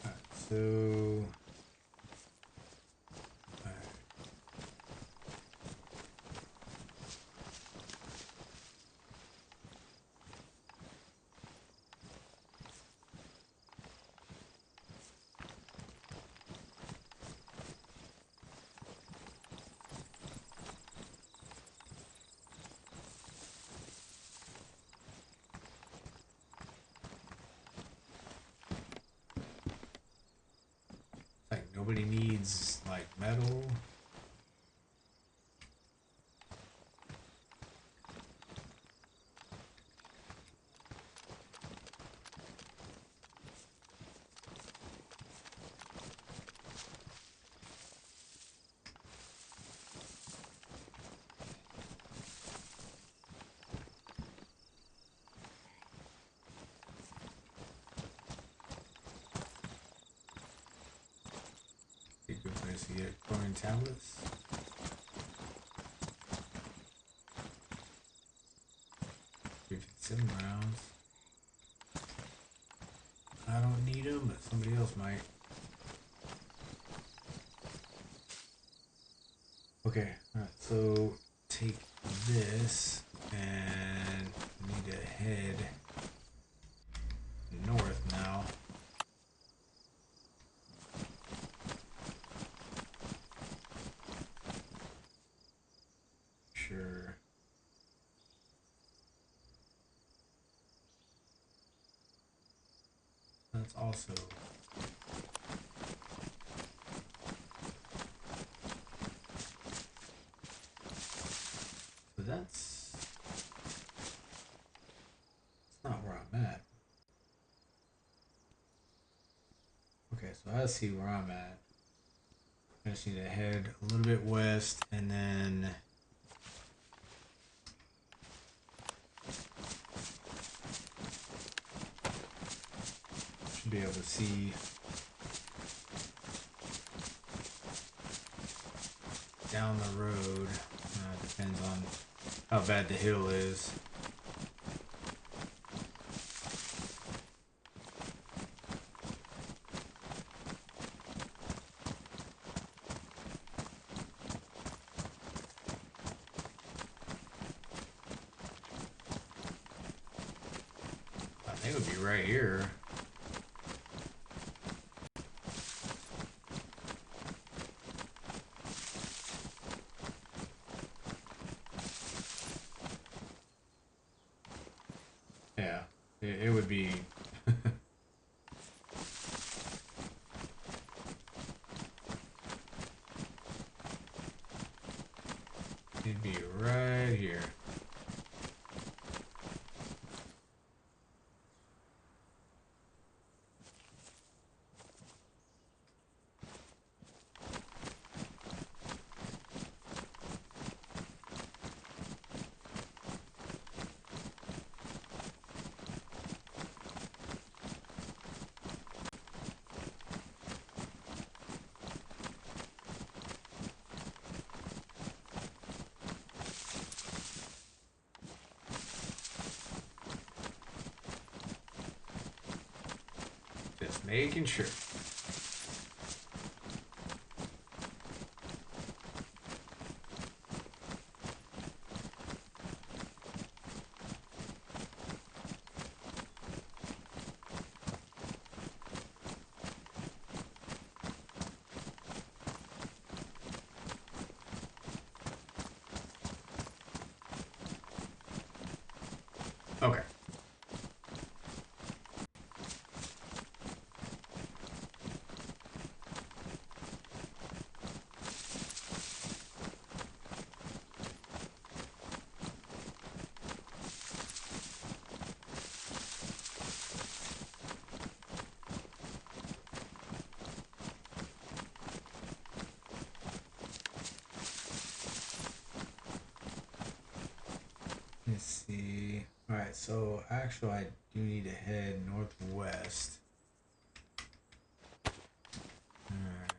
Alright, so. Like nobody needs like metal. Be a good place to get coin tablets. 57 rounds. I don't need them, but somebody else might. Okay, alright, so take this and we need to head north now. Sure. That's also so that's not where I'm at. Okay, so I see where I'm at. I just need to head a little bit west and then should be able to see down the road. Depends on how bad the hill is. I think it would be right here. Yeah, it would be. It'd be right here. Making sure. Okay. Let's see. All right, so actually, I do need to head northwest. All right.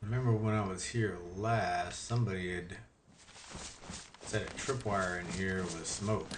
I remember when I was here last, somebody had set a tripwire in here with smoke.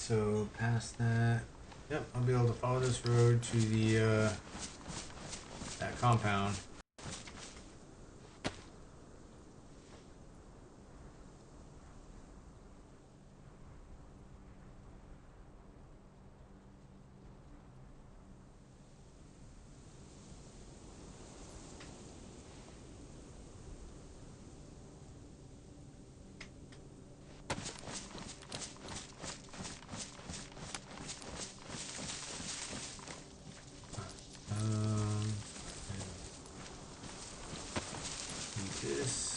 so past that, yep, I'll be able to follow this road to the that compound. Um, this.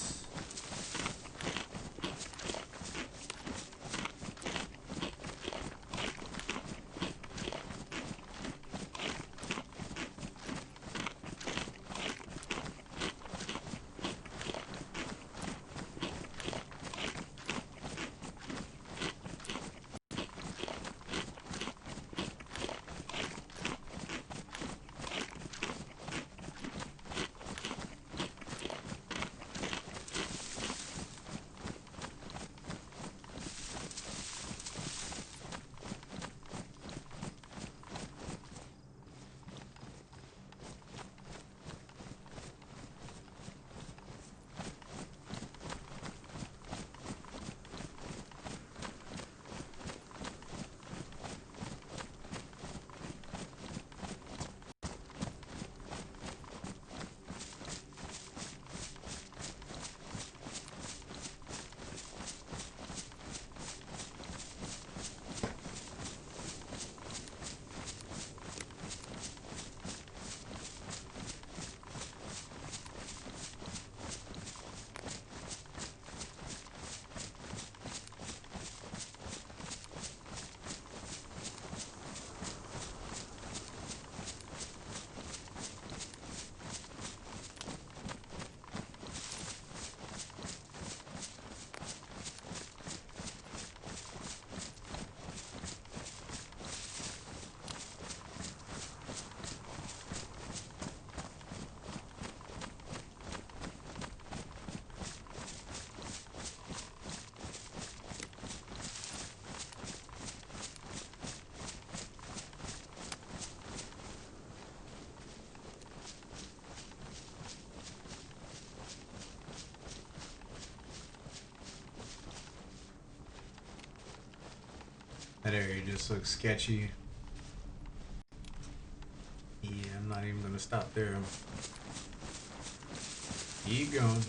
That area just looks sketchy. Yeah, I'm not even gonna stop there. Keep going.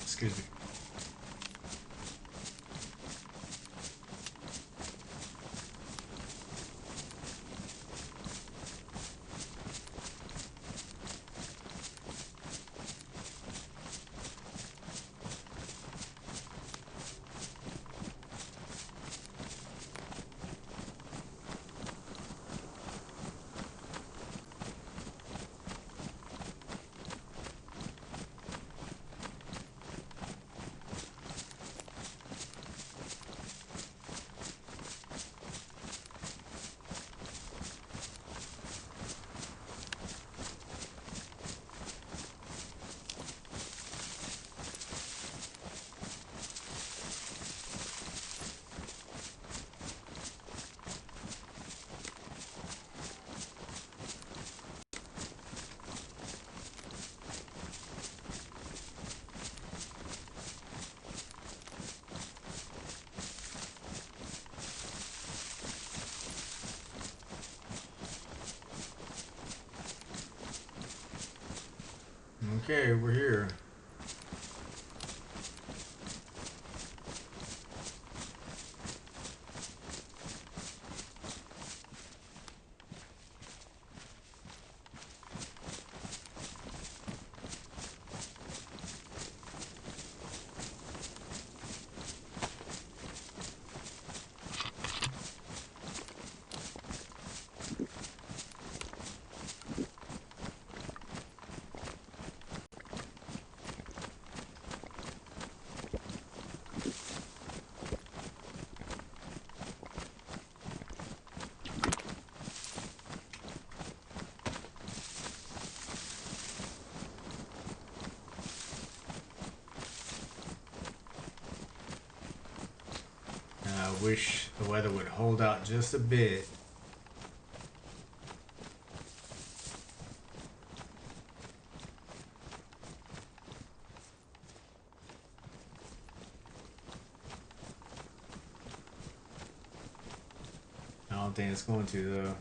Excuse me. Okay, we're here. wish the weather would hold out just a bit. I don't think it's going to though.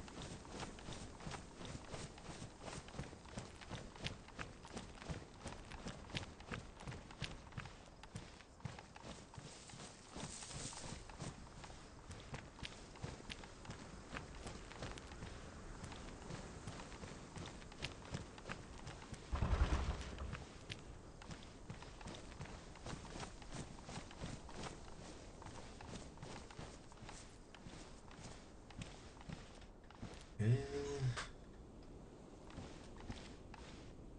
Yeah.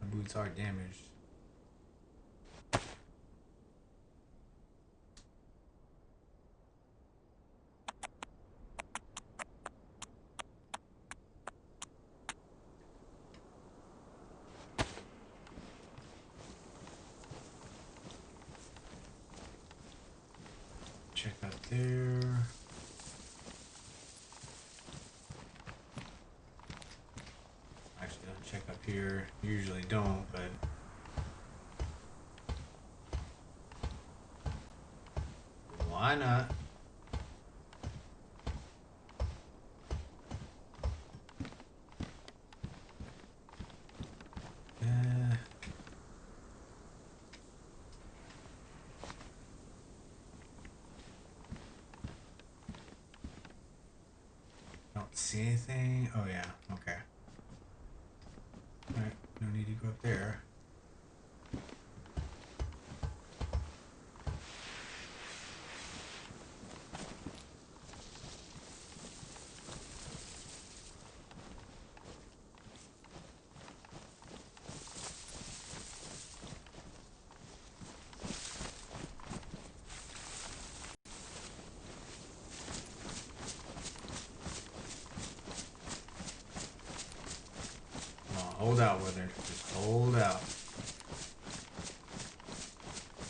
My boots are damaged. Check out there. Actually, don't check up here. Usually don't, but why not? Don't see anything. Oh yeah, okay. Alright, no need to go up there. Come on, hold out, Wither. Just hold out.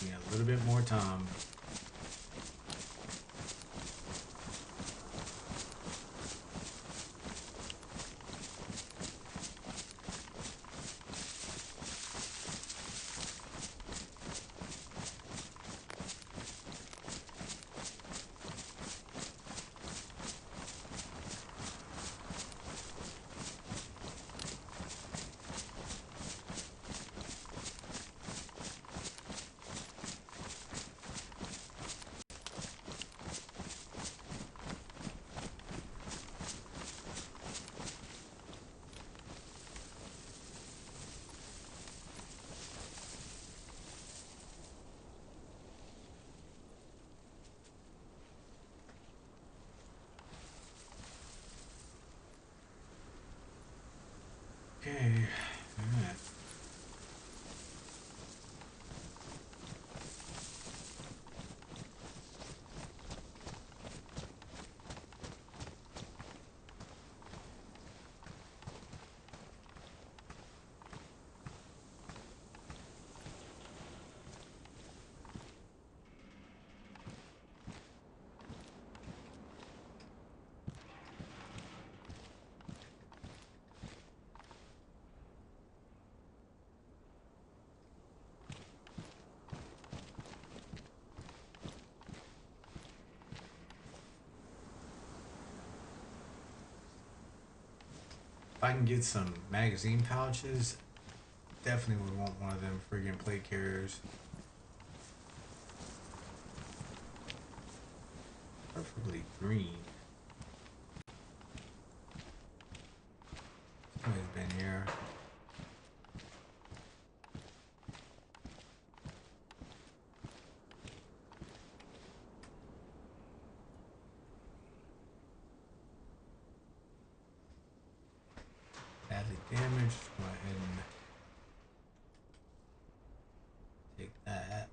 Give me a little bit more time. Okay. Alright. If I can get some magazine pouches, definitely would want one of them friggin' plate carriers. Preferably green. Somebody's been here. Badly damaged. Go ahead and take that.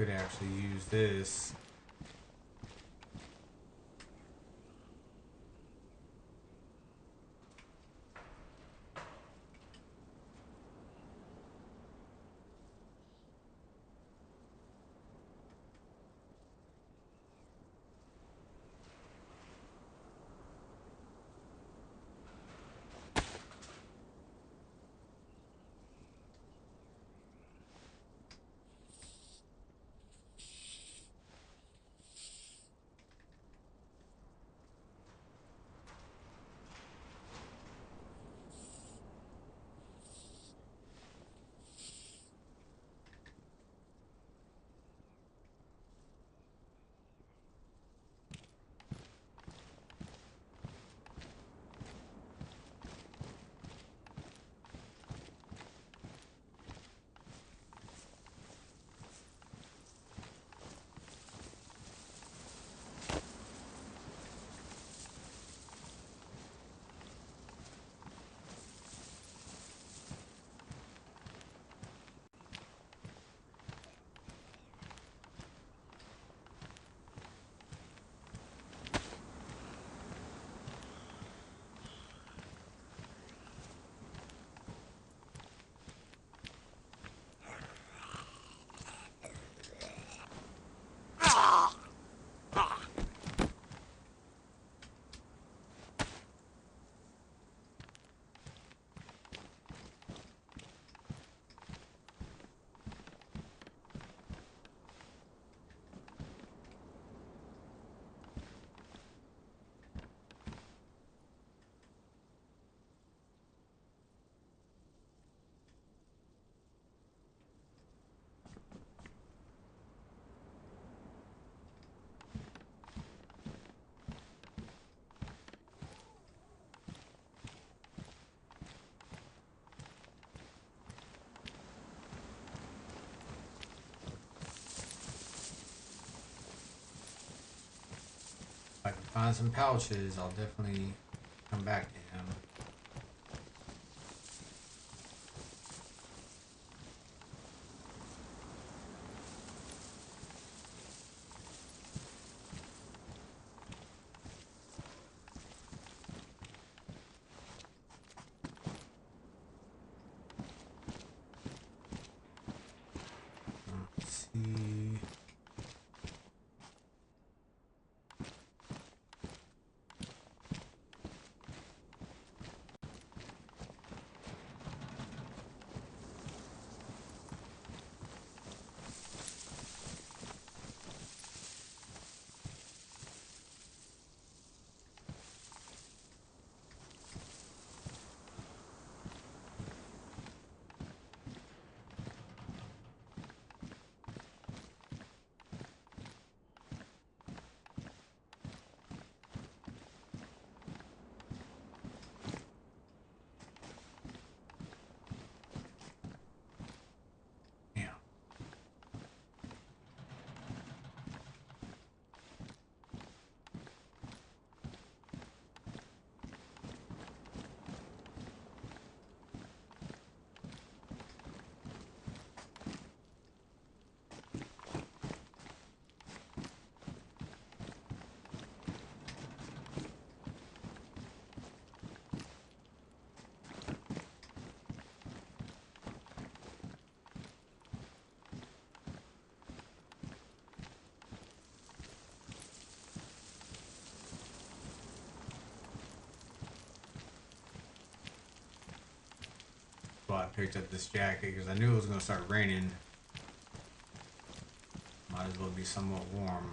could actually use this. If I can find some pouches, I'll definitely come back to him. Let's see. Yeah. So I picked up this jacket because I knew it was going to start raining. Might as well be somewhat warm.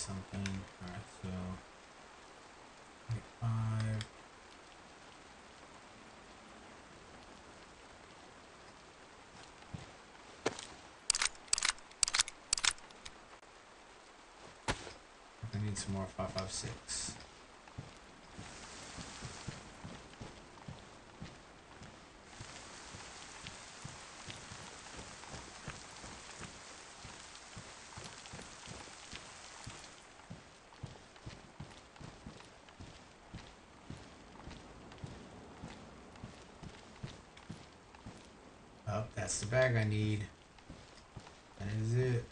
something. Alright, so 5. I need some more 556. Oh, that's the bag I need. That is it.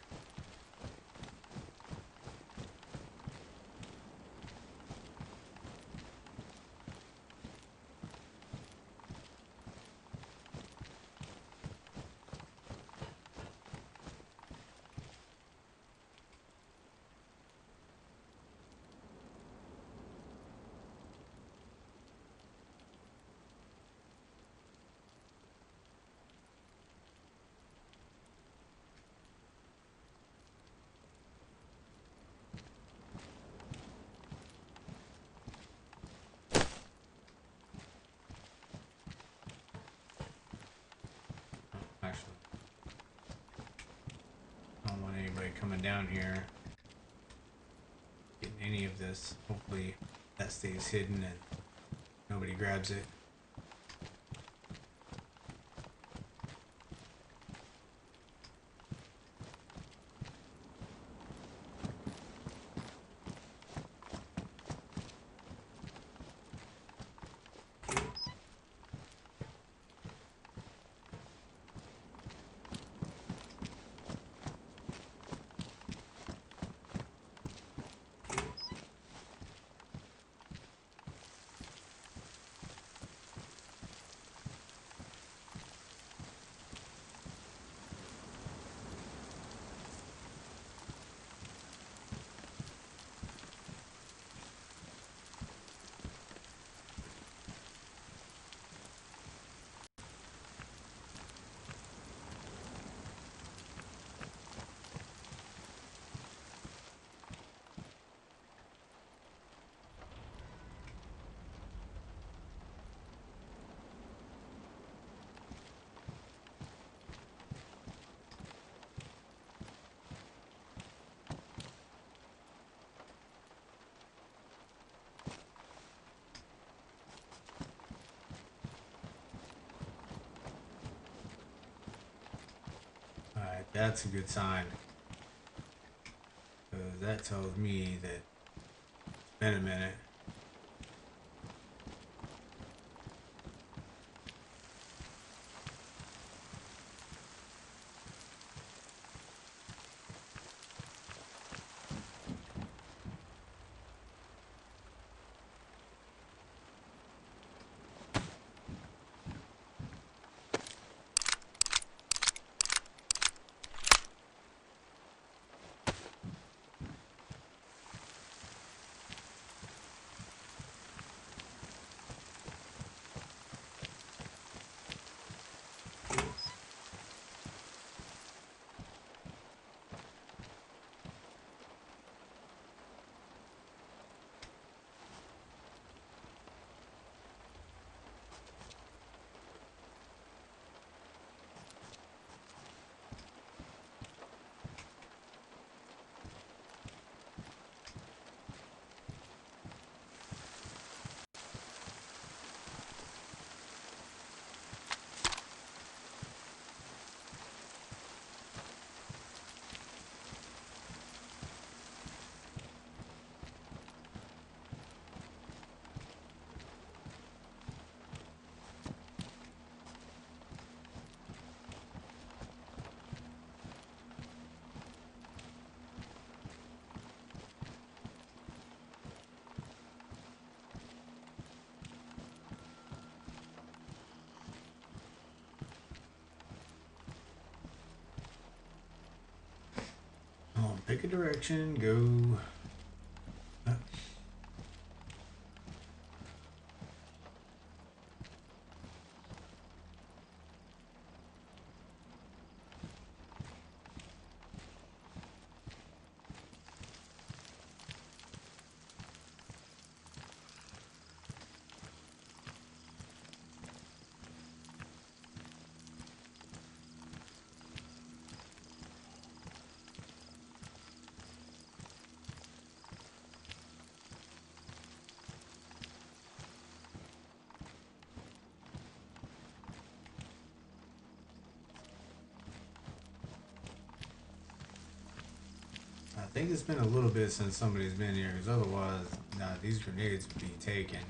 Actually, I don't want anybody coming down here getting any of this. Hopefully that stays hidden and nobody grabs it. Alright, that's a good sign. Because that tells me that it's been a minute. Pick a direction, go. think it's been a little bit since somebody's been here, because otherwise, nah, these grenades would be taken.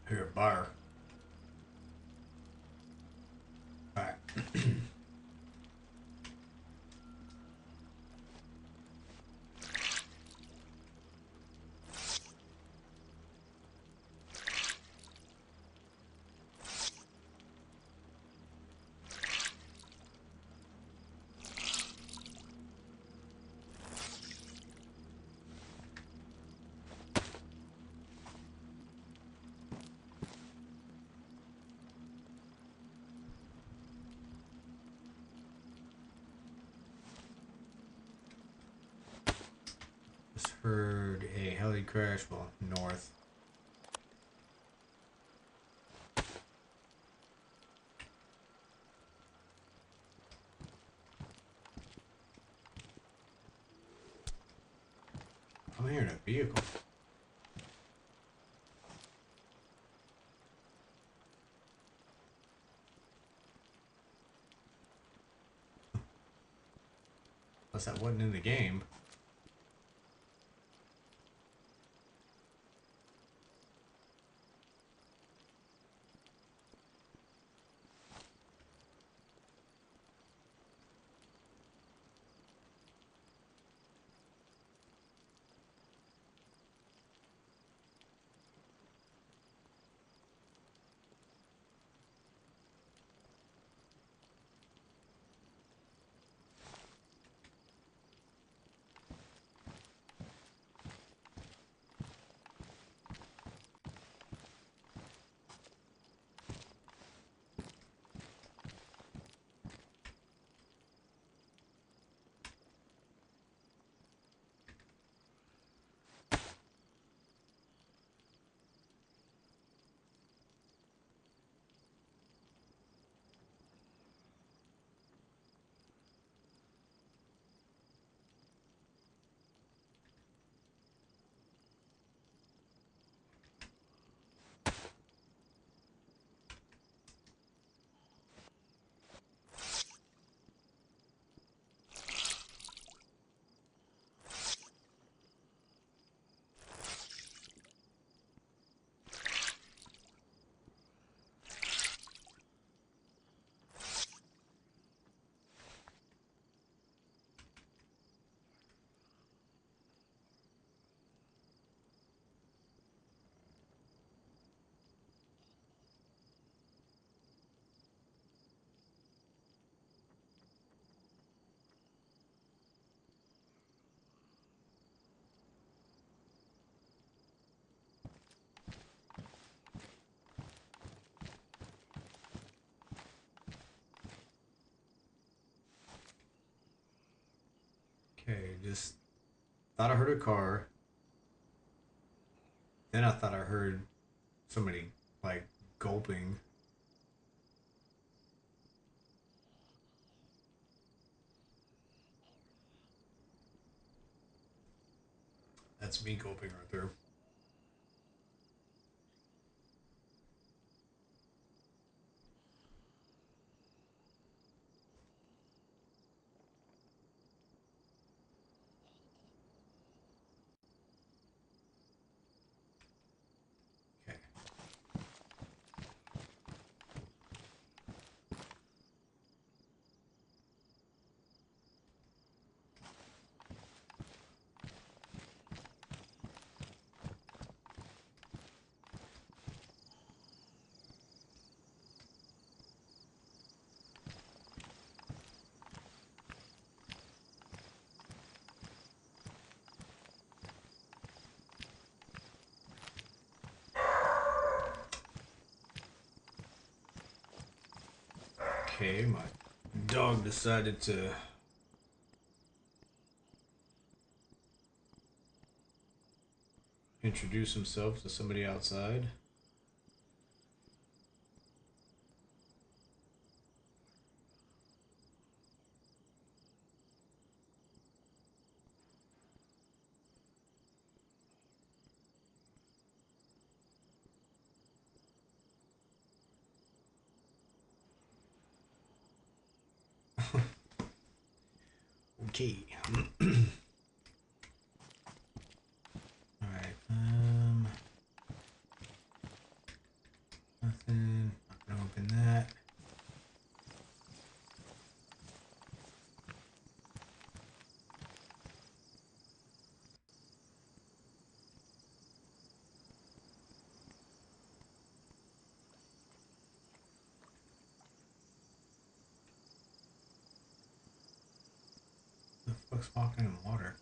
Here, bar. Alright. Just heard a heli crash, well, north. I'm hearing a vehicle. Unless that wasn't in the game. Okay, just thought I heard a car. Then I thought I heard somebody like gulping. That's me gulping right there. Okay. Okay, my dog decided to introduce himself to somebody outside. Okay. Alright, nothing. Not gonna open that. The fuck's walking in water?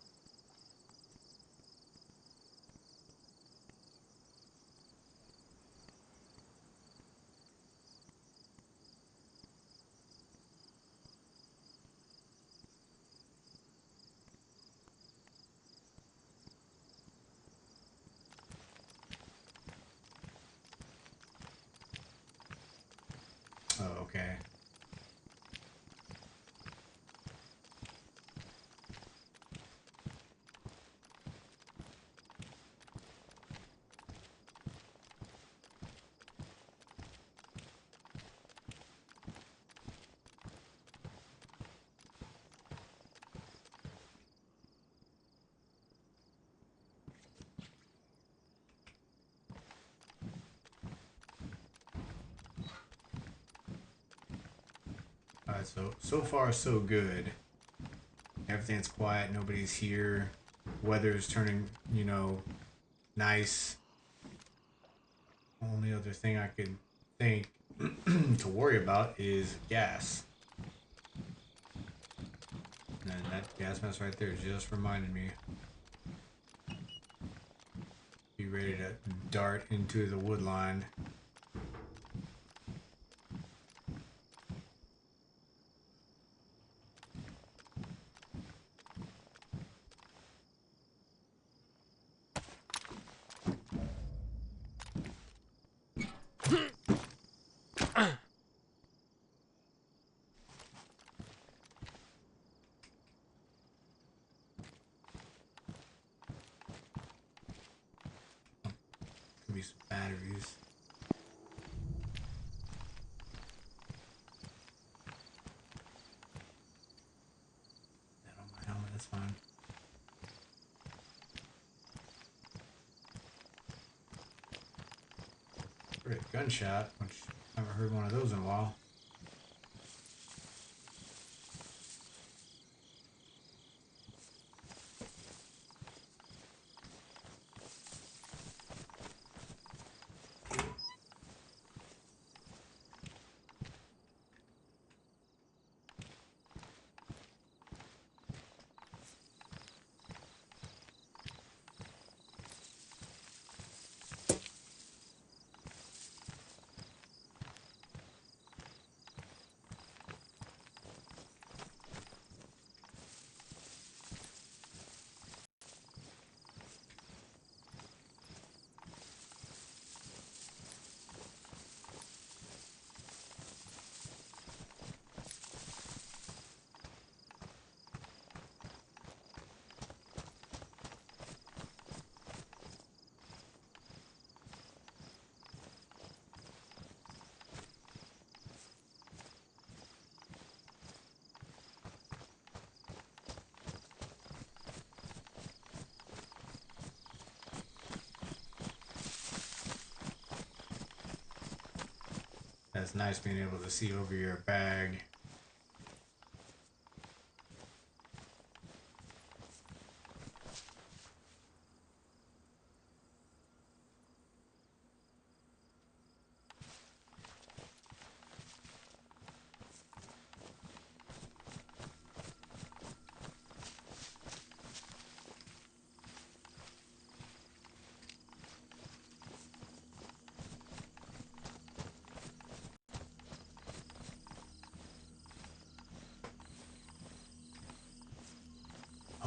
Oh, okay. Alright, so far so good. Everything's quiet, nobody's here. Weather's turning, you know, nice. Only other thing I could think to worry about is gas. And that gas mask right there just reminded me. Be ready to dart into the wood line. Could be some batteries. That on my helmet, that's fine. Great gunshot, which I haven't heard one of those in a while. That's nice being able to see over your bag.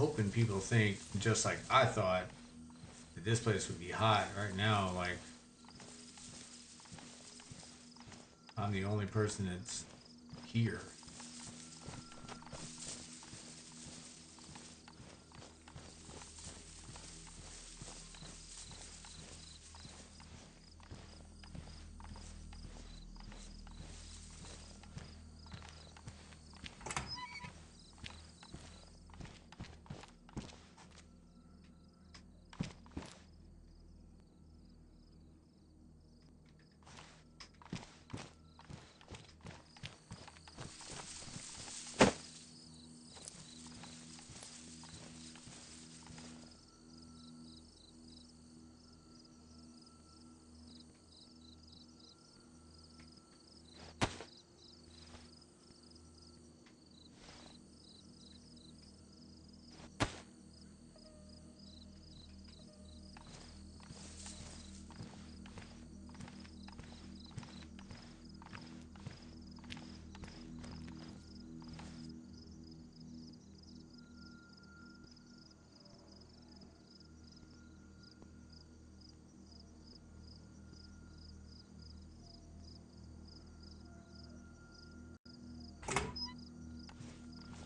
hoping people think, just like I thought, that this place would be hot right now. Like, I'm the only person that's here.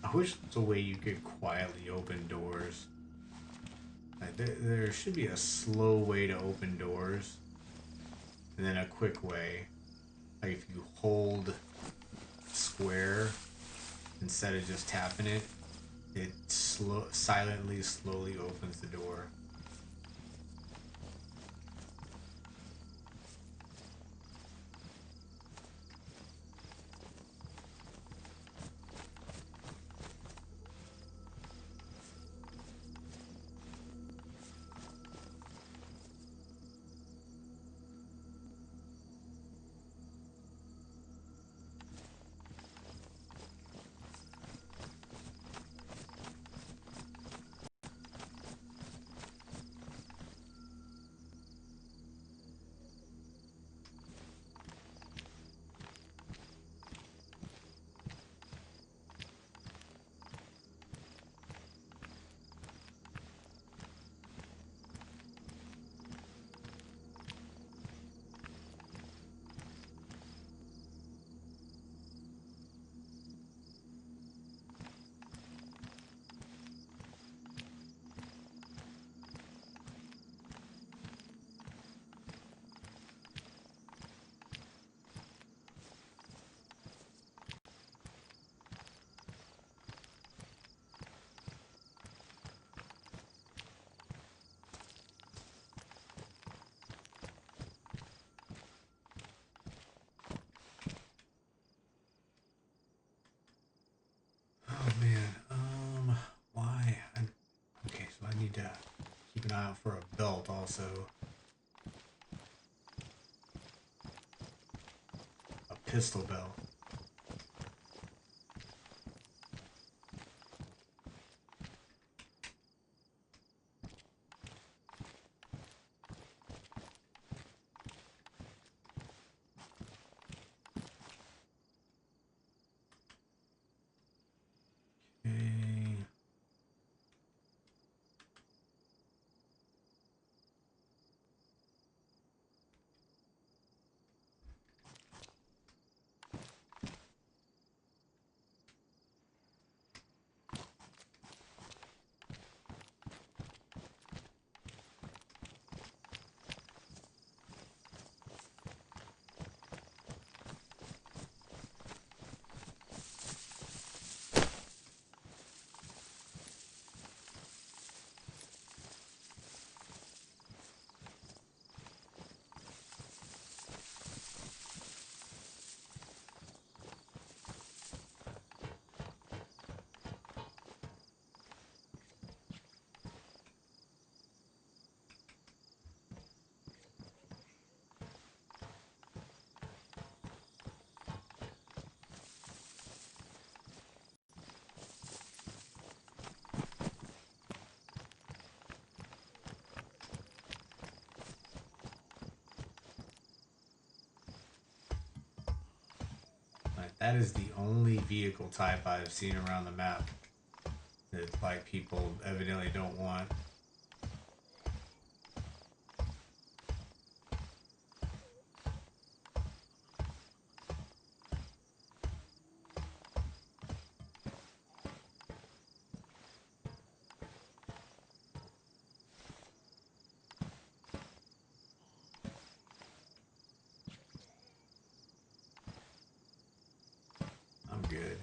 I wish there was a way you could quietly open doors. Like there should be a slow way to open doors, and then a quick way. Like if you hold square instead of just tapping it, it slowly opens the door. Oh man, why? Okay, so I need to keep an eye out for a belt also. A pistol belt. Okay. Right, that is the only vehicle type I've seen around the map. that like people evidently don't want. I'm good.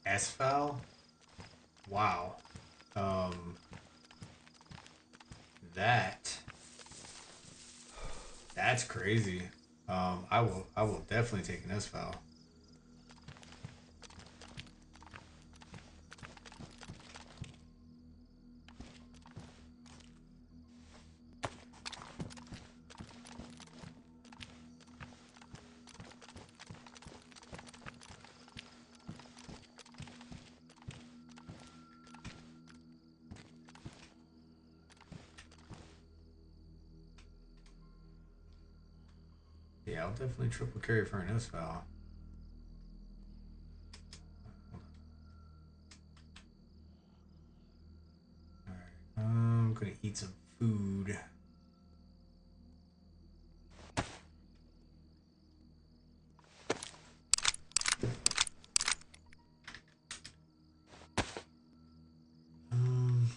S-Foul? Wow. Um, that that's crazy. I will definitely take an S-Foul. Yeah, I'll definitely triple carry for an S-Foul. I'm gonna eat some food. Um,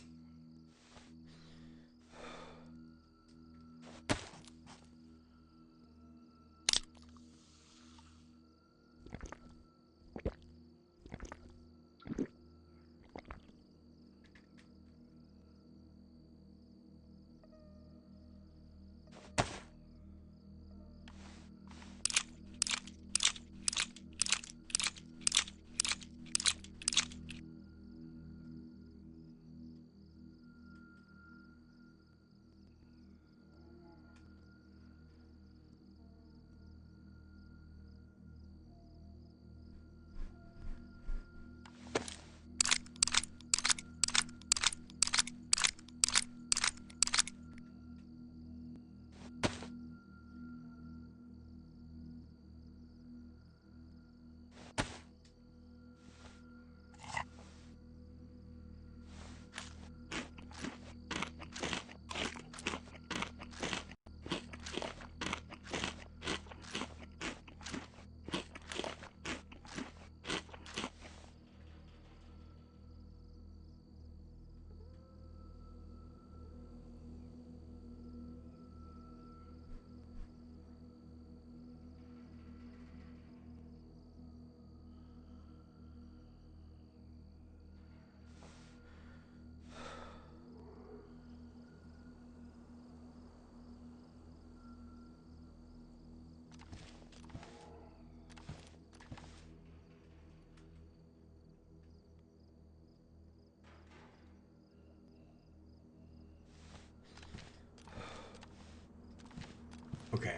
okay.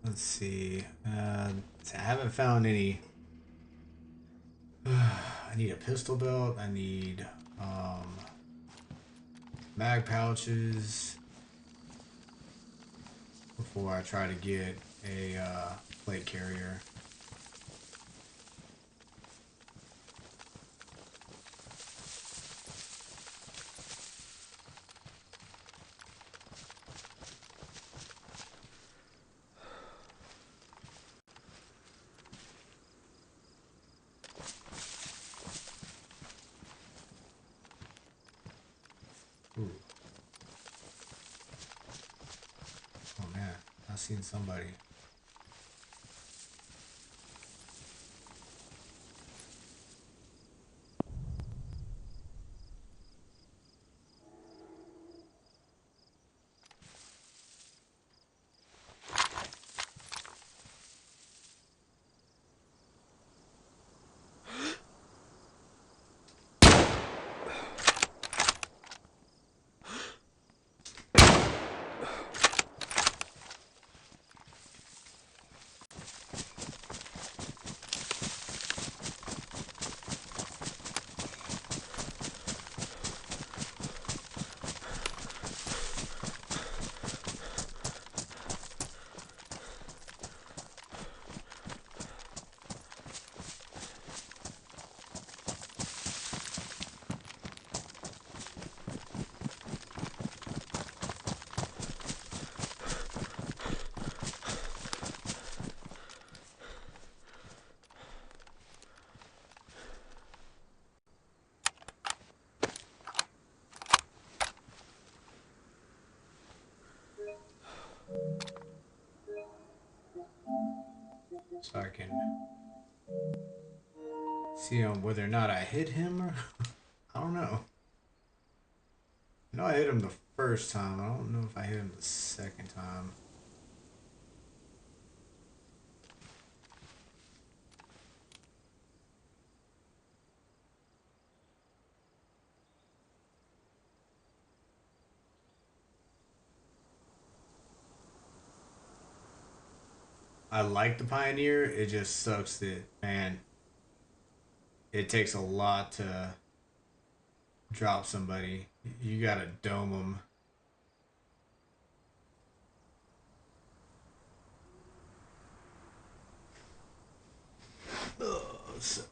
Let's see. I haven't found any. I need a pistol belt. I need mag pouches before I try to get a plate carrier. Ooh. Oh man, I seen somebody. So I can See whether or not I hit him or I don't know. I know I hit him the first time. I don't know if I hit him the second time. I like the Pioneer. It just sucks that, man, it takes a lot to drop somebody. You gotta dome them. So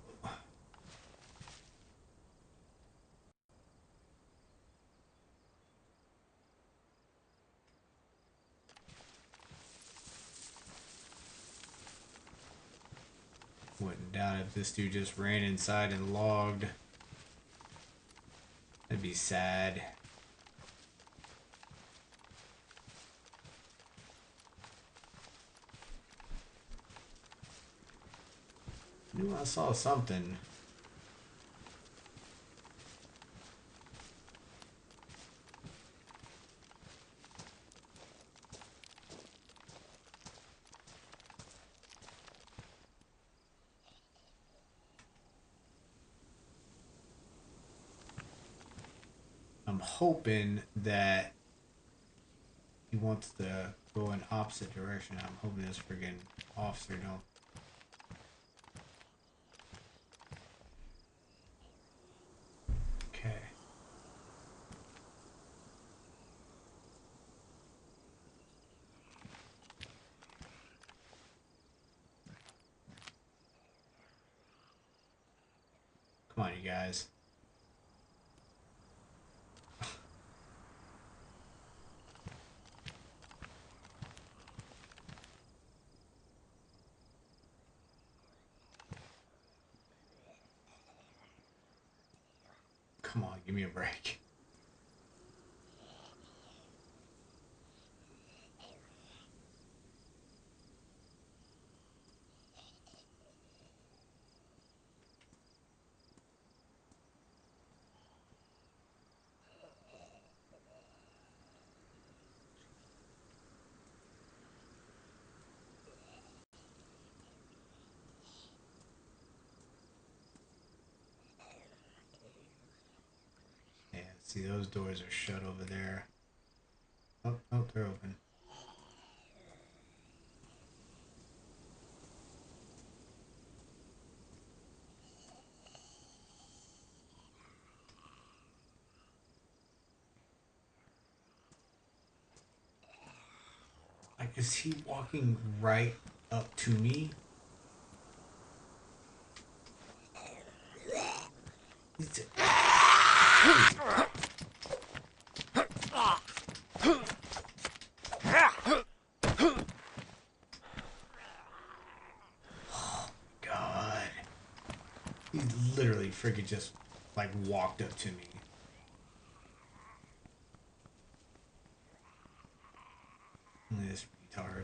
wouldn't doubt if this dude just ran inside and logged. That'd be sad. Knew I saw something. I'm hoping that he wants to go in opposite direction. I'm hoping this friggin' officer don't. Okay. Come on, you guys. Come on, give me a break. Yeah, see, those doors are shut over there. Oh, oh, they're open. Like, is he walking right up to me? He's God. He literally freaking just, like, walked up to me. This retard.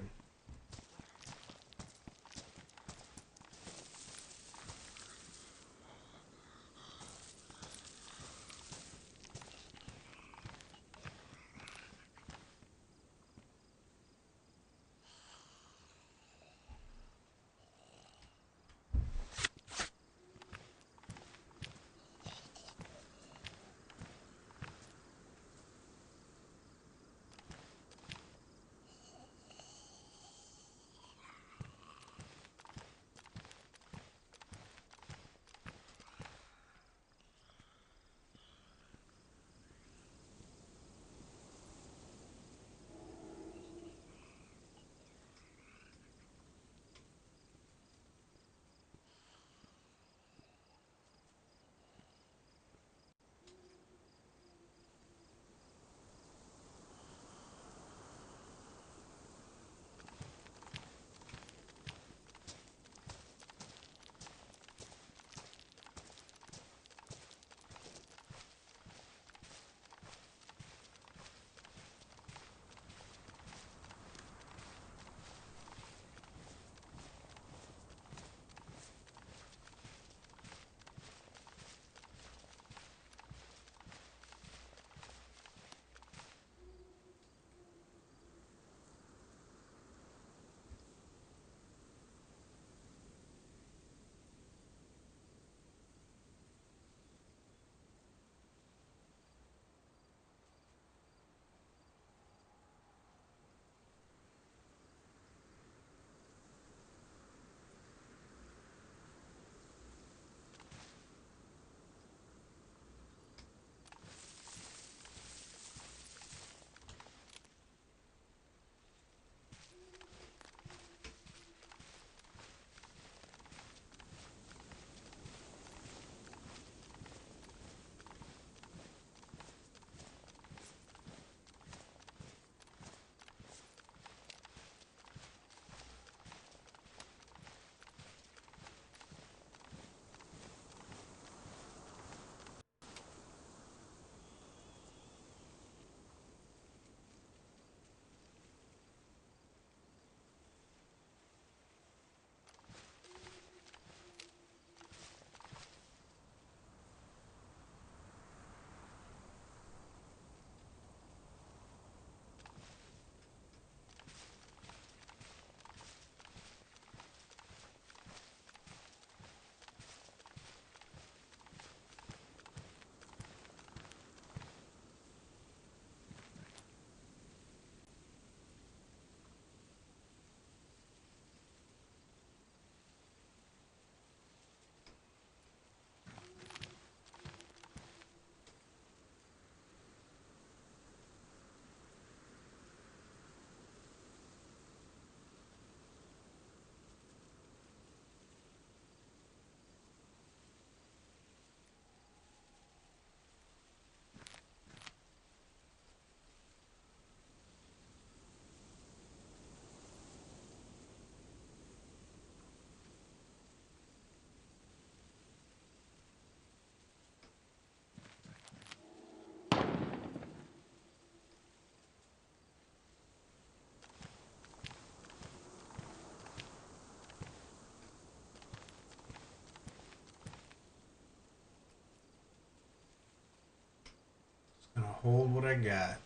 hold what I got.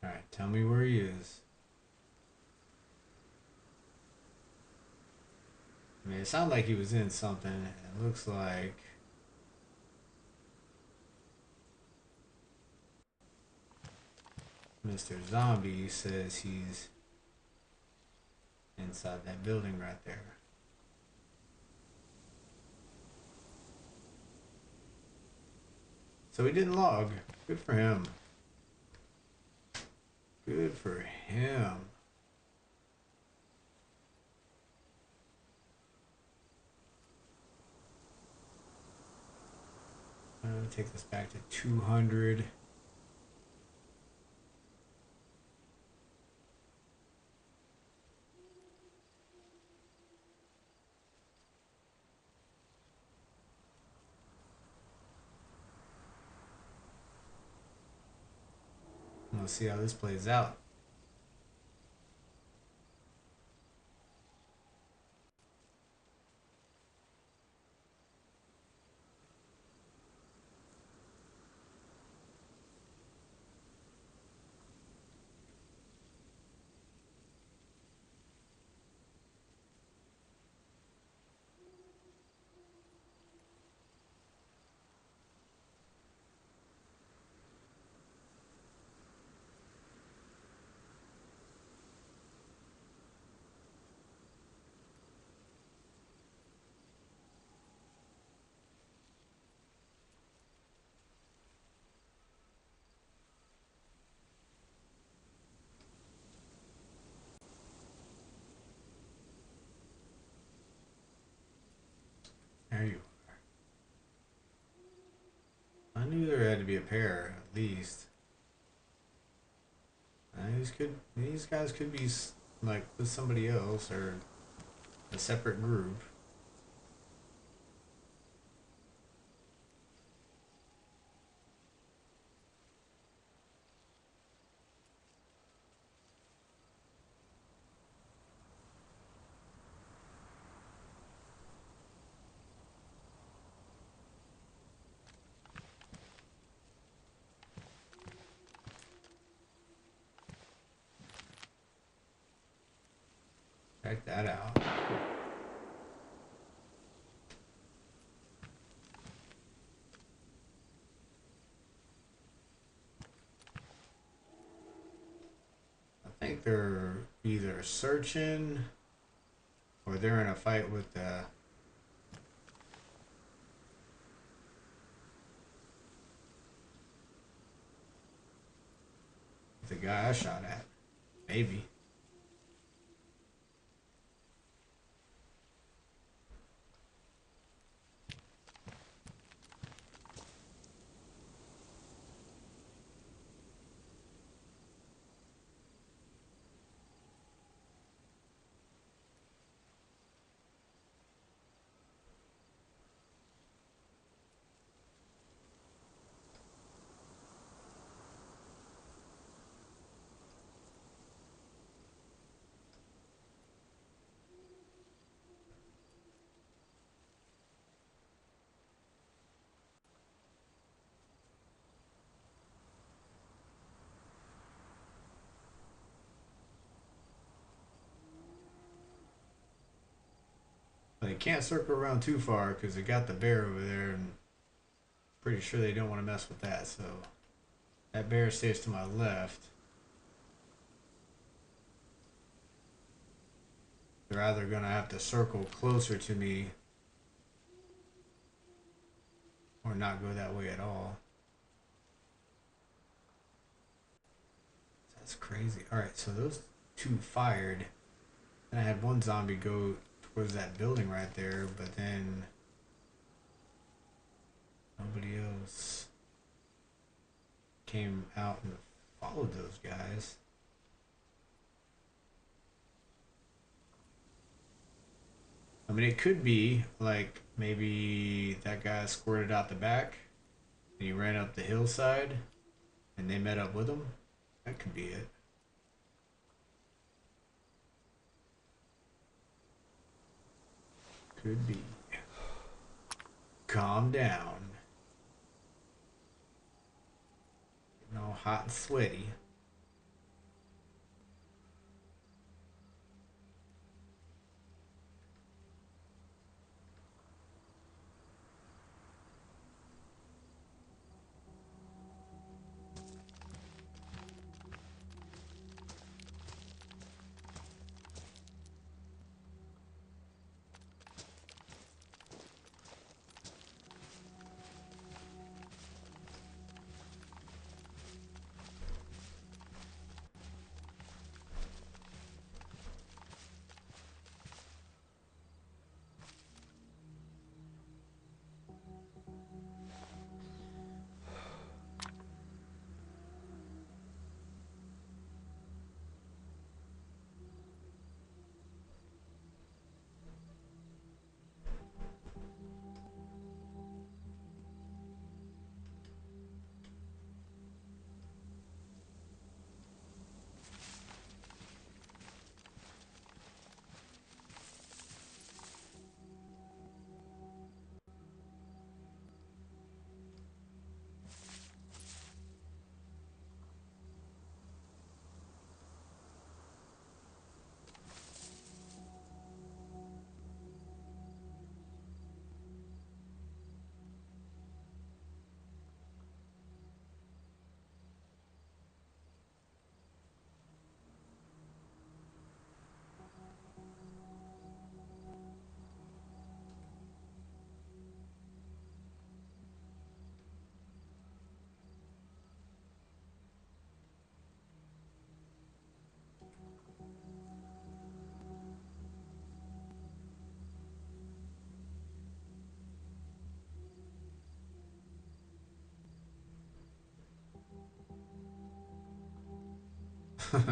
Alright, tell me where he is. I mean, it sounded like he was in something. It looks like Mr. Zombie says he's inside that building right there. So he didn't log. Good for him. Good for him. I'm gonna take this back to 200. Let's see how this plays out. There you are. I knew there had to be a pair, at least. These guys could be like with somebody else or a separate group. Check that out. I think they're either searching or they're in a fight with the guy I shot at. Maybe. They can't circle around too far because they got the bear over there, and pretty sure they don't want to mess with that. So that bear stays to my left. They're either gonna have to circle closer to me or not go that way at all. That's crazy. Alright, so those two fired. And I had one zombie go towards that building right there, but then Nobody else came out and followed those guys. I mean, it could be like maybe that guy squirted out the back and he ran up the hillside and they met up with him. That could be it. Could be. Calm down. Getting all hot and sweaty.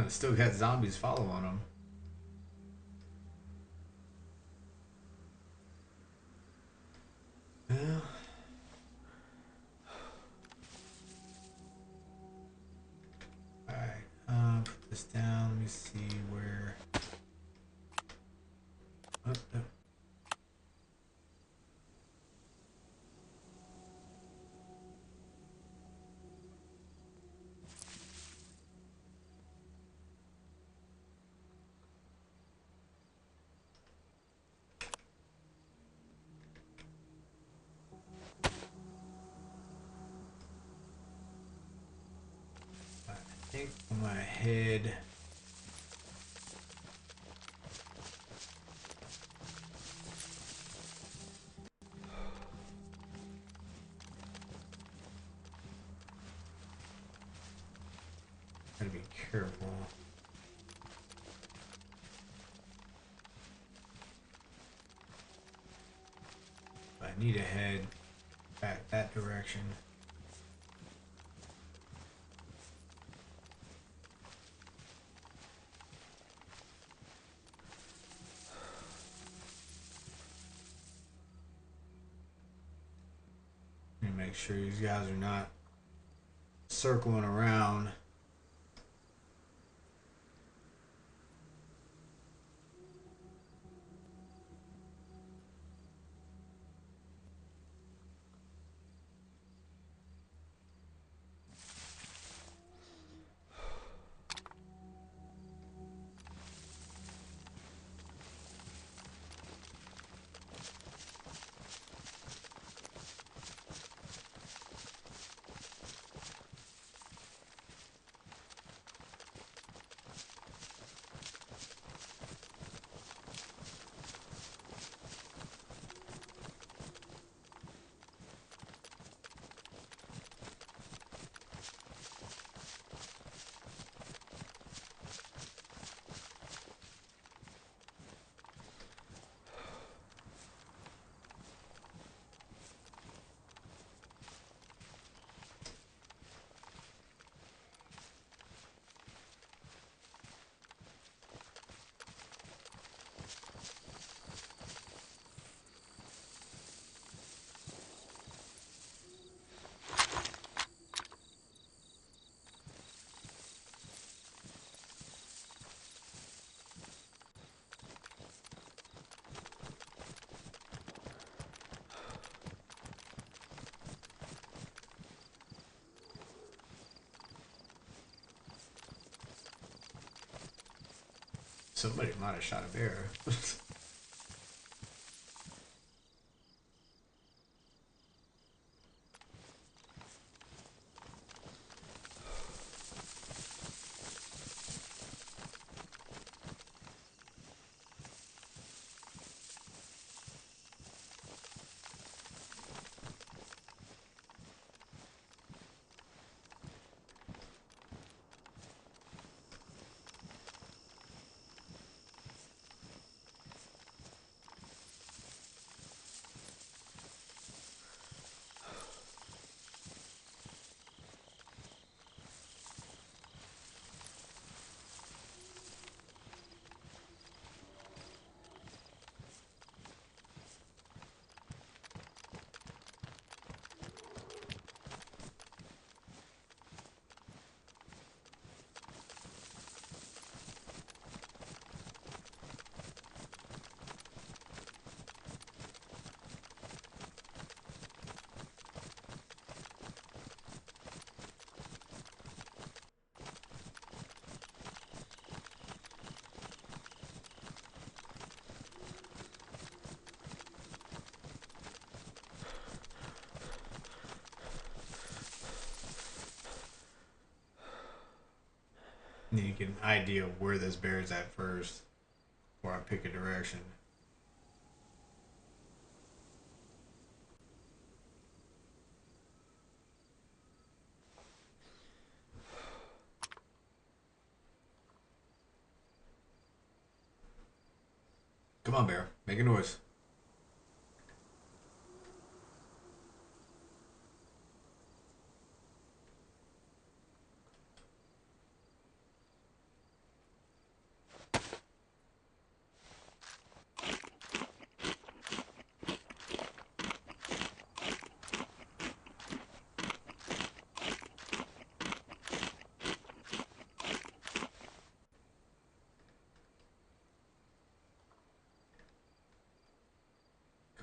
Still got zombies following him. Well, alright. Put this down. Let me see where. Oh, no. I think I'm gonna head. Gotta be careful. I need to head back that direction. Let me make sure these guys are not circling around. Somebody might have shot a bear. Need to get an idea of where this bear is at first before I pick a direction. Come on, bear. Make a noise.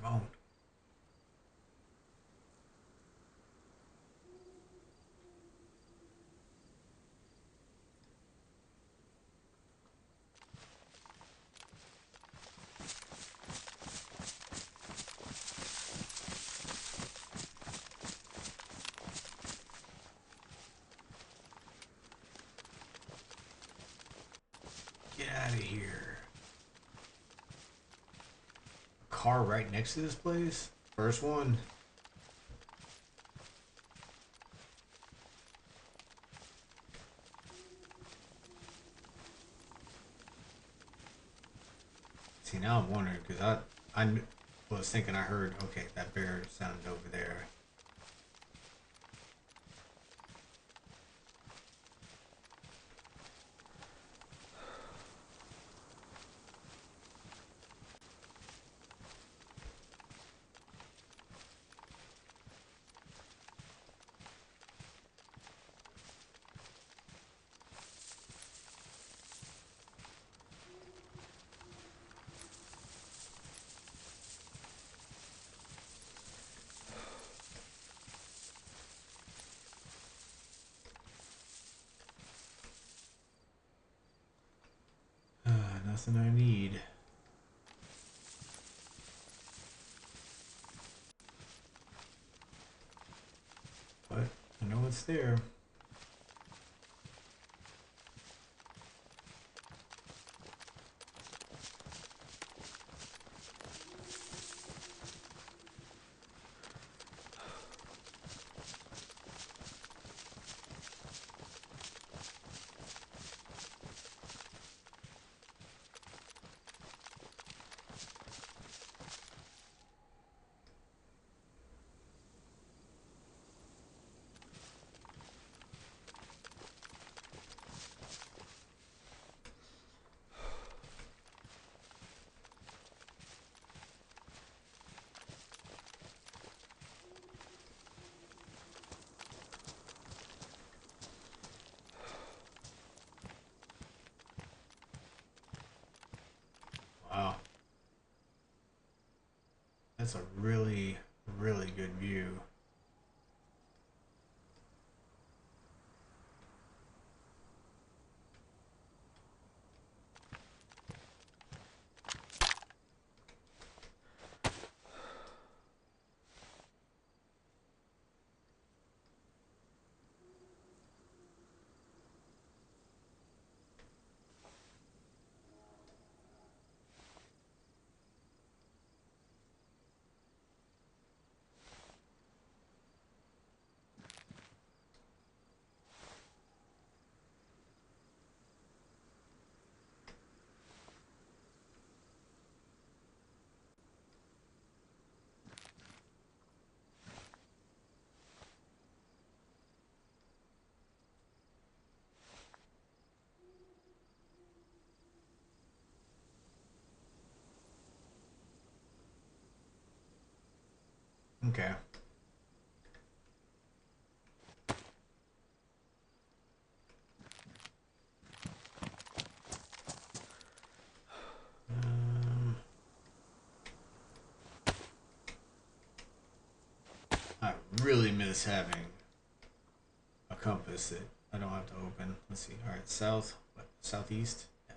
Come on. Get out of here. A car right next to this place? First one. See, now I'm wondering because I was thinking I heard, okay, that bear sounded over there. Nothing I need. But I know it's there. Wow. That's a really, really good view. Okay. I really miss having a compass that I don't have to open. Let's see. All right, south, what, southeast. Yeah.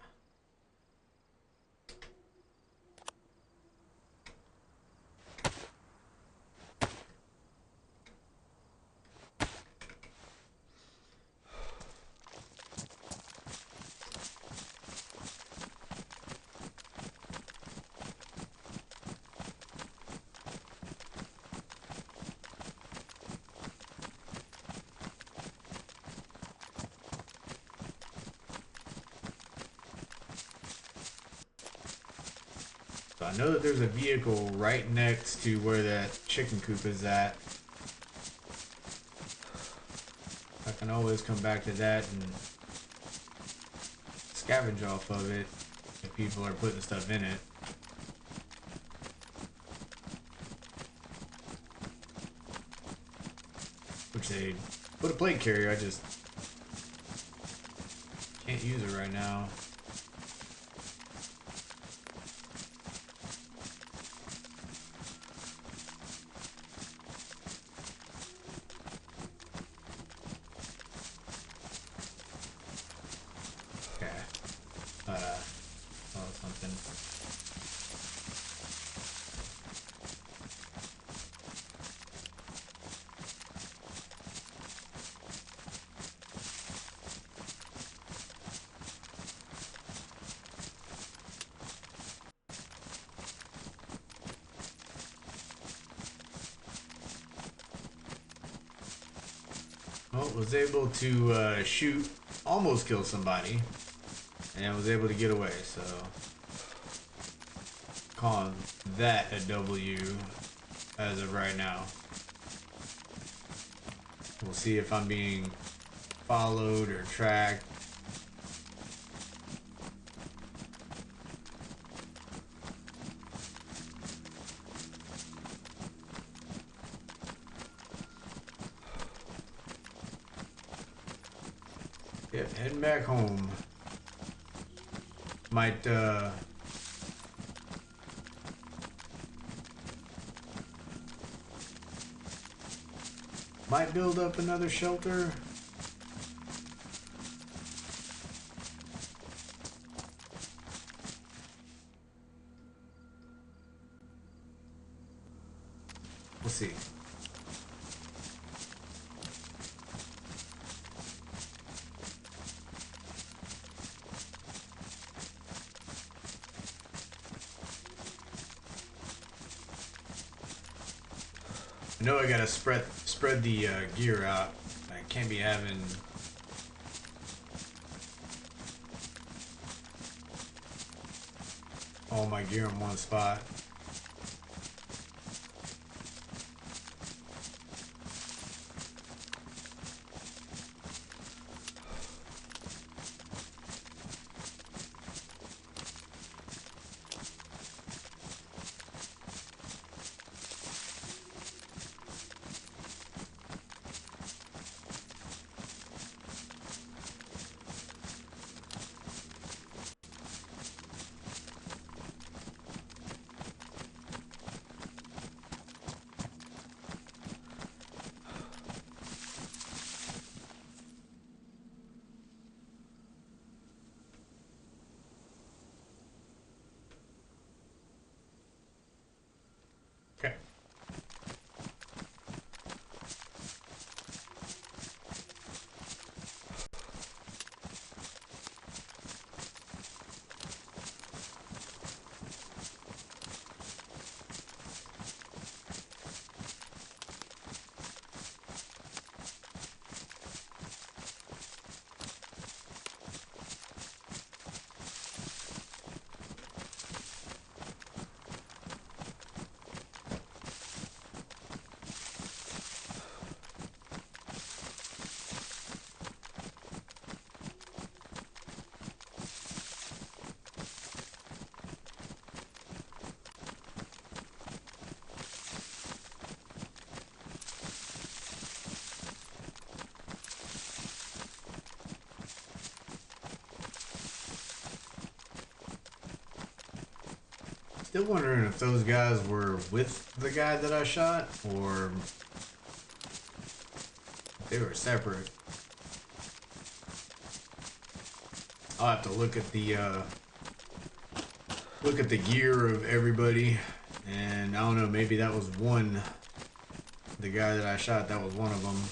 So I know that there's a vehicle right next to where that chicken coop is at. I can always come back to that and scavenge off of it if people are putting stuff in it. Which they put a plate carrier, I just can't use it right now. Okay. Oh, something. Well, was able to shoot, almost kill somebody, and was able to get away, so calling that a W as of right now. We'll see if I'm being followed or tracked. Yep, heading back home. Might build up another shelter. We'll see. I know I gotta spread the gear out. I can't be having all my gear in one spot. Still wondering if those guys were with the guy that I shot or if they were separate. I'll have to look at the gear of everybody, and I don't know, maybe that was one. The guy that I shot, that was one of them.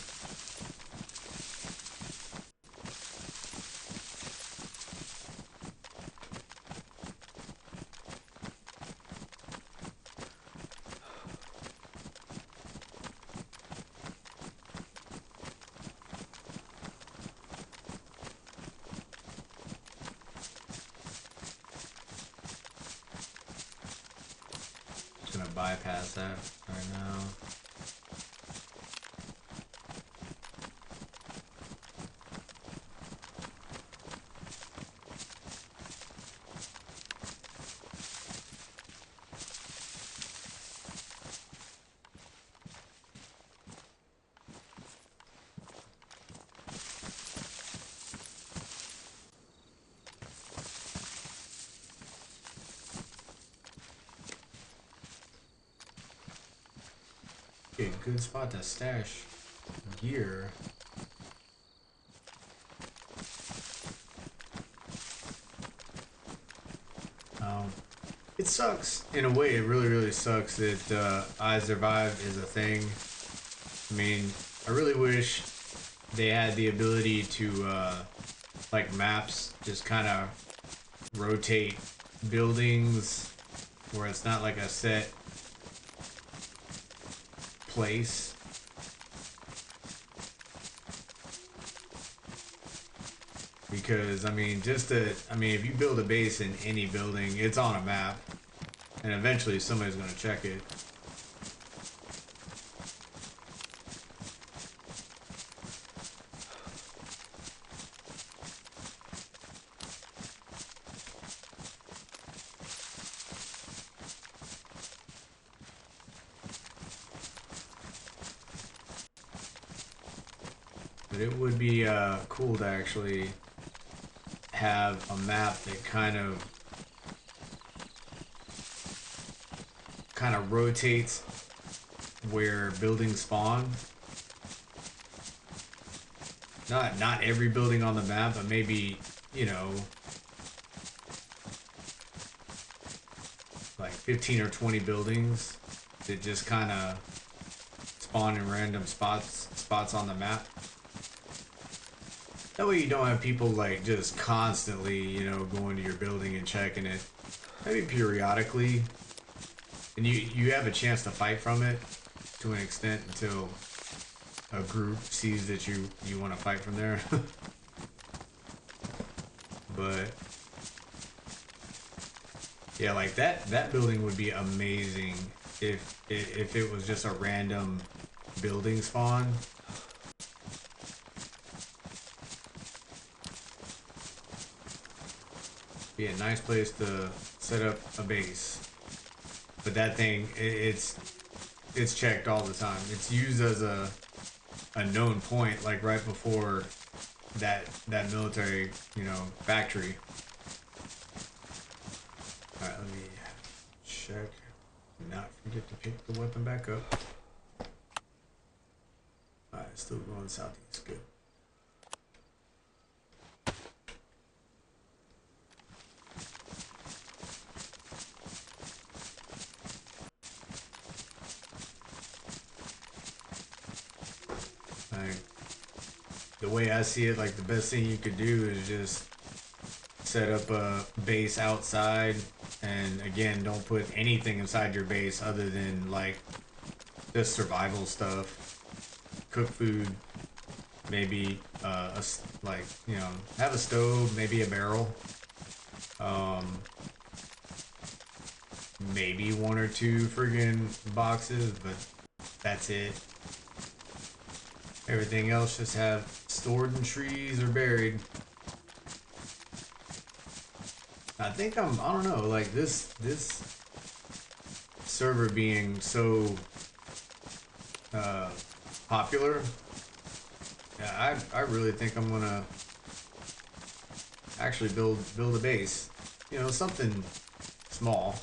Just gonna bypass that right now. Okay, good spot to stash gear. It sucks. In a way, it really, really sucks that I Survive is a thing. I mean, I really wish they had the ability to, like maps, just kind of rotate buildings where it's not like a set place. Because, I mean, if you build a base in any building, it's on a map. And eventually somebody's going to check it. But it would be cool to actually have a map that kind of rotates where buildings spawn. Not every building on the map, but maybe, you know, like 15 or 20 buildings that just kind of spawn in random spots on the map. That way you don't have people like just constantly, you know, going to your building and checking it. Maybe periodically. And you have a chance to fight from it to an extent until a group sees that you want to fight from there. But yeah, like that building would be amazing if it was just a random building spawn. Be a nice place to set up a base. But that thing, it's checked all the time. It's used as a known point, like right before that military, you know, factory. All right, let me check. Not forget to pick the weapon back up. All right, still going southeast. Good. Like, the way I see it, like the best thing you could do is just set up a base outside, and again, don't put anything inside your base other than like just survival stuff. Cook food, maybe like, you know, have a stove, maybe a barrel, maybe one or two friggin' boxes, but that's it. Everything else just have stored in trees or buried. I think I don't know, like this server being so popular, yeah, I really think I'm gonna actually build a base. You know, something small.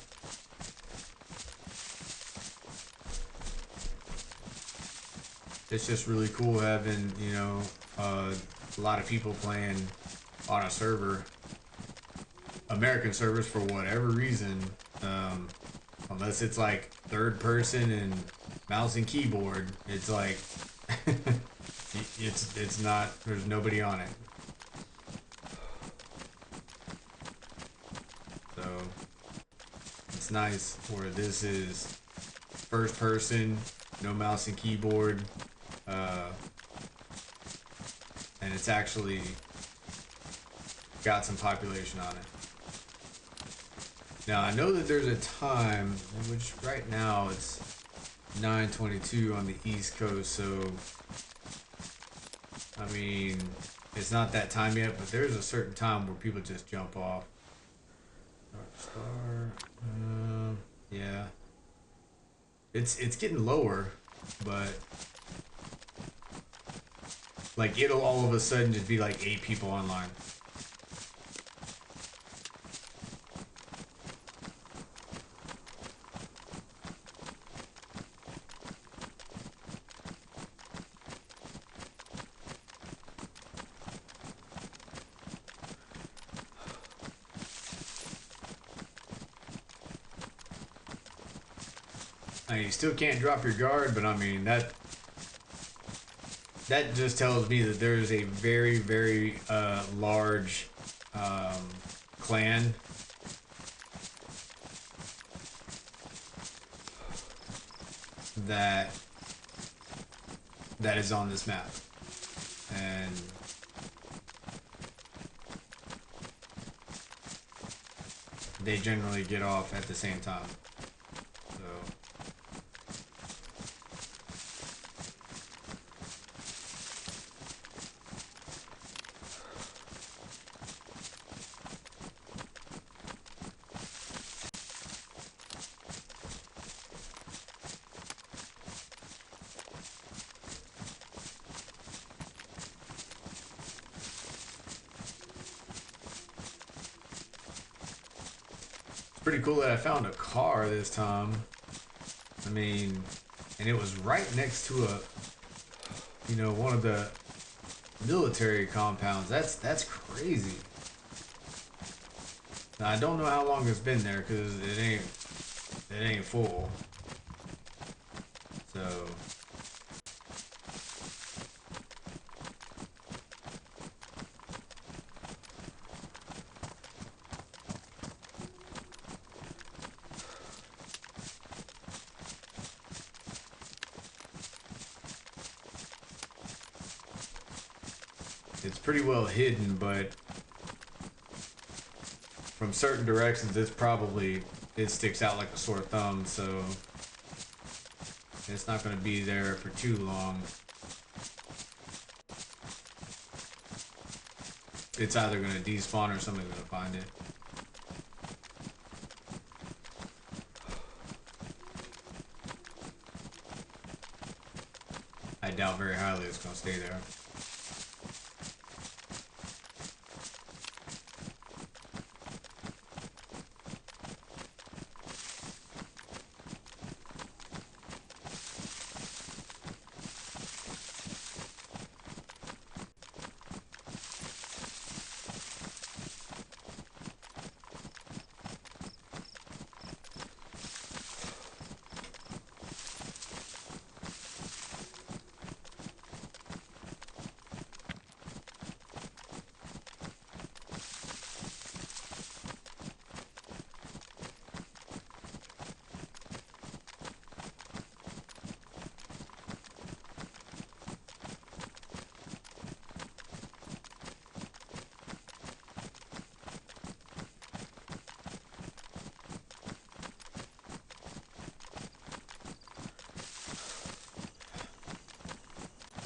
it's just really cool having, you know, a lot of people playing on a server, American servers for whatever reason, um, unless it's like third person and mouse and keyboard, it's like it's not, there's nobody on it. So it's nice where this is first person, no mouse and keyboard, uh, and it's actually got some population on it. Now I know that there's a time, which right now it's 9:22 on the East Coast, so I mean it's not that time yet, but there's a certain time where people just jump off. Star, yeah, it's getting lower, but like it'll all of a sudden just be like 8 people online. Now, you still can't drop your guard, but I mean that just tells me that there's a very very large clan that is on this map, and they generally get off at the same time. So it's pretty cool that I found a car this time. I mean, and it was right next to a, you know, one of the military compounds. That's crazy. Now, I don't know how long it's been there because it ain't full. So it's pretty well hidden, but from certain directions, it sticks out like a sore thumb. So it's not going to be there for too long. It's either going to despawn or somebody's going to find it. I doubt very highly it's going to stay there.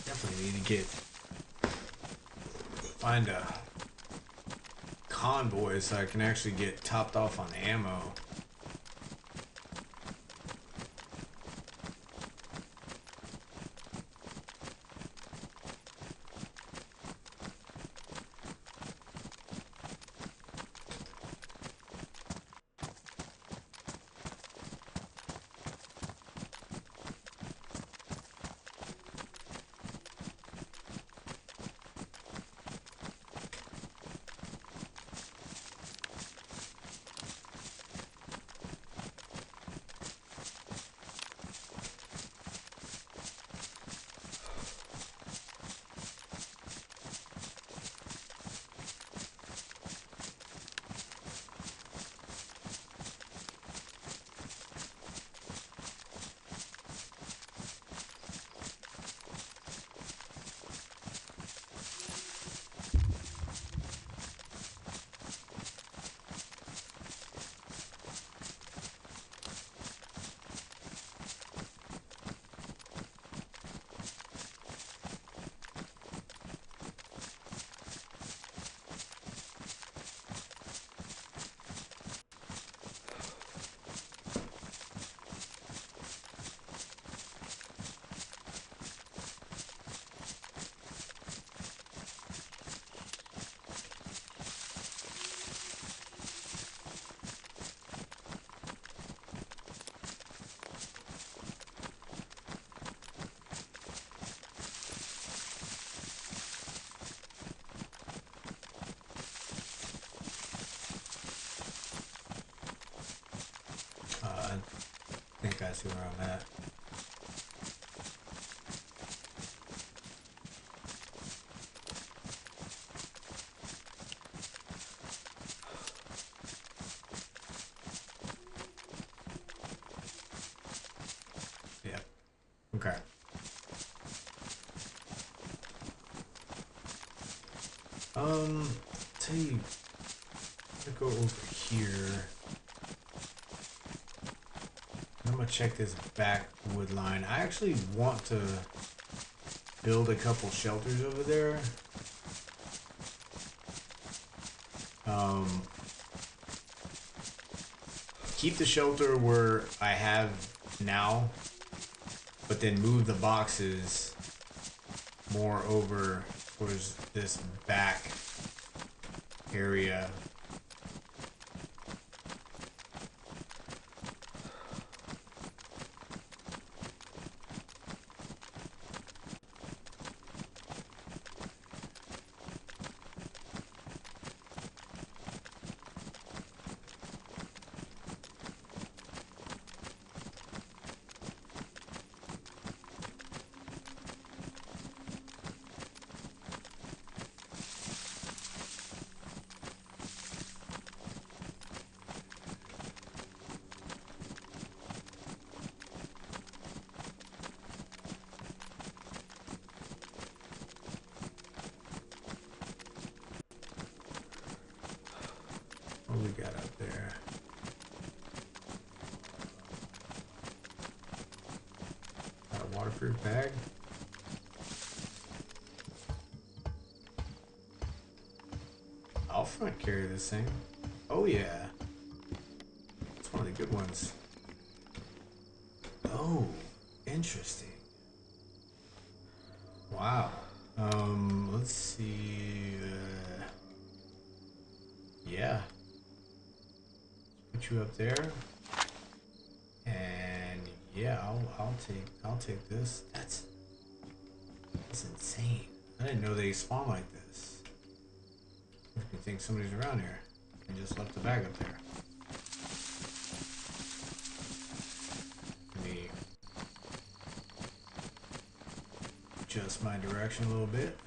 Definitely need to find a convoy so I can actually get topped off on ammo. I see where I'm at. Yeah. Okay. Tell you, I'm gonna go over here. I'm gonna check this back wood line. I actually want to build a couple shelters over there. Keep the shelter where I have now, but then move the boxes more over towards this back area. What we got up there? Got a waterproof bag. I'll front carry this thing. Oh yeah. It's one of the good ones. Oh, interesting. Wow. Let's see. Yeah. Put you up there. And yeah, I'll take this. That's insane. I didn't know they spawn like this. You think somebody's around here and just left the bag up there. Let me adjust my direction a little bit.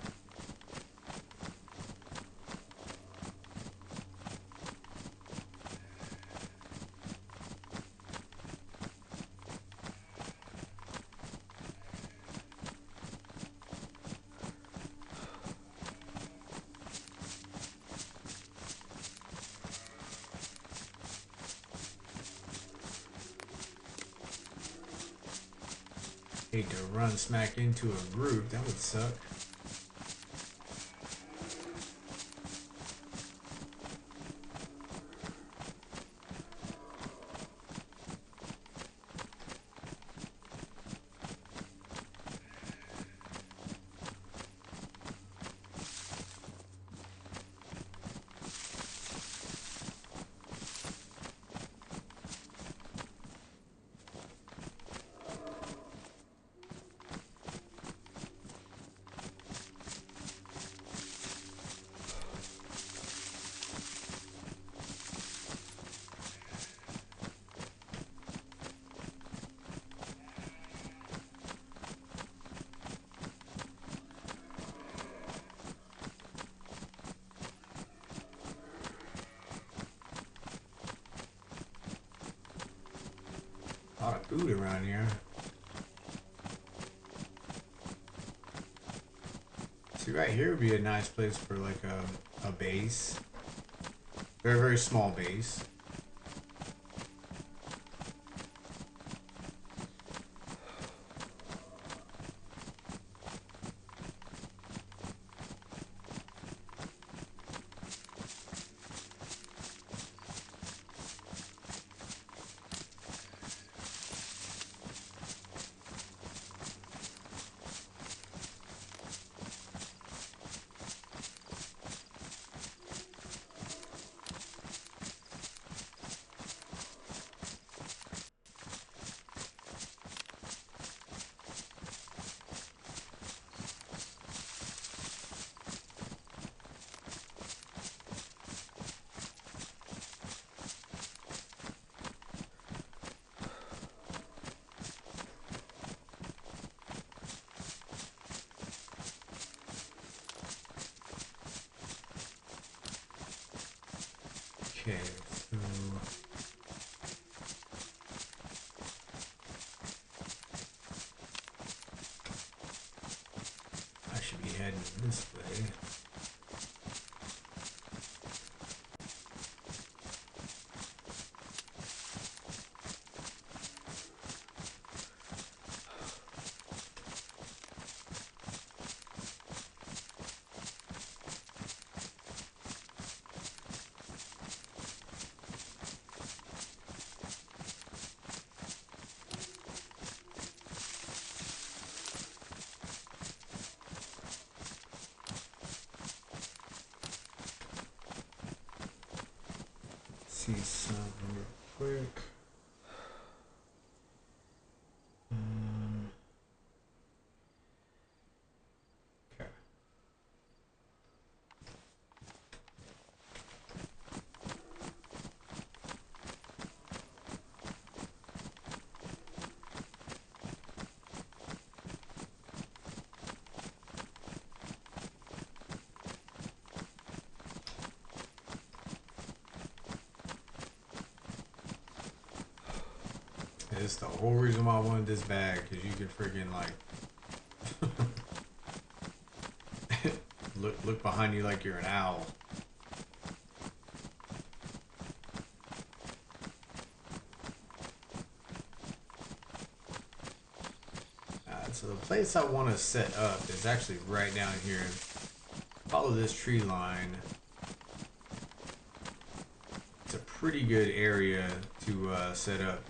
Hate to run smack into a group, that would suck. A lot of food around here. See, right here would be a nice place for like a base. Very, very small base. Okay, so I should be heading this way. See something real quick. Okay. It's the whole reason why I wanted this bag, because you could freaking like look behind you like you're an owl. So the place I want to set up is actually right down here. Follow this tree line. It's a pretty good area to set up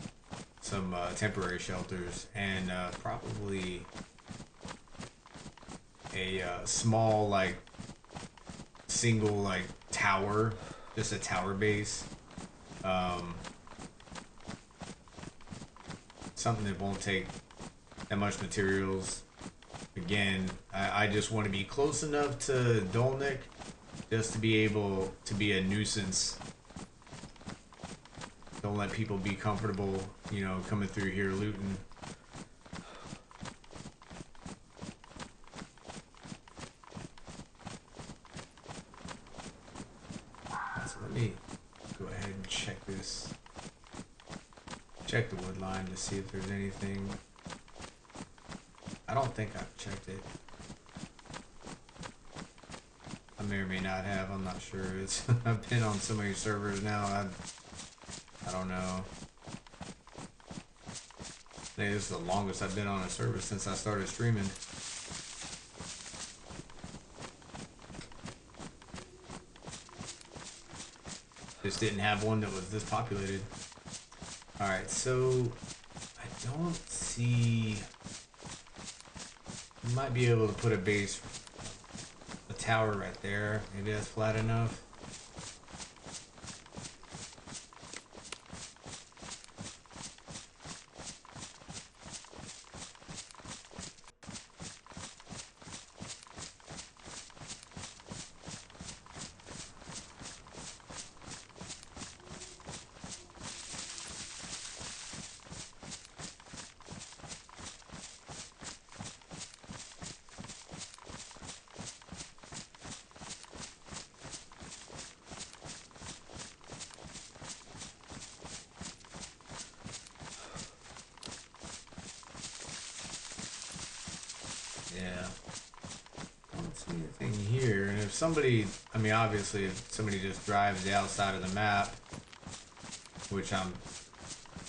some temporary shelters and probably a small like single like tower, just a tower base. Something that won't take that much materials. Again, I just want to be close enough to Dolnick just to be able to be a nuisance. Don't let people be comfortable, you know, coming through here looting. So let me go ahead and check this. Check the wood line to see if there's anything. I don't think I've checked it. I may or may not have. I'm not sure. It's I've been on so many servers now. I don't know. I think this is the longest I've been on a server since I started streaming. Just didn't have one that was this populated. Alright, so I don't see. You might be able to put a base, a tower right there. Maybe that's flat enough. Yeah. I don't see anything here. And if somebody, I mean, obviously, if somebody just drives the outside of the map, which I'm,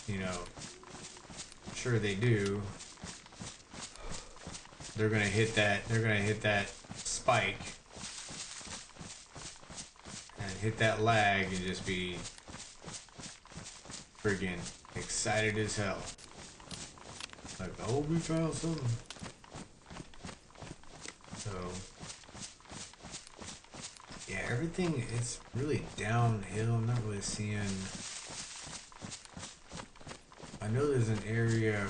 you know, sure they do, they're gonna hit that. They're gonna hit that spike and hit that lag and just be friggin' excited as hell. Like, oh, we found something. So, yeah, everything, it's really downhill. I'm not really seeing. I know there's an area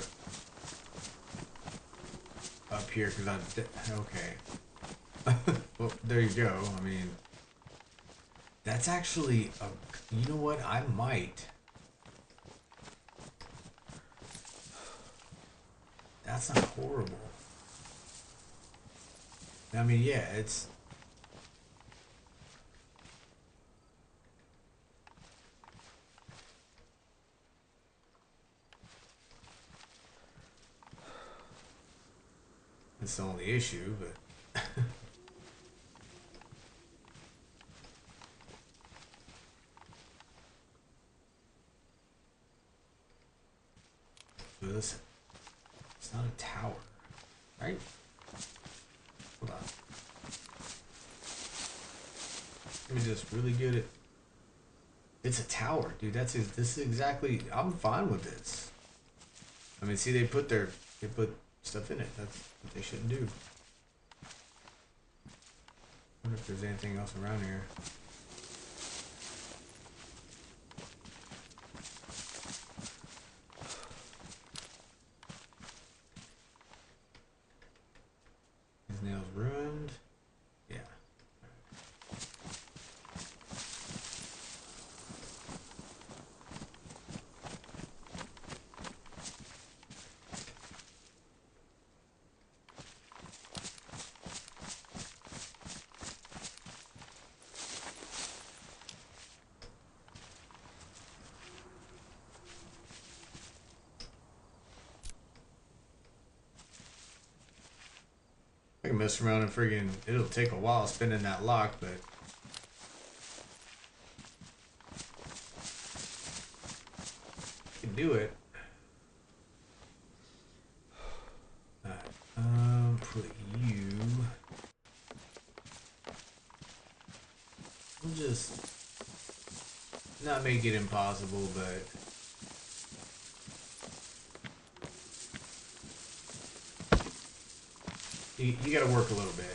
up here because okay. Well, there you go. I mean, that's actually a. You know what? I might. That's not horrible. I mean, yeah, it's. That's the only issue, but this it's not a tower, right? Hold on. Let me just really get it. It's a tower, dude. This is exactly. I'm fine with this. I mean, see, they put stuff in it. That's what they shouldn't do. I wonder if there's anything else around here. His nails ruined. Yeah. I can mess around and friggin' it'll take a while spinning that lock, but I can do it. Alright, put you. We'll just not make it impossible, but you gotta work a little bit.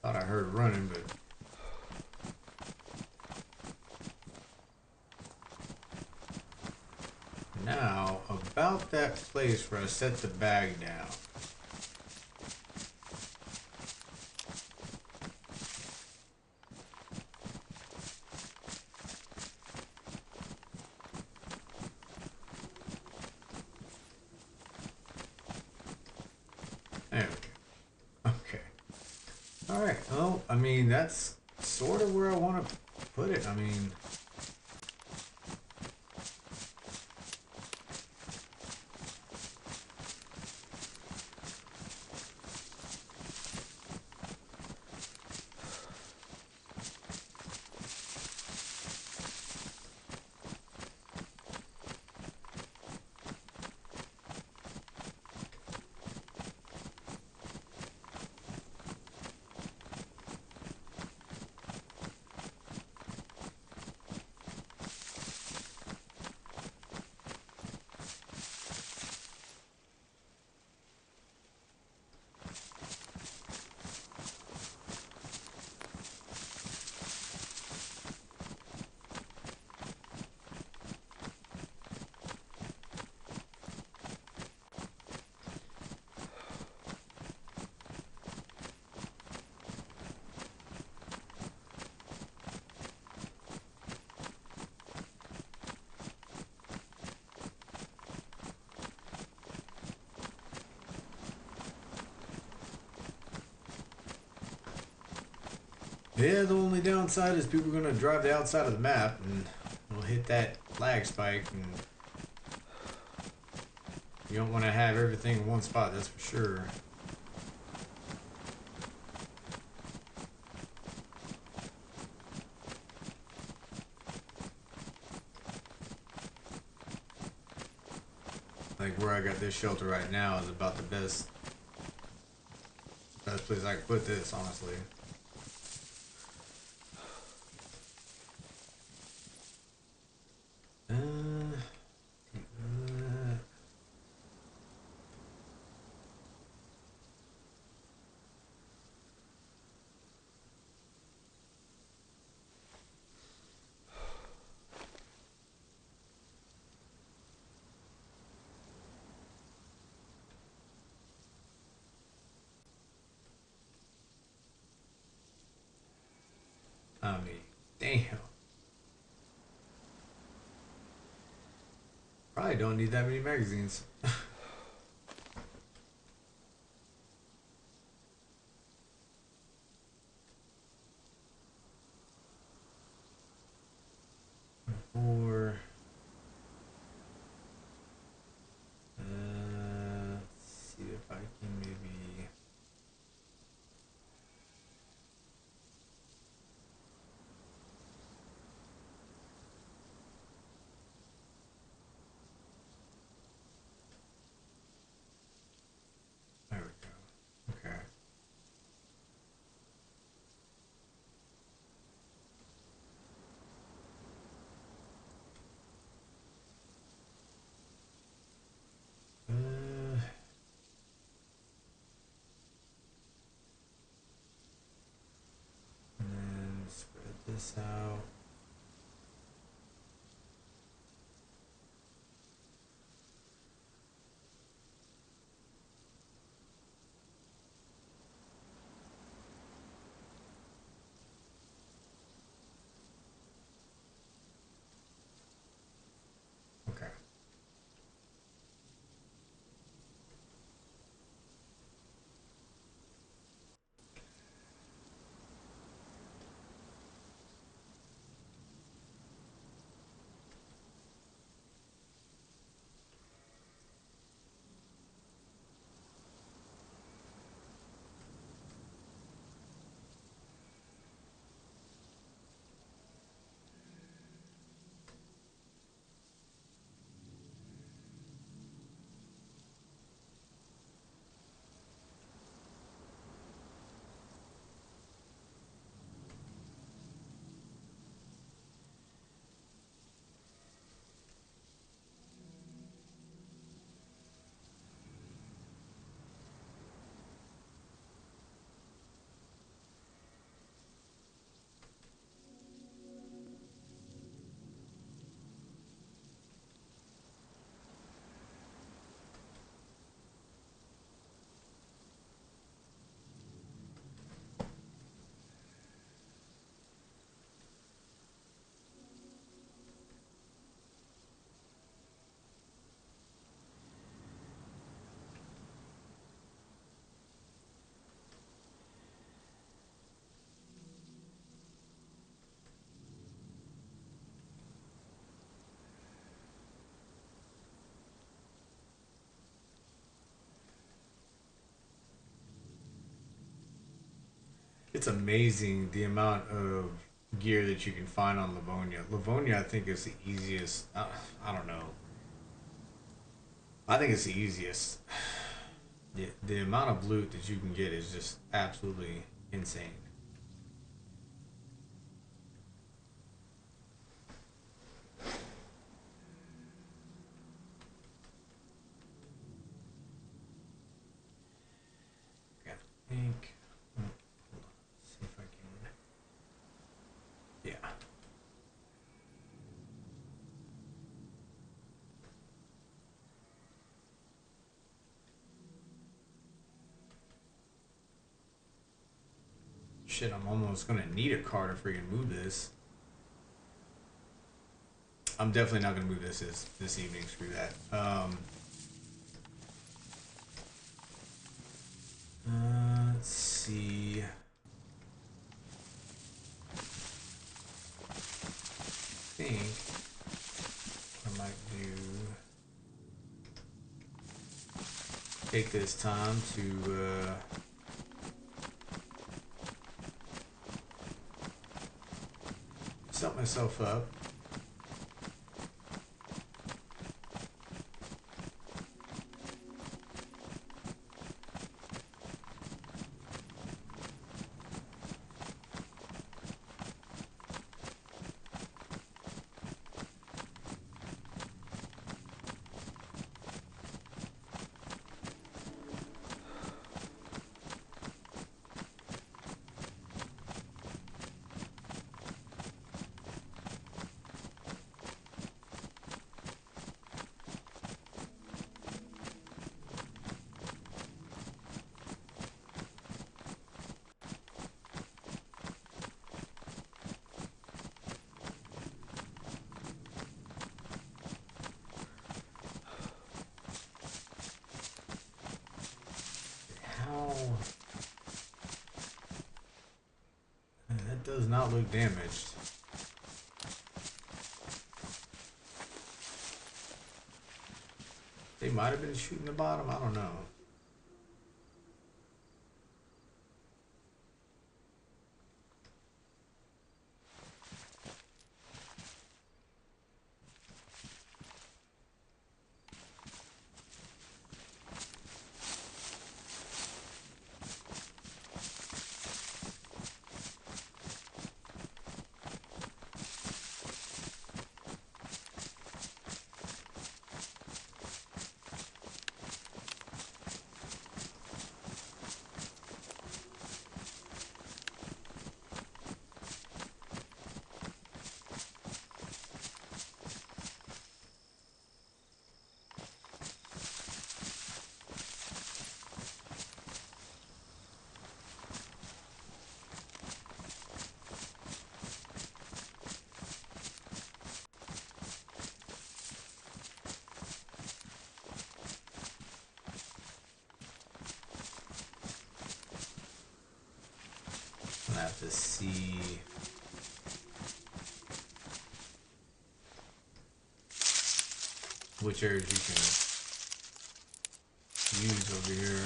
Thought I heard running, but now about that place where I set the bag down. There we go. Okay. Alright, well, I mean, that's sort of where I want to put it. I mean, yeah, the only downside is people are going to drive the outside of the map and we'll hit that lag spike, and you don't want to have everything in one spot, that's for sure. Like where I got this shelter right now is about the best place I could put this, honestly. probably don't need that many magazines. Or let's see if I can maybe. There we go. Okay. Uh, and then spread this out. Okay. It's amazing the amount of gear that you can find on Livonia. Livonia, I think, is the easiest. I don't know. I think it's the easiest. The amount of loot that you can get is just absolutely insane. Okay, I think. Hold on. See if I can. Yeah. Shit, I'm almost gonna need a car to freaking move this. I'm definitely not gonna move this evening. Screw that. Let's see. I think I might do take this time to set myself up. does not look damaged. They might have been shooting the bottom. I don't know. I have to see which areas you can use over here.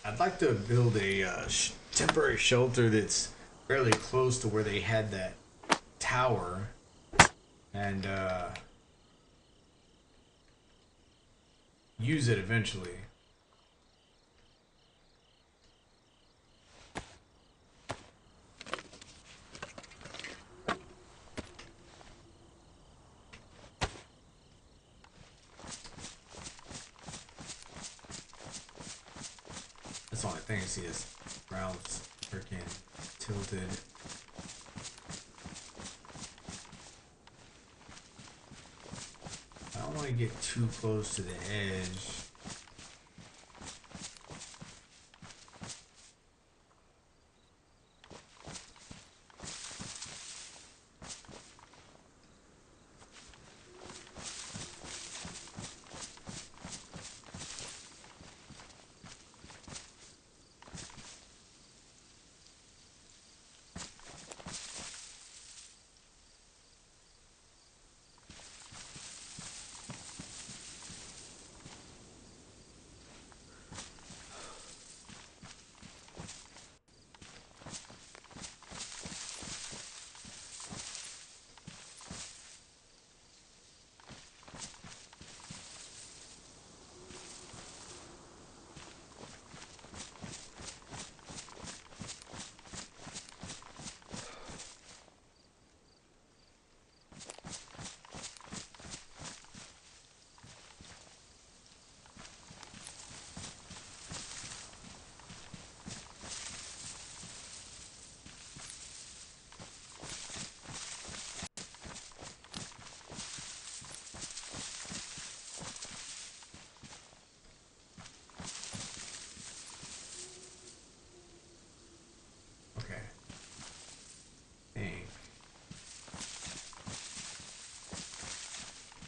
I'd like to build a temporary shelter that's fairly close to where they had that tower, and use it eventually. That's the only thing I see is ground's freaking tilted. I don't want to get too close to the edge.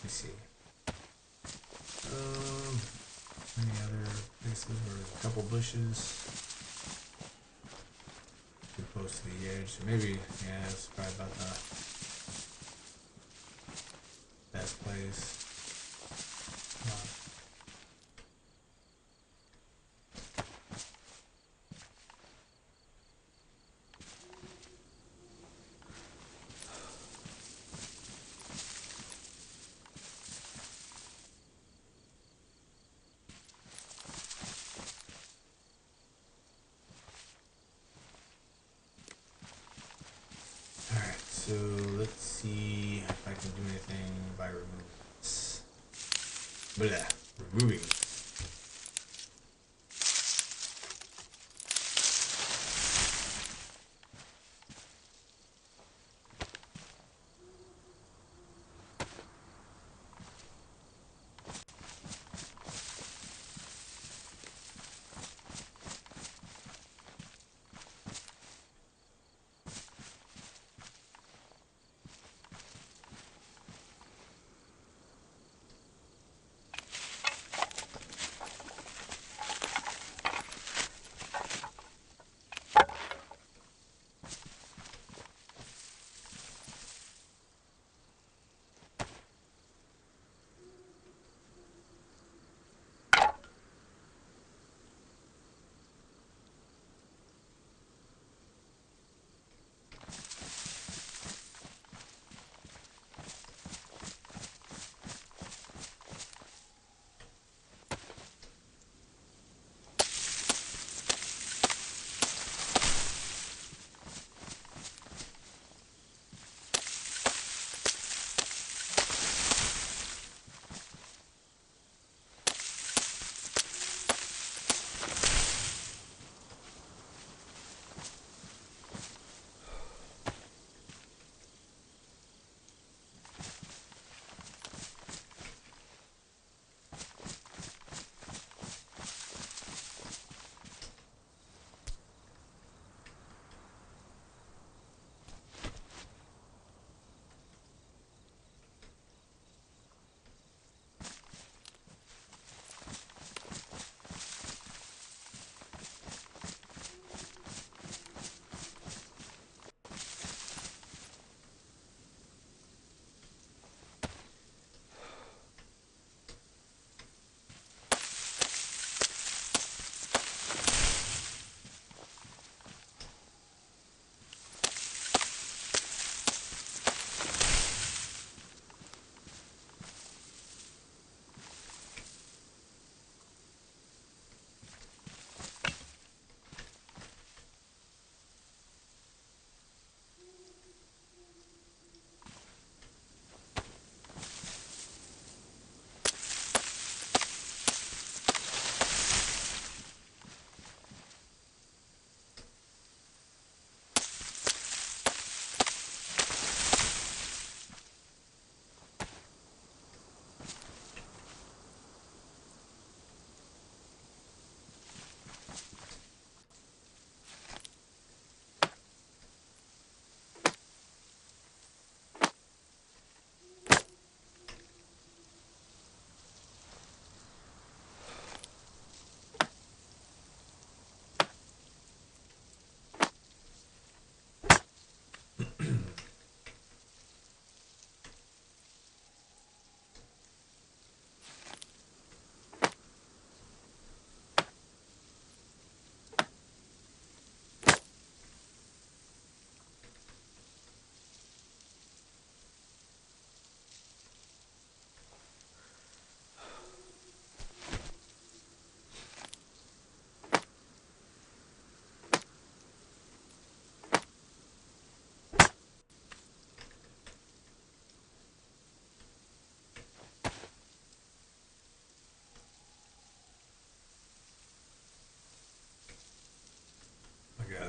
See. Any other places or a couple bushes? Too close to the edge. So maybe, yeah, that's probably about the best place. So let's see if I can do anything by removing this. Blah, removing.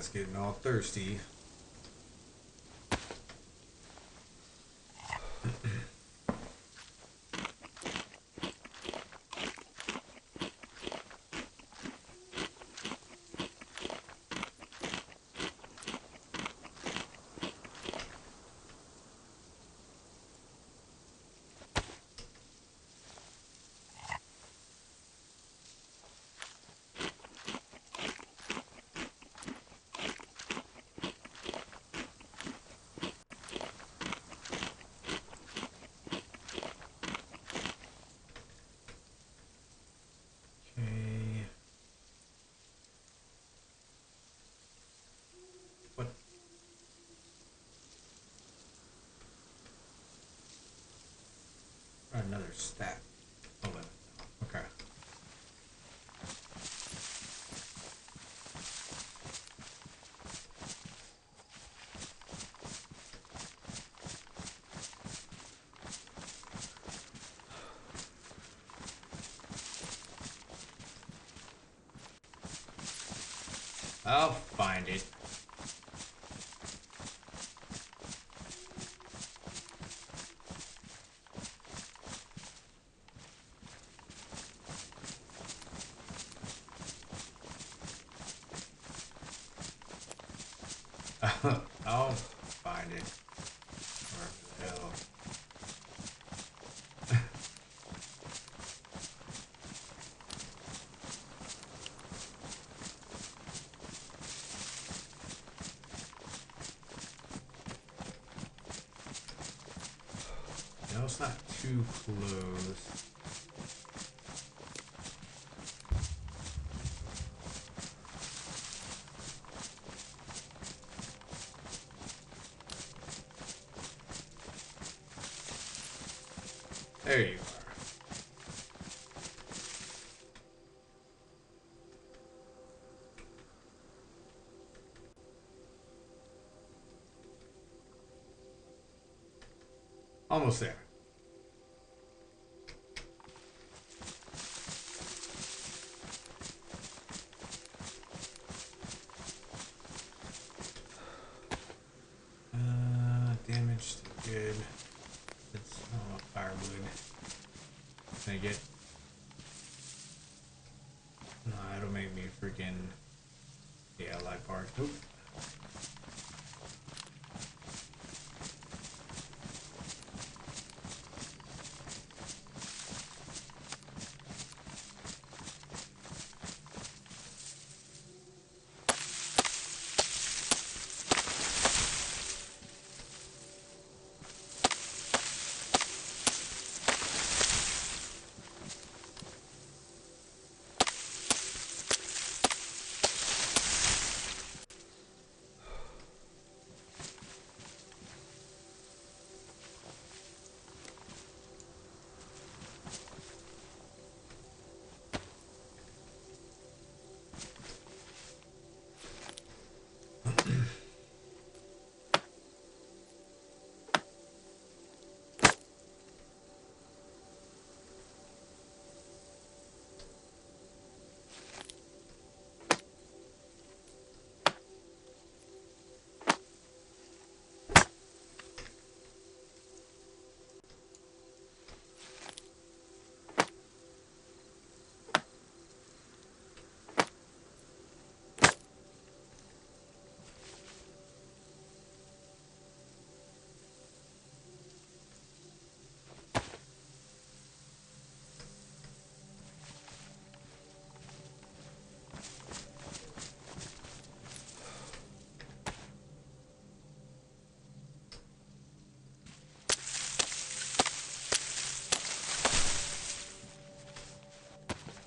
it's getting all thirsty. Okay. What? Another stack. 11. Okay. I'll find it. I'll find it. Where the hell? No, it's not too close. There you are. Almost there. Damaged. Good. It's firewood. Can I get? No, it'll make me freaking. Yeah, light part. Oop.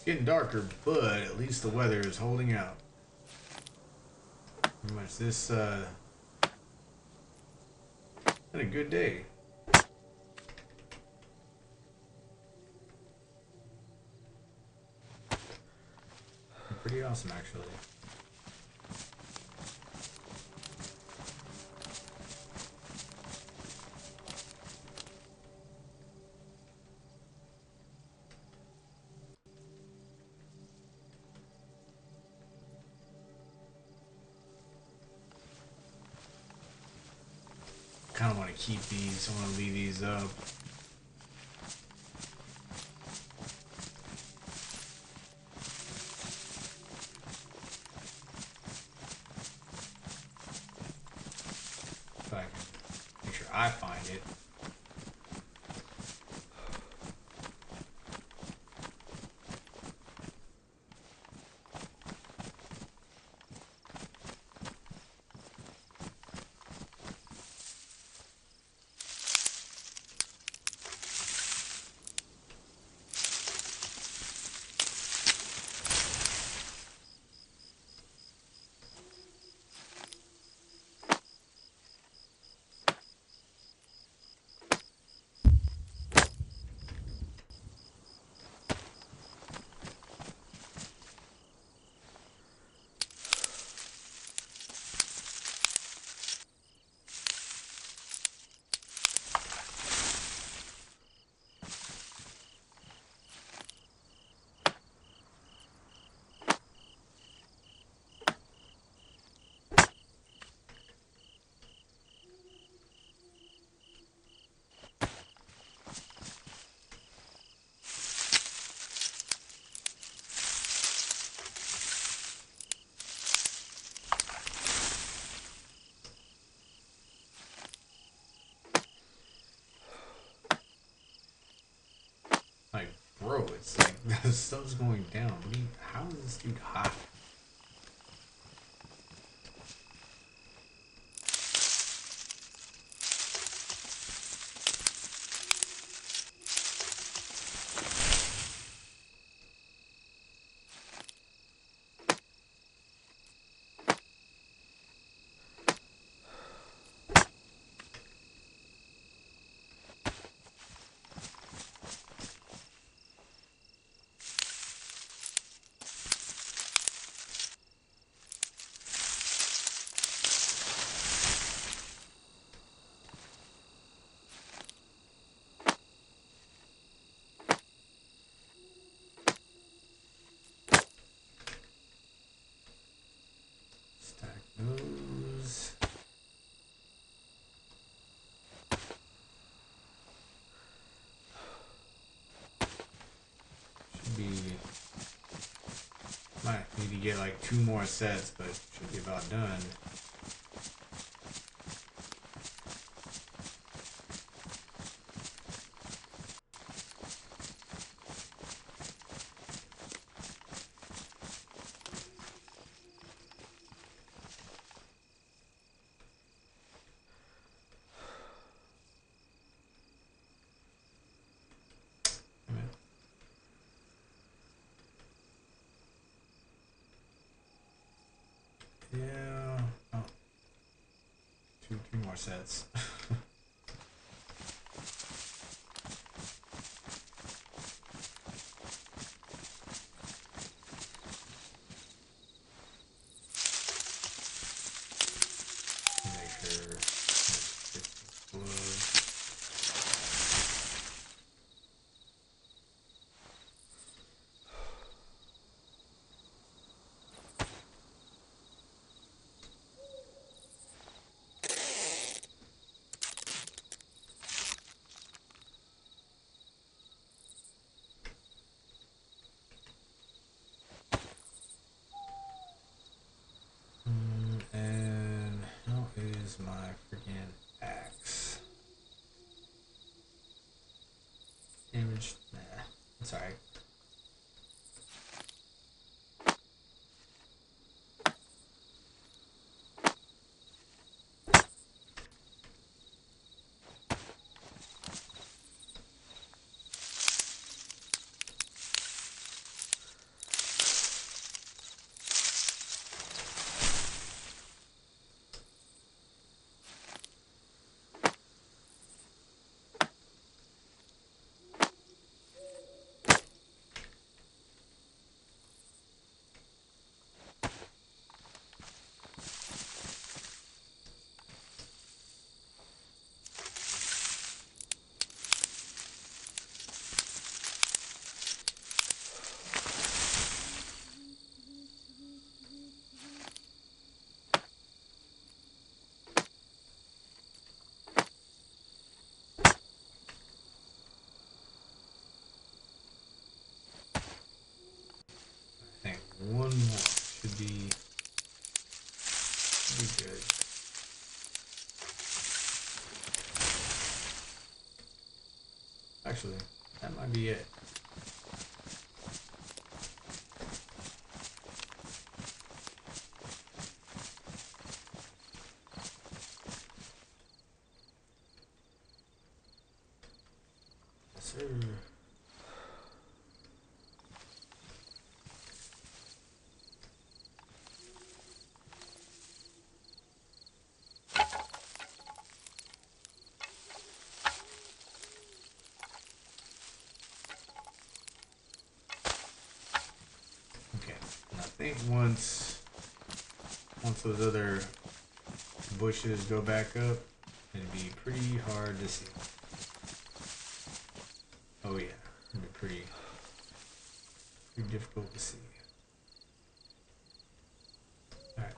Getting darker, but at least the weather is holding out. Pretty much this had a good day. Pretty awesome, actually. kind of want to keep these. I want to leave these up. If I can make sure I find it. Like, bro, it's like the stuff's going down. How is this dude hot? Stack those. Should be. Might need to get like 2 more sets, but should be about done. Yeah. Oh. Two more sets. Make sure it's closed. And how is my freaking axe? Damaged? Nah, it's alright. one more. Should be good. Actually, that might be it. Yes, sir. Okay, and I think once those other bushes go back up, it'd be pretty hard to see. Oh yeah, it'd be pretty difficult to see. All right.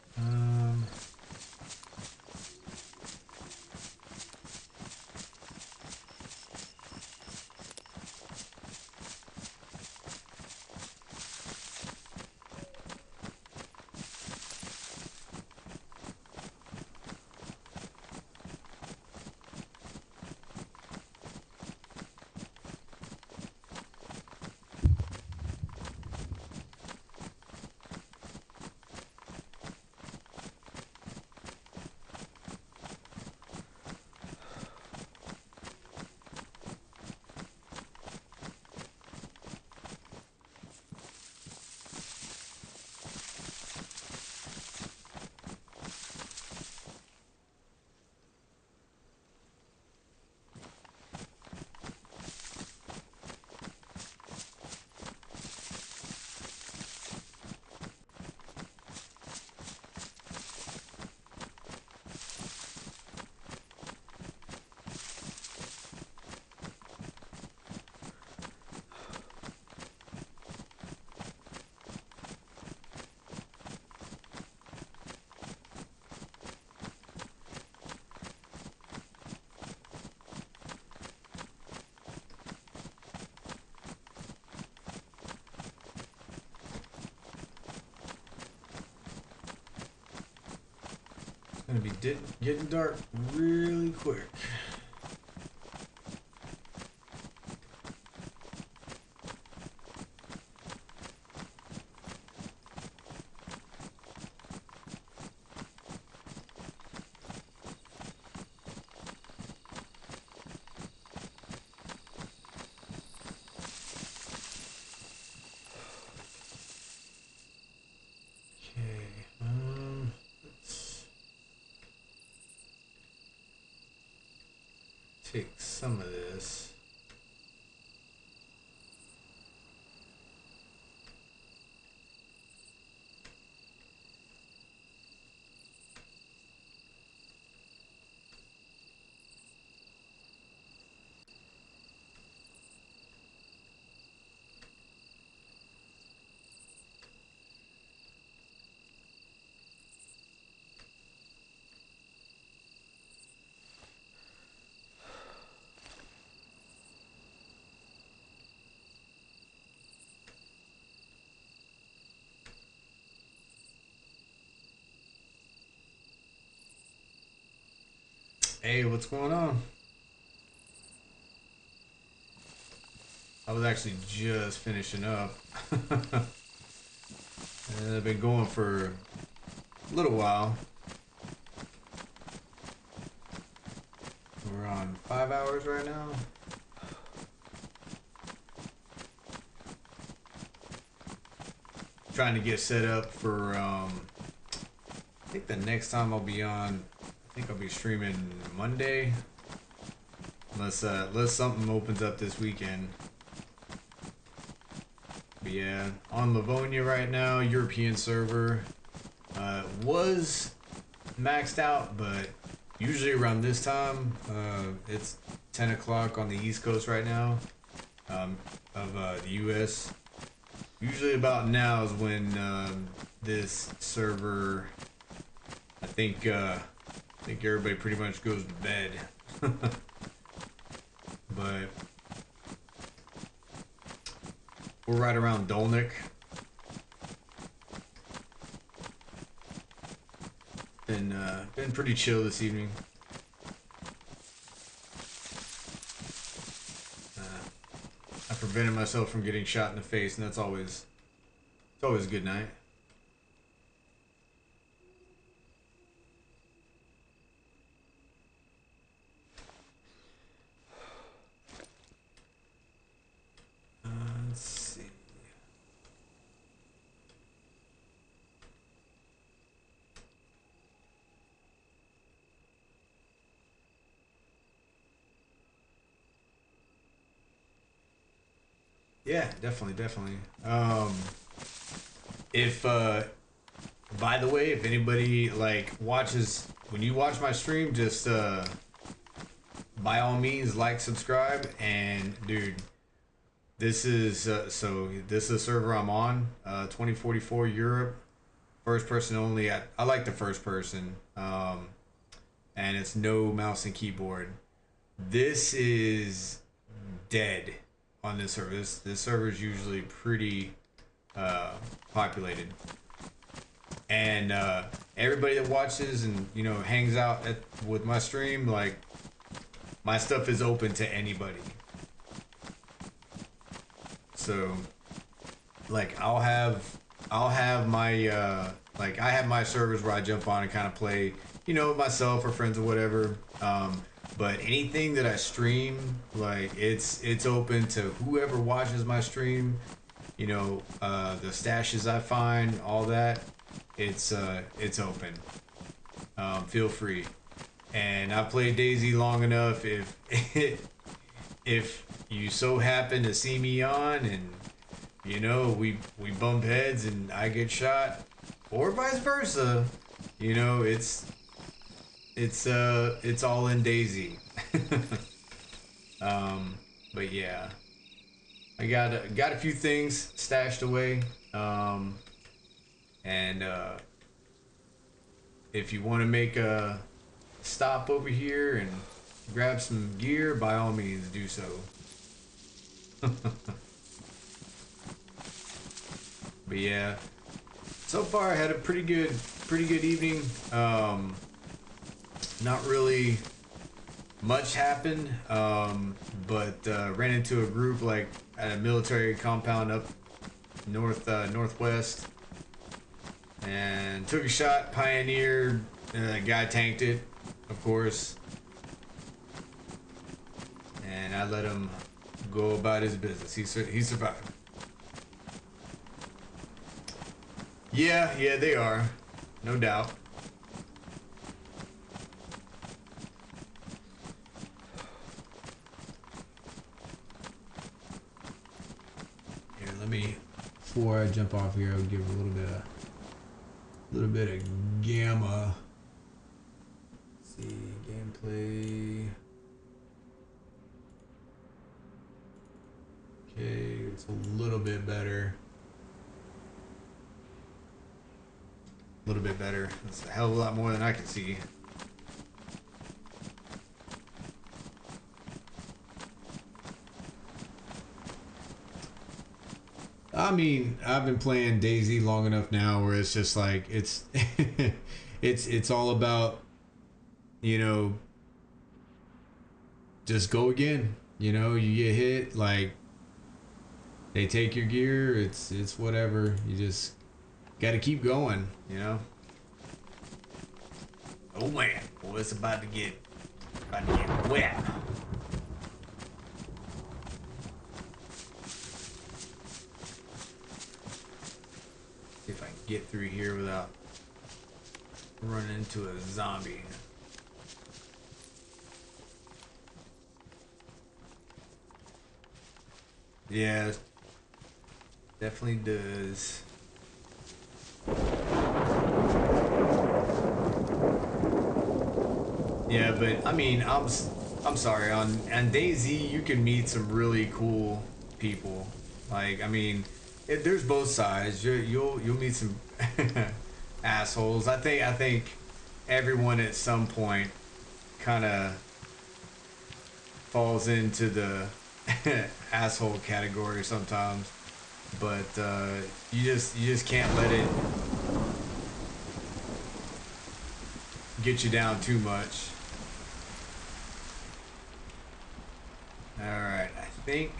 Gonna be getting dark really quick. Okay, let's take some of this. Hey, what's going on? I was actually just finishing up. And I've been going for a little while. We're on 5 hours right now. Trying to get set up for I think the next time I'll be on, I think I'll be streaming Monday. Unless something opens up this weekend. But yeah, on Livonia right now, European server. Was maxed out, but usually around this time, it's 10 o'clock on the East Coast right now, of the US. Usually about now is when this server, I think everybody pretty much goes to bed. But we're right around Dolnick. been pretty chill this evening. I prevented myself from getting shot in the face, and it's always a good night. Let's see. Yeah, definitely. If by the way, if anybody like watches when you watch my stream, just by all means like, subscribe, and dude, this is this is the server I'm on, 2044 Europe, first person only. I like the first person, and it's no mouse and keyboard. This is dead on this server. This server is usually pretty populated, and everybody that watches and hangs out with my stream, like, my stuff is open to anybody. So like I'll have my like, I have my servers where I jump on and kind of play with myself or friends or whatever, but anything that I stream, like, it's open to whoever watches my stream. The stashes I find, all that, it's open. Feel free. And I played DayZ long enough. If you so happen to see me on, and we bump heads and I get shot, or vice versa, it's all in DayZ. But yeah, I got a few things stashed away, and if you want to make a stop over here and grab some gear, by all means do so. But yeah, so far I had a pretty good evening. Not really much happened, but ran into a group, like, at a military compound up northwest, and took a shot, pioneered, guy tanked it, of course, and I let him go about his business. He survived. Yeah, they are, no doubt. Here, let me, before I jump off here, I'll give a little bit of gamma. Let's see, gameplay. Okay, it's a little bit better. A little bit better. That's a hell of a lot more than I can see. I mean, I've been playing DayZ long enough now where it's just like, it's it's all about, just go again. You get hit, like, they take your gear, it's whatever. You just got to keep going, Oh man, boy, it's about to get wet. See if I can get through here without running into a zombie. Yeah, definitely does. Yeah, but I mean, I'm sorry. On DayZ, you can meet some really cool people. Like, I mean, there's both sides. You'll meet some assholes. I think everyone at some point kind of falls into the asshole category sometimes, but you just can't let it. get you down too much. Alright, I think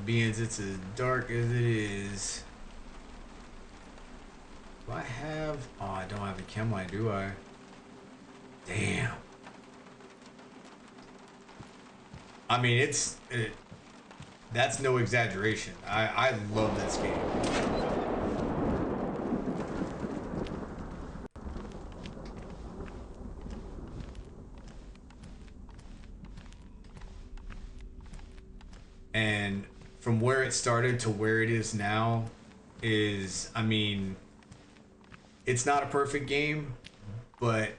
being it's as dark as it is. Do I have... Oh, I don't have a chem light, do I? Damn. I mean, that's no exaggeration. I love this game. And from where it started to where it is now is, I mean, it's not a perfect game, but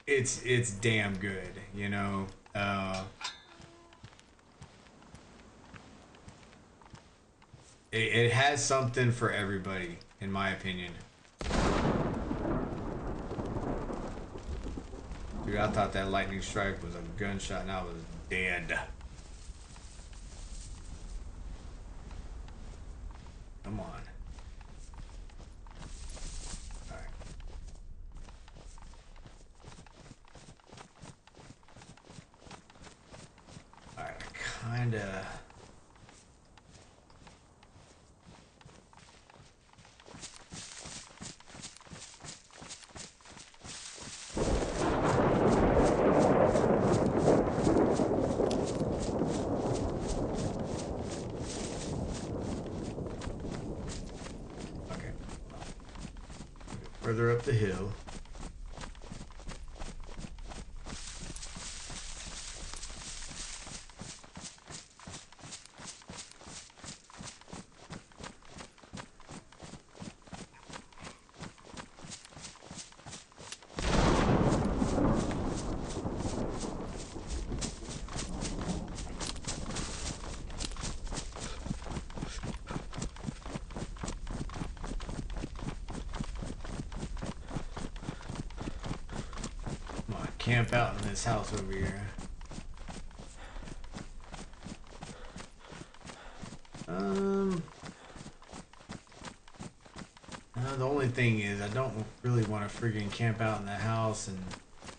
it's damn good, you know. It has something for everybody, in my opinion. Dude, I thought that lightning strike was a gunshot and I was dead. Come on. Alright. Alright, kinda... Further up the hill. Camp out in this house over here. The only thing is I don't really want to friggin' camp out in the house and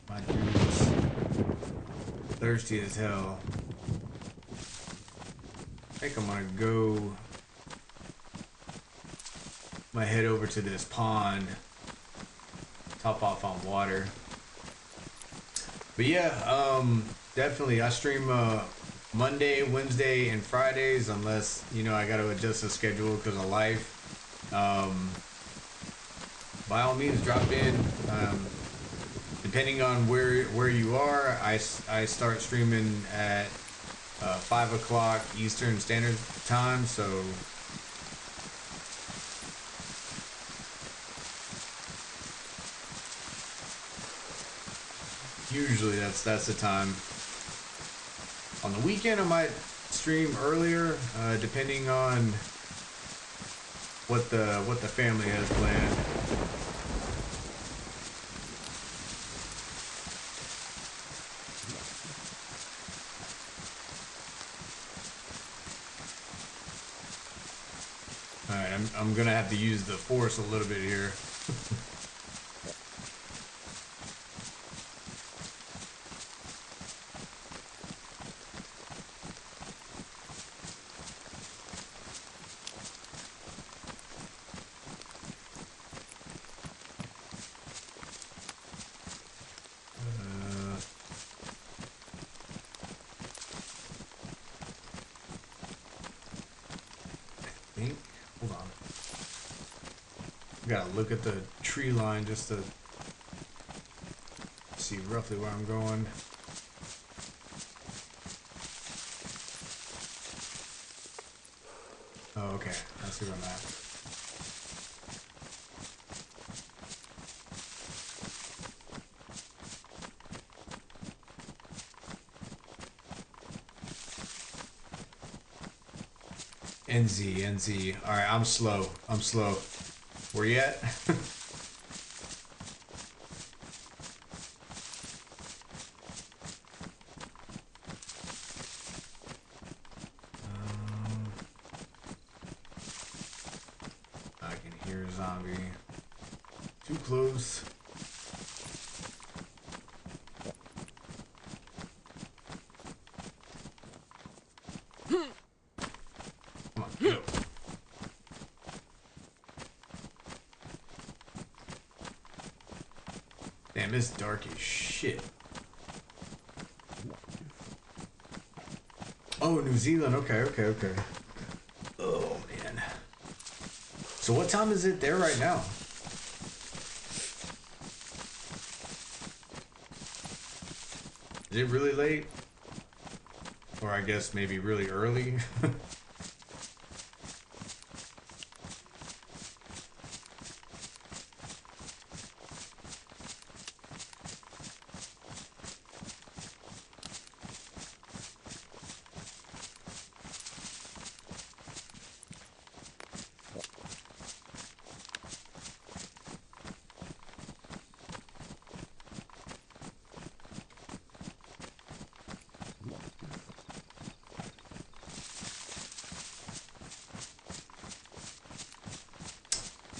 my dude's thirsty as hell. I think I'm gonna go head over to this pond, top off on water. But yeah, definitely I stream Monday, Wednesday, and Fridays unless, you know, I got to adjust the schedule because of life. By all means, drop in. Depending on where you are, I start streaming at 5 o'clock Eastern Standard Time, so usually that's the time. On the weekend I might stream earlier, depending on what the family has planned. Alright, I'm gonna have to use the force a little bit here. Hold on. Gotta look at the tree line just to see roughly where I'm going. Oh, okay. I see where I'm at. NZ. Alright, I'm slow. Where you at? I can hear a zombie. Too close. Come on, go. Damn, it's dark as shit. Oh, New Zealand. Okay, okay, okay. Oh, man. So what time is it there right now? Is it really late? Or I guess maybe really early?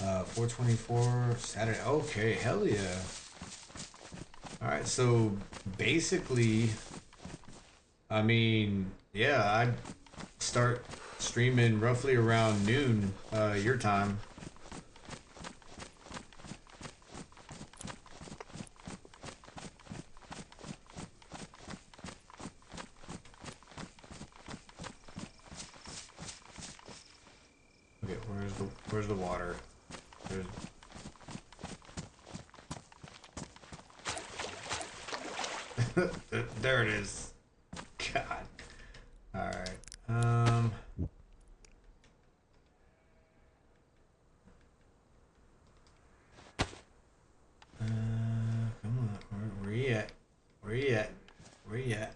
Uh, 424 Saturday. Okay, hell yeah. Alright, so basically, I mean, yeah, I'd start streaming roughly around noon, your time. Okay, where's the water? There's... there it is. God. Alright. Come on. Where you at? Where you at? Where you at?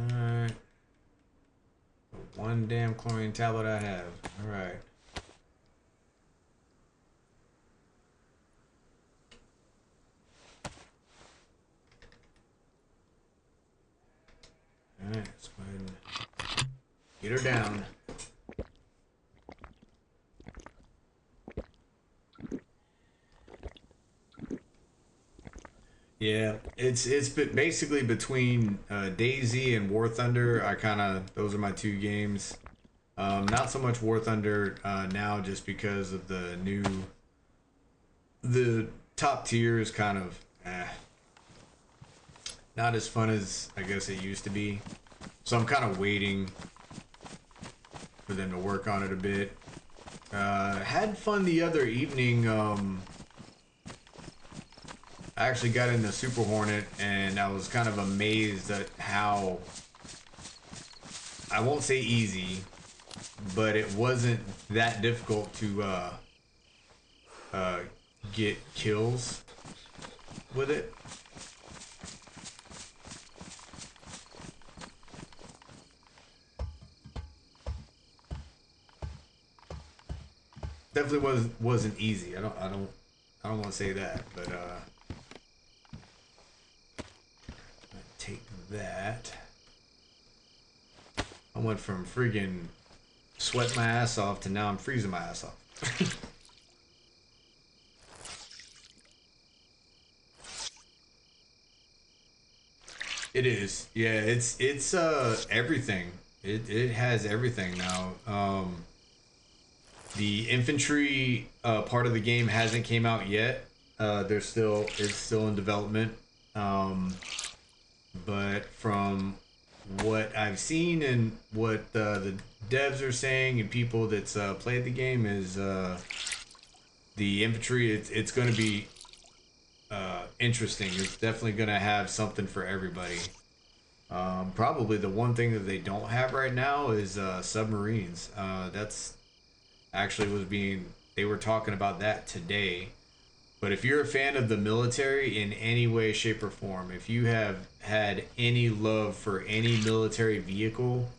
Alright. One damn chlorine tablet I have. Alright. Alright, let's go ahead and get her down. Yeah, it's basically between DayZ and War Thunder. Those are my two games. Not so much War Thunder now, just because of the top tier is kind of not as fun as I guess it used to be. So I'm kind of waiting for them to work on it a bit. Had fun the other evening. I actually got into Super Hornet, and I was kind of amazed at how, I won't say easy, but it wasn't that difficult to get kills with it. Definitely wasn't easy. I don't want to say that, but take that. I went from friggin' sweat my ass off to now I'm freezing my ass off. It is. Yeah, it's everything. It has everything now. The infantry part of the game hasn't came out yet. It's still in development. But from what I've seen and what the devs are saying and people that's played the game is the infantry. It's going to be interesting. It's definitely going to have something for everybody. Probably the one thing that they don't have right now is submarines. That's actually they were talking about that today. But if you're a fan of the military in any way, shape, or form, if you have had any love for any military vehicle,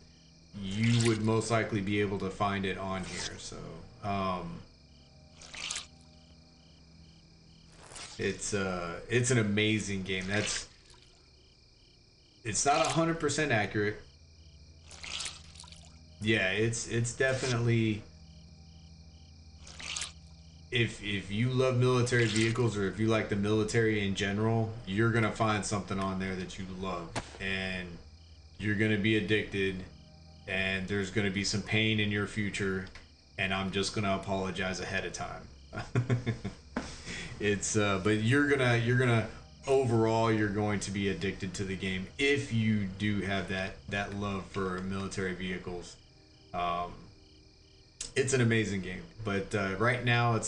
you would most likely be able to find it on here. So it's an amazing game. It's not 100% accurate. Yeah, it's definitely, if you love military vehicles, or if you like the military in general, you're gonna find something on there that you love, and you're gonna be addicted, and there's gonna be some pain in your future, and I'm just gonna apologize ahead of time. It's but you're gonna overall, you're going to be addicted to the game if you do have that love for military vehicles. Um, it's an amazing game, but right now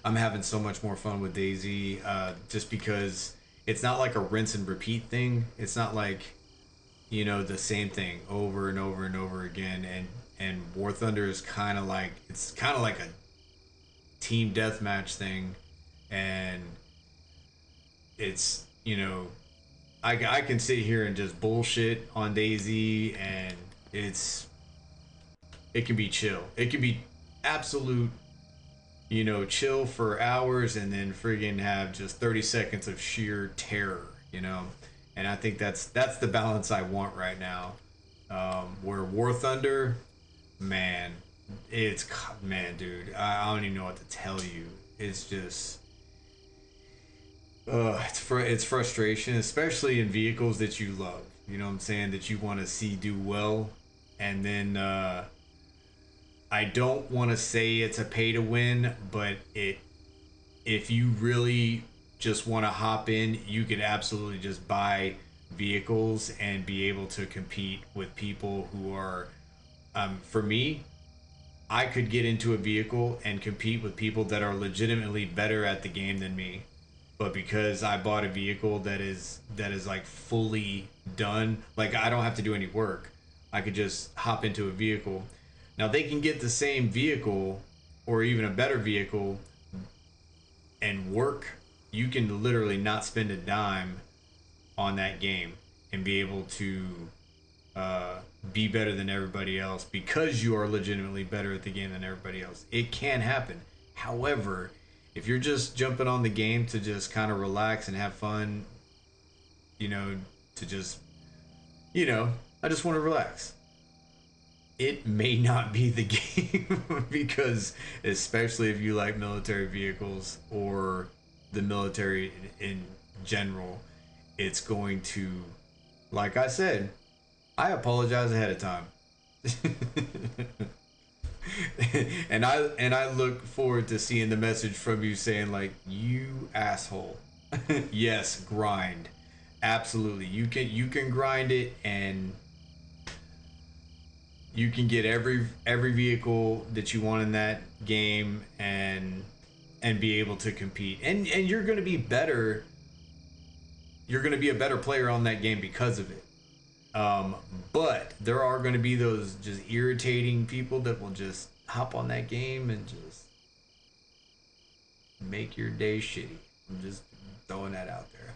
I'm having so much more fun with DayZ, just because it's not like a rinse and repeat thing. It's not like, the same thing over and over and over again. And War Thunder is kind of like, a team deathmatch thing, and it's, I can sit here and just bullshit on DayZ, and it can be chill. It can be absolute, chill for hours, and then friggin' have just 30 seconds of sheer terror, And I think that's the balance I want right now. Where War Thunder, man, dude, I don't even know what to tell you. It's just, it's frustration, especially in vehicles that you love. You know what I'm saying? That you want to see do well, and then I don't want to say it's a pay to win, but if you really just want to hop in, you could absolutely just buy vehicles and be able to compete with people who are, for me, I could get into a vehicle and compete with people that are legitimately better at the game than me. But because I bought a vehicle that is like fully done, like I don't have to do any work. I could just hop into a vehicle. Now they can get the same vehicle or even a better vehicle and work. You can literally not spend a dime on that game and be able to be better than everybody else because you are legitimately better at the game than everybody else. It can happen. However, if you're just jumping on the game to just kind of relax and have fun, to just, I just want to relax, it may not be the game because, especially if you like military vehicles or the military in general, it's going to, like I said, I apologize ahead of time. and I look forward to seeing the message from you saying like, you asshole. Yes, grind. Absolutely. You can grind it, and you can get every vehicle that you want in that game, and be able to compete. And you're going to be better. You're going to be a better player on that game because of it. But there are going to be those just irritating people that will just hop on that game and just make your day shitty. I'm just throwing that out there.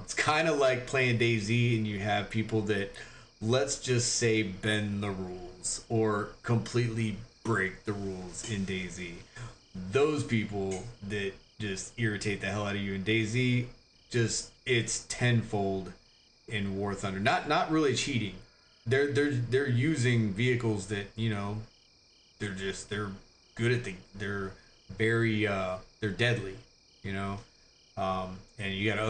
It's kind of like playing DayZ and you have people that, let's just say, bend the rules or completely break the rules in DayZ. Those people that just irritate the hell out of you in DayZ, just, it's tenfold in War Thunder. Not really cheating. They're using vehicles that, they're good at they're very they're deadly, and you got to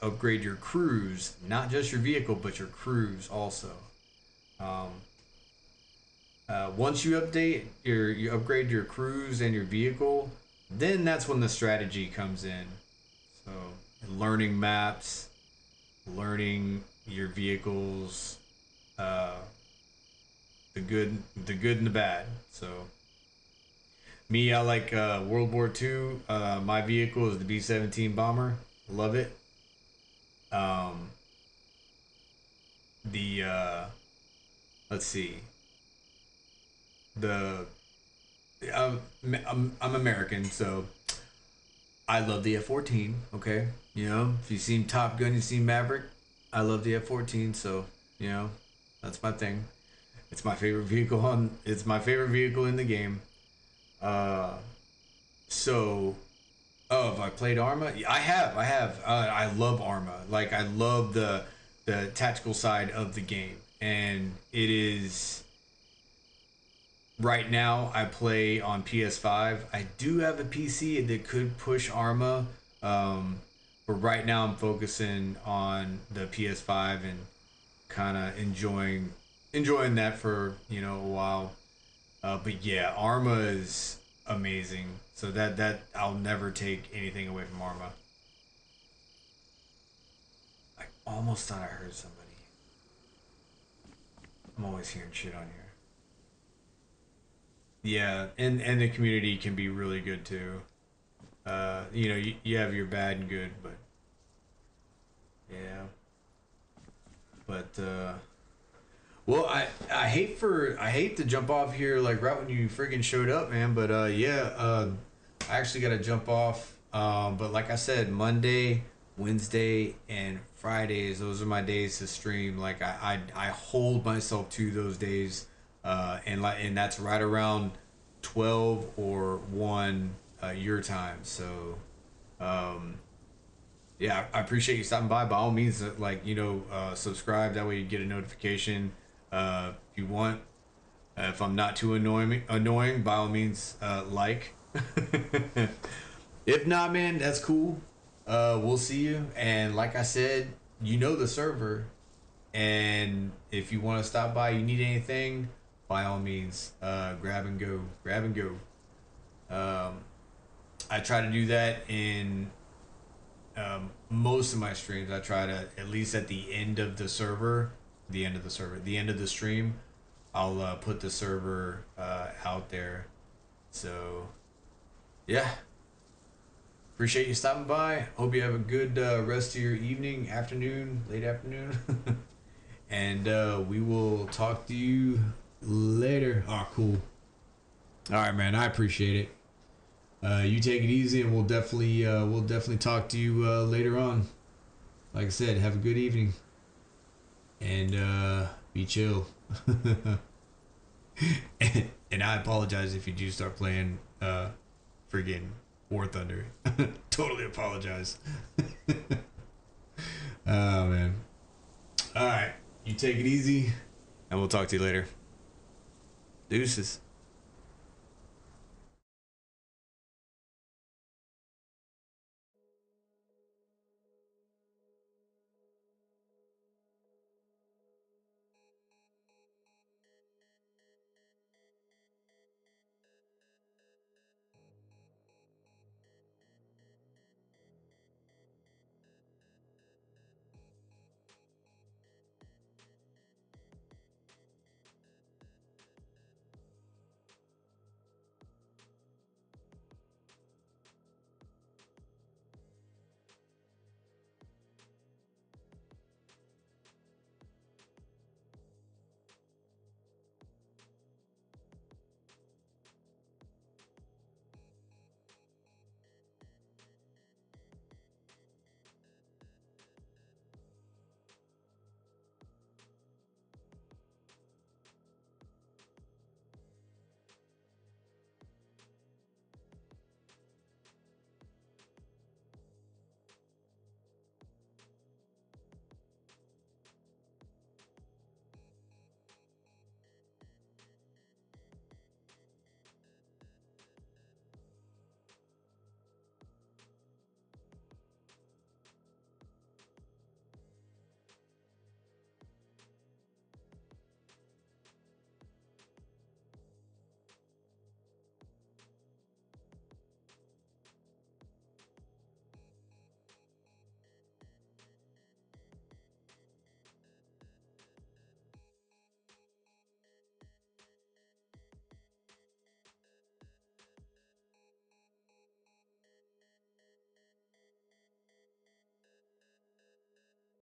upgrade your crews, not just your vehicle but your crews also. Once you upgrade your crews and your vehicle, then that's when the strategy comes in. So learning maps, learning your vehicles, the good and the bad. So me, I like World War II. My vehicle is the B-17 bomber. Love it. Let's see. I'm American, so I love the F-14. Okay, if you've seen Top Gun, you've seen Maverick. I love the F-14, so that's my thing. It's my favorite vehicle on. It's my favorite vehicle in the game. Uh, so, oh, have I played Arma? Yeah, I have. I have. I love Arma. Like I love the tactical side of the game, and it is right now I play on PS5. I do have a PC that could push Arma, but right now I'm focusing on the PS5 and kind of enjoying that for a while. But yeah, Arma is amazing. So that I'll never take anything away from Arma. I almost thought I heard somebody. I'm always hearing shit on here. Yeah, and the community can be really good too. You have your bad and good, but yeah. But well, I hate to jump off here like right when you friggin' showed up, man. But I actually got to jump off. But like I said, Monday, Wednesday, and Fridays, those are my days to stream. Like I hold myself to those days, and that's right around 12 or 1 your time. So yeah, I appreciate you stopping by. By all means, subscribe. That way you get a notification. If you want, if I'm not too annoying, by all means, like. If not, man, that's cool. We'll see you. And like I said, you know the server. And if you want to stop by, you need anything, by all means, grab and go. Grab and go. I try to do that in most of my streams. I try to, at least at the end of the end of the stream, I'll put the server out there. So yeah, appreciate you stopping by. Hope you have a good rest of your evening, afternoon, late afternoon. And we will talk to you later. Oh, cool. All right, man, I appreciate it. You take it easy, and we'll definitely talk to you later on. Like I said, have a good evening, and be chill. And I apologize if you do start playing friggin' War Thunder. Totally apologize. Oh man. All right, you take it easy, and we'll talk to you later. Deuces.